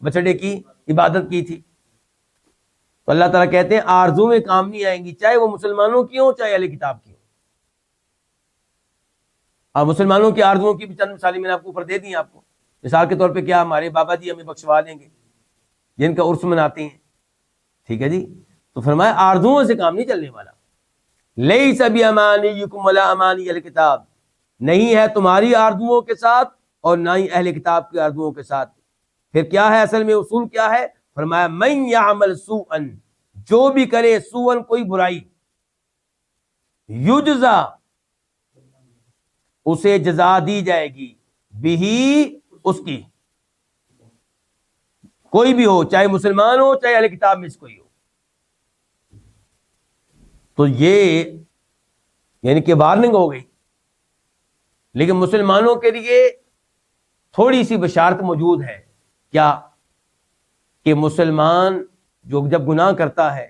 بچڑے کی عبادت کی تھی۔ تو اللہ تعالیٰ کہتے ہیں آرزو میں کام نہیں آئیں گی، چاہے وہ مسلمانوں کی ہوں چاہے اہل کتاب کی ہوں۔ اور مسلمانوں کی آرزوؤں کی بھی چند مثالیں میں نے آپ کو اوپر دے دی ہیں۔ آپ کو مثال کے طور پہ کیا؟ ہمارے بابا جی ہمیں بخشوا دیں گے، جن کا عرس مناتے ہیں، ٹھیک ہے جی؟ تو فرمایا آرزوؤں سے کام نہیں چلنے والا۔ لیس بامانیکم ولا امانی اہل کتاب، نہیں ہے تمہاری آرزوؤں کے ساتھ اور نہ ہی اہل کتاب کی آرزوؤں کے ساتھ۔ پھر کیا ہے اصل میں اصول کیا ہے؟ فرمایا من یعمل سوءا، جو بھی کرے سوءا کوئی برائی، یجزا، اسے جزا دی جائے گی، بہی، اس کی، کوئی بھی ہو، چاہے مسلمان ہو چاہے اہل کتاب میں سے کوئی ہو۔ تو یہ یعنی کہ وارننگ ہو گئی، لیکن مسلمانوں کے لیے تھوڑی سی بشارت موجود ہے۔ کیا؟ کہ مسلمان جو جب گناہ کرتا ہے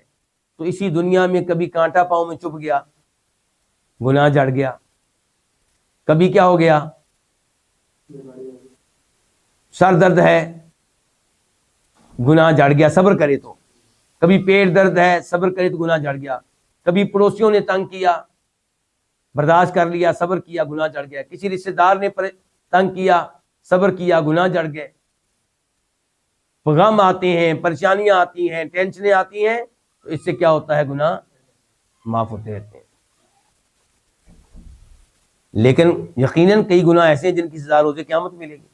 تو اسی دنیا میں کبھی کانٹا پاؤں میں چبھ گیا، گناہ جڑ گیا، کبھی کیا ہو گیا، سر درد ہے، گناہ جڑ گیا، صبر کرے تو، کبھی پیٹ درد ہے، صبر کرے تو گناہ جڑ گیا، کبھی پڑوسیوں نے تنگ کیا، برداشت کر لیا، صبر کیا، گناہ جڑ گیا، کسی رشتہ دار نے تنگ کیا، صبر کیا، گناہ جڑ گئے۔ غم آتے ہیں، پریشانیاں آتی ہیں، ٹینشنیں آتی ہیں، تو اس سے کیا ہوتا ہے؟ گناہ معاف ہوتے رہتے ہیں۔ لیکن یقیناً کئی گناہ ایسے ہیں جن کی سزا روز قیامت ملے گی۔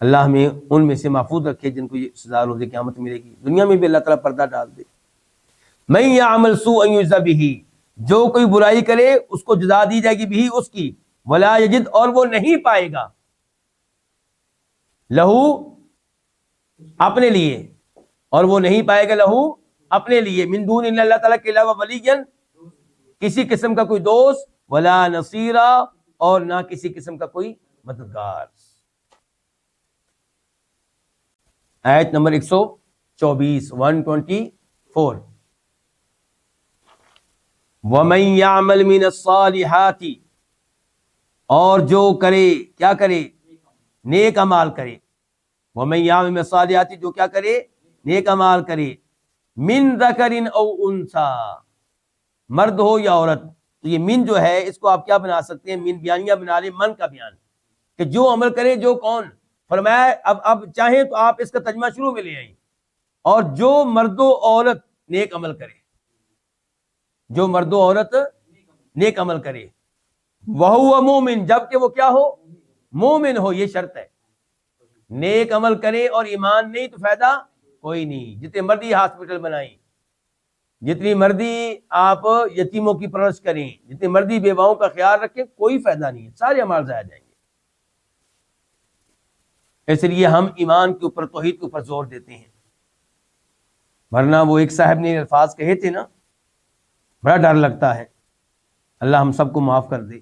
اللہ ہمیں ان میں سے محفوظ رکھے جن کو یہ سزا روز قیامت ملے گی، دنیا میں بھی اللہ تعالیٰ پردہ ڈال دے۔ من یعمل سوءا یجزا بہ، جو کوئی برائی کرے اس کو جزا دی جائے گی، بھی اس کی، ولا یجد، اور وہ نہیں پائے گا، لہو، اپنے لیے، اور وہ نہیں پائے گا، لہو، اپنے لیے، من دون اللہ تعالیٰ کے علاوہ، ولیًا، کسی قسم کا کوئی دوست، ولا نصیرا، اور نہ کسی قسم کا کوئی مددگار۔ آیت نمبر 124 124. وَمَن يَعْمَلْ مِنَ الصَّالِحَاتِ، اور جو کرے، کیا کرے؟ نیک اعمال کرے. وَمَن يَعْمَلْ مِنَ الصَّالِحَاتِ، جو کیا کرے؟ نیک اعمال کرے. مِن ذَكَرٍ أَوْ أُنثَىٰ، مرد ہو یا عورت. تو یہ من جو ہے اس کو آپ کیا بنا سکتے ہیں؟ من بیانیہ بنا لیں، من کا بیان، کہ جو عمل کرے. جو کون؟ فرمایا اب چاہیں تو آپ اس کا ترجمہ شروع میں لے آئیں، اور جو مرد و عورت نیک عمل کرے. جو مرد و عورت نیک عمل کرے. وَهُوَ مُؤْمِن، جبکہ وہ کیا ہو؟ مومن ہو. یہ شرط ہے. نیک عمل کرے اور ایمان نہیں تو فائدہ کوئی نہیں. جتنے مرضی ہاسپٹل بنائیں، جتنی مرضی آپ یتیموں کی پرورش کریں، جتنی مرضی بیواؤں کا خیال رکھیں، کوئی فائدہ نہیں ہے. سارے اعمال ضائع جائیں گے. اس لیے ہم ایمان کے اوپر، توحید کے اوپر زور دیتے ہیں. ورنہ وہ ایک صاحب نے الفاظ کہے تھے نا، بڑا ڈر لگتا ہے. اللہ ہم سب کو معاف کر دے.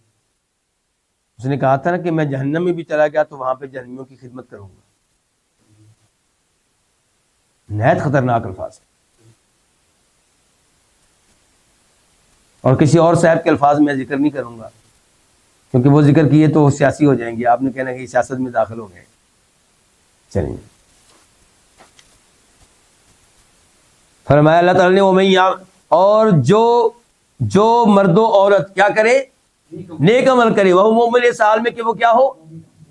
اس نے کہا تھا نا کہ میں جہنم میں بھی چلا گیا تو وہاں پہ جہنمیوں کی خدمت کروں گا. نہایت خطرناک الفاظ ہے. اور کسی اور صاحب کے الفاظ میں ذکر نہیں کروں گا، کیونکہ وہ ذکر کیے تو سیاسی ہو جائیں گے. آپ نے کہنا کہ سیاست میں داخل ہو گئے. چلیے، فرمایا اللہ تعالیٰ نے وَمَن، اور جو مرد و عورت کیا کرے؟ نیک عمل کرے. وہ مومن، اس حال میں کہ وہ کیا ہو؟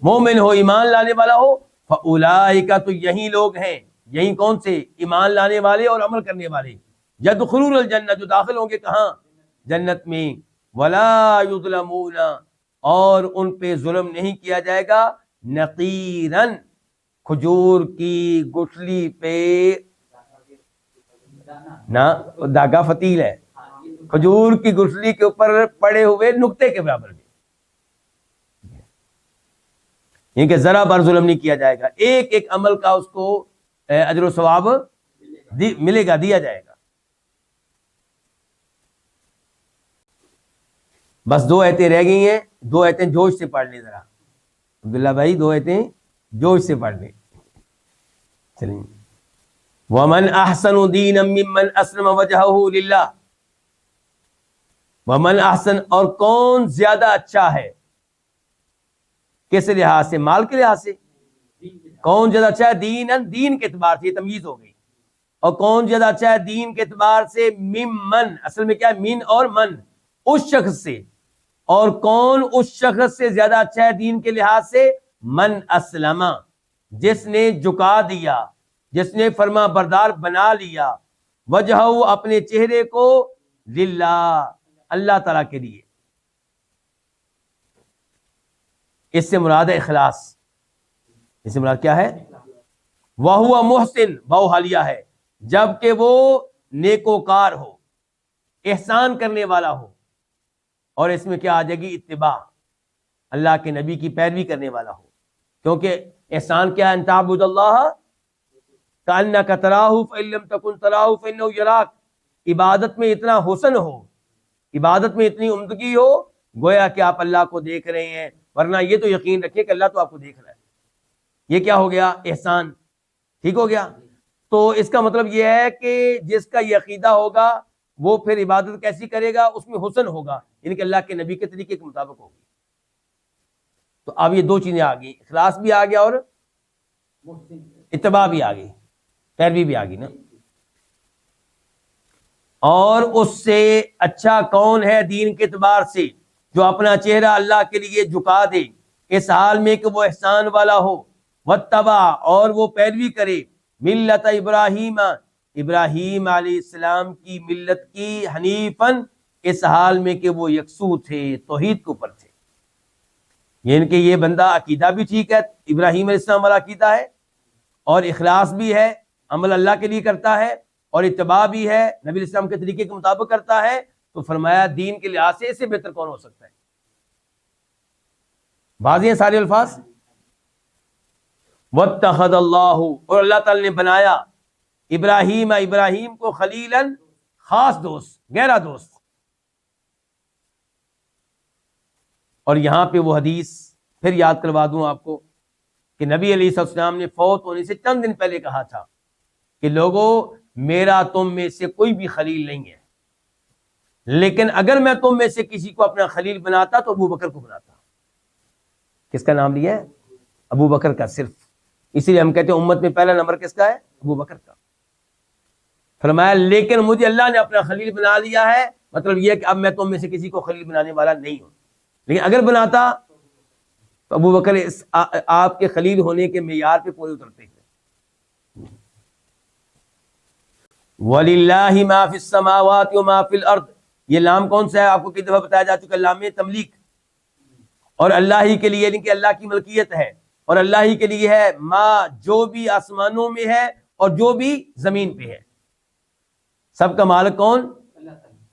مومن ہو، ایمان لانے والا ہو. فَأُولَٰئِکَ، تو یہی لوگ ہیں. یہی کون سے؟ ایمان لانے والے اور عمل کرنے والے. يَدْخُلُونَ الْجَنَّةَ، جو داخل ہوں گے کہاں؟ جنت میں. وَلَا يُظْلَمُونَ، اور ان پہ ظلم نہیں کیا جائے گا. نَقِيرًا، کھجور کی گٹھلی پہ نہ داغا فتیل ہے، کھجور کی گٹھلی کے اوپر پڑے ہوئے نقطے کے برابر بھی. یہ کہ ذرا بار ظلم نہیں کیا جائے گا. ایک ایک عمل کا اس کو اجر و ثواب ملے گا، دیا جائے گا. بس 2 آیتیں رہ گئی ہیں. 2 آیتیں جوش سے پڑھ لیں ذرا. عبداللہ بھائی 2 آیتیں جوش سے پڑھ لیں. چلیے. وَمَنْ أَحْسَنُ دِينًا مِّمَّنْ أَسْلَمَ وَجْهَهُ لِلَّهِ. وَمَنْ أَحْسَنُ، اور کون زیادہ اچھا ہے؟ کس لحاظ سے؟ مال کے لحاظ سے. کون زیادہ اچھا ہے؟ دین کے اعتبار سے. یہ تمییز ہو گئی. اور کون زیادہ اچھا ہے دین کے اعتبار سے؟ ممن، اصل میں کیا ہے؟ من اور من، اس شخص سے. اور کون اس شخص سے زیادہ اچھا ہے دین کے لحاظ سے؟ من اسلم، جس نے جھکا دیا، جس نے فرما بردار بنا لیا. وجہ، اپنے چہرے کو، للہ، اللہ تعالیٰ کے لیے. اس سے مراد ہے اخلاص. اس سے مراد کیا ہے؟ وَهُوَ محسن، بہو حالیہ ہے، جبکہ وہ نیکوکار ہو، احسان کرنے والا ہو. اور اس میں کیا آ جائے گی؟ اتباع، اللہ کے نبی کی پیروی کرنے والا ہو. کیونکہ احسان کیا ہے؟ ان تعبد اللہ کأنک تراہ فإن لم تکن تراہ فإنہ یراک. عبادت میں اتنا حسن ہو، عبادت میں اتنی عمدگی ہو، گویا کہ آپ اللہ کو دیکھ رہے ہیں. ورنہ یہ تو یقین رکھیں کہ اللہ تو آپ کو دیکھ رہا ہے. یہ کیا ہو گیا؟ احسان. ٹھیک ہو گیا. تو اس کا مطلب یہ ہے کہ جس کا یہ عقیدہ ہوگا وہ پھر عبادت کیسی کرے گا؟ اس میں حسن ہوگا، یعنی کہ اللہ کے نبی کے طریقے کے مطابق ہوگی. تو اب یہ 2 چیزیں آ گئی، اخلاص بھی آ گیا اور اتباع بھی آ گئی، پیروی بھی آ گئی نا. اور اس سے اچھا کون ہے دین کے اعتبار سے؟ جو اپنا چہرہ اللہ کے لیے جھکا دے، اس حال میں کہ وہ احسان والا ہو. واتبع، اور وہ پیروی کرے، ملت ابراہیم، ابراہیم علیہ السلام کی ملت کی، حنیفاً، اس حال میں کہ وہ یکسو تھے، توحید کے اوپر تھے. یعنی کہ یہ بندہ عقیدہ بھی ٹھیک ہے، ابراہیم علیہ السلام والا عقیدہ ہے، اور اخلاص بھی ہے، عمل اللہ کے لیے کرتا ہے، اور اتباع بھی ہے، نبی علیہ السلام کے طریقے کے مطابق کرتا ہے. تو فرمایا دین کے لحاظ سے اس سے بہتر کون ہو سکتا ہے؟ واضح ہیں سارے الفاظ. واتخذ اللہ، اور اللہ تعالی نے بنایا، ابراہیم کو، خلیلاً، خاص دوست، گہرا دوست. اور یہاں پہ وہ حدیث پھر یاد کروا دوں آپ کو کہ نبی علیہ السلام نے فوت ہونے سے چند دن پہلے کہا تھا کہ لوگوں میرا تم میں سے کوئی بھی خلیل نہیں ہے، لیکن اگر میں تم میں سے کسی کو اپنا خلیل بناتا تو ابو بکر کو بناتا۔ کس کا نام لیا ہے؟ ابو بکر کا صرف، اسی لیے ہم کہتے ہیں امت میں پہلا نمبر کس کا ہے؟ ابو بکر کا۔ فرمایا لیکن مجھے اللہ نے اپنا خلیل بنا لیا ہے، مطلب یہ کہ اب میں تم میں سے کسی کو خلیل بنانے والا نہیں ہوں، لیکن اگر بناتا تو ابو بکر آپ کے خلیل ہونے کے معیار پہ پورے اترتے ہیں۔ وَلِلَّهِ مَا فِي السَّمَاوَاتِ وَمَا فِي الْأَرْضِ، یہ لام کون سا ہے؟ آپ کو کئی دفعہ بتایا جا چکا، لام تملیک، اور اللہ ہی کے لیے، یعنی کہ اللہ کی ملکیت ہے، اور اللہ ہی کے لیے ہے ما، جو بھی آسمانوں میں ہے اور جو بھی زمین پہ ہے، سب کا مالک کون؟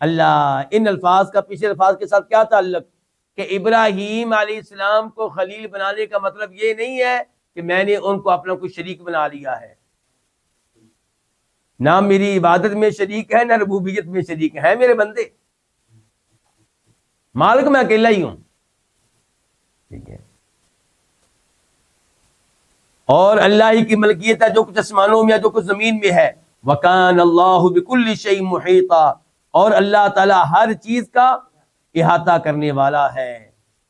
اللہ۔ ان الفاظ کا پیچھے الفاظ کے ساتھ کیا تعلق؟ کہ ابراہیم علیہ السلام کو خلیل بنانے کا مطلب یہ نہیں ہے کہ میں نے ان کو اپنا کوئی شریک بنا لیا ہے، نہ میری عبادت میں شریک ہے، نہ ربوبیت میں شریک ہے میرے بندے، مالک میں اکیلا ہی ہوں، ٹھیک ہے۔ اور اللہ ہی کی ملکیت ہے جو کچھ آسمانوں میں ہے، جو کچھ زمین میں ہے۔ وَكَانَ اللَّهُ بِكُلِّ شَيْءٍ مُحِيطًا، اور اللہ تعالیٰ ہر چیز کا احاطہ کرنے والا ہے،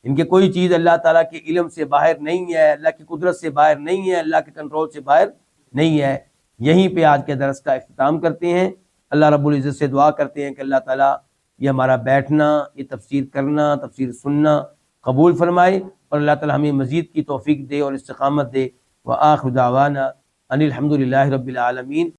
ان کے کوئی چیز اللہ تعالیٰ کے علم سے باہر نہیں ہے، اللہ کی قدرت سے باہر نہیں ہے، اللہ کے کنٹرول سے باہر نہیں ہے۔ یہیں پہ آج کے درس کا اختتام کرتے ہیں۔ اللہ رب العزت سے دعا کرتے ہیں کہ اللہ تعالیٰ یہ ہمارا بیٹھنا، یہ تفسیر کرنا، تفسیر سننا قبول فرمائے، اور اللہ تعالیٰ ہمیں مزید کی توفیق دے اور استقامت دے۔ وآخر دعوانا ان الحمد للہ رب العالمین۔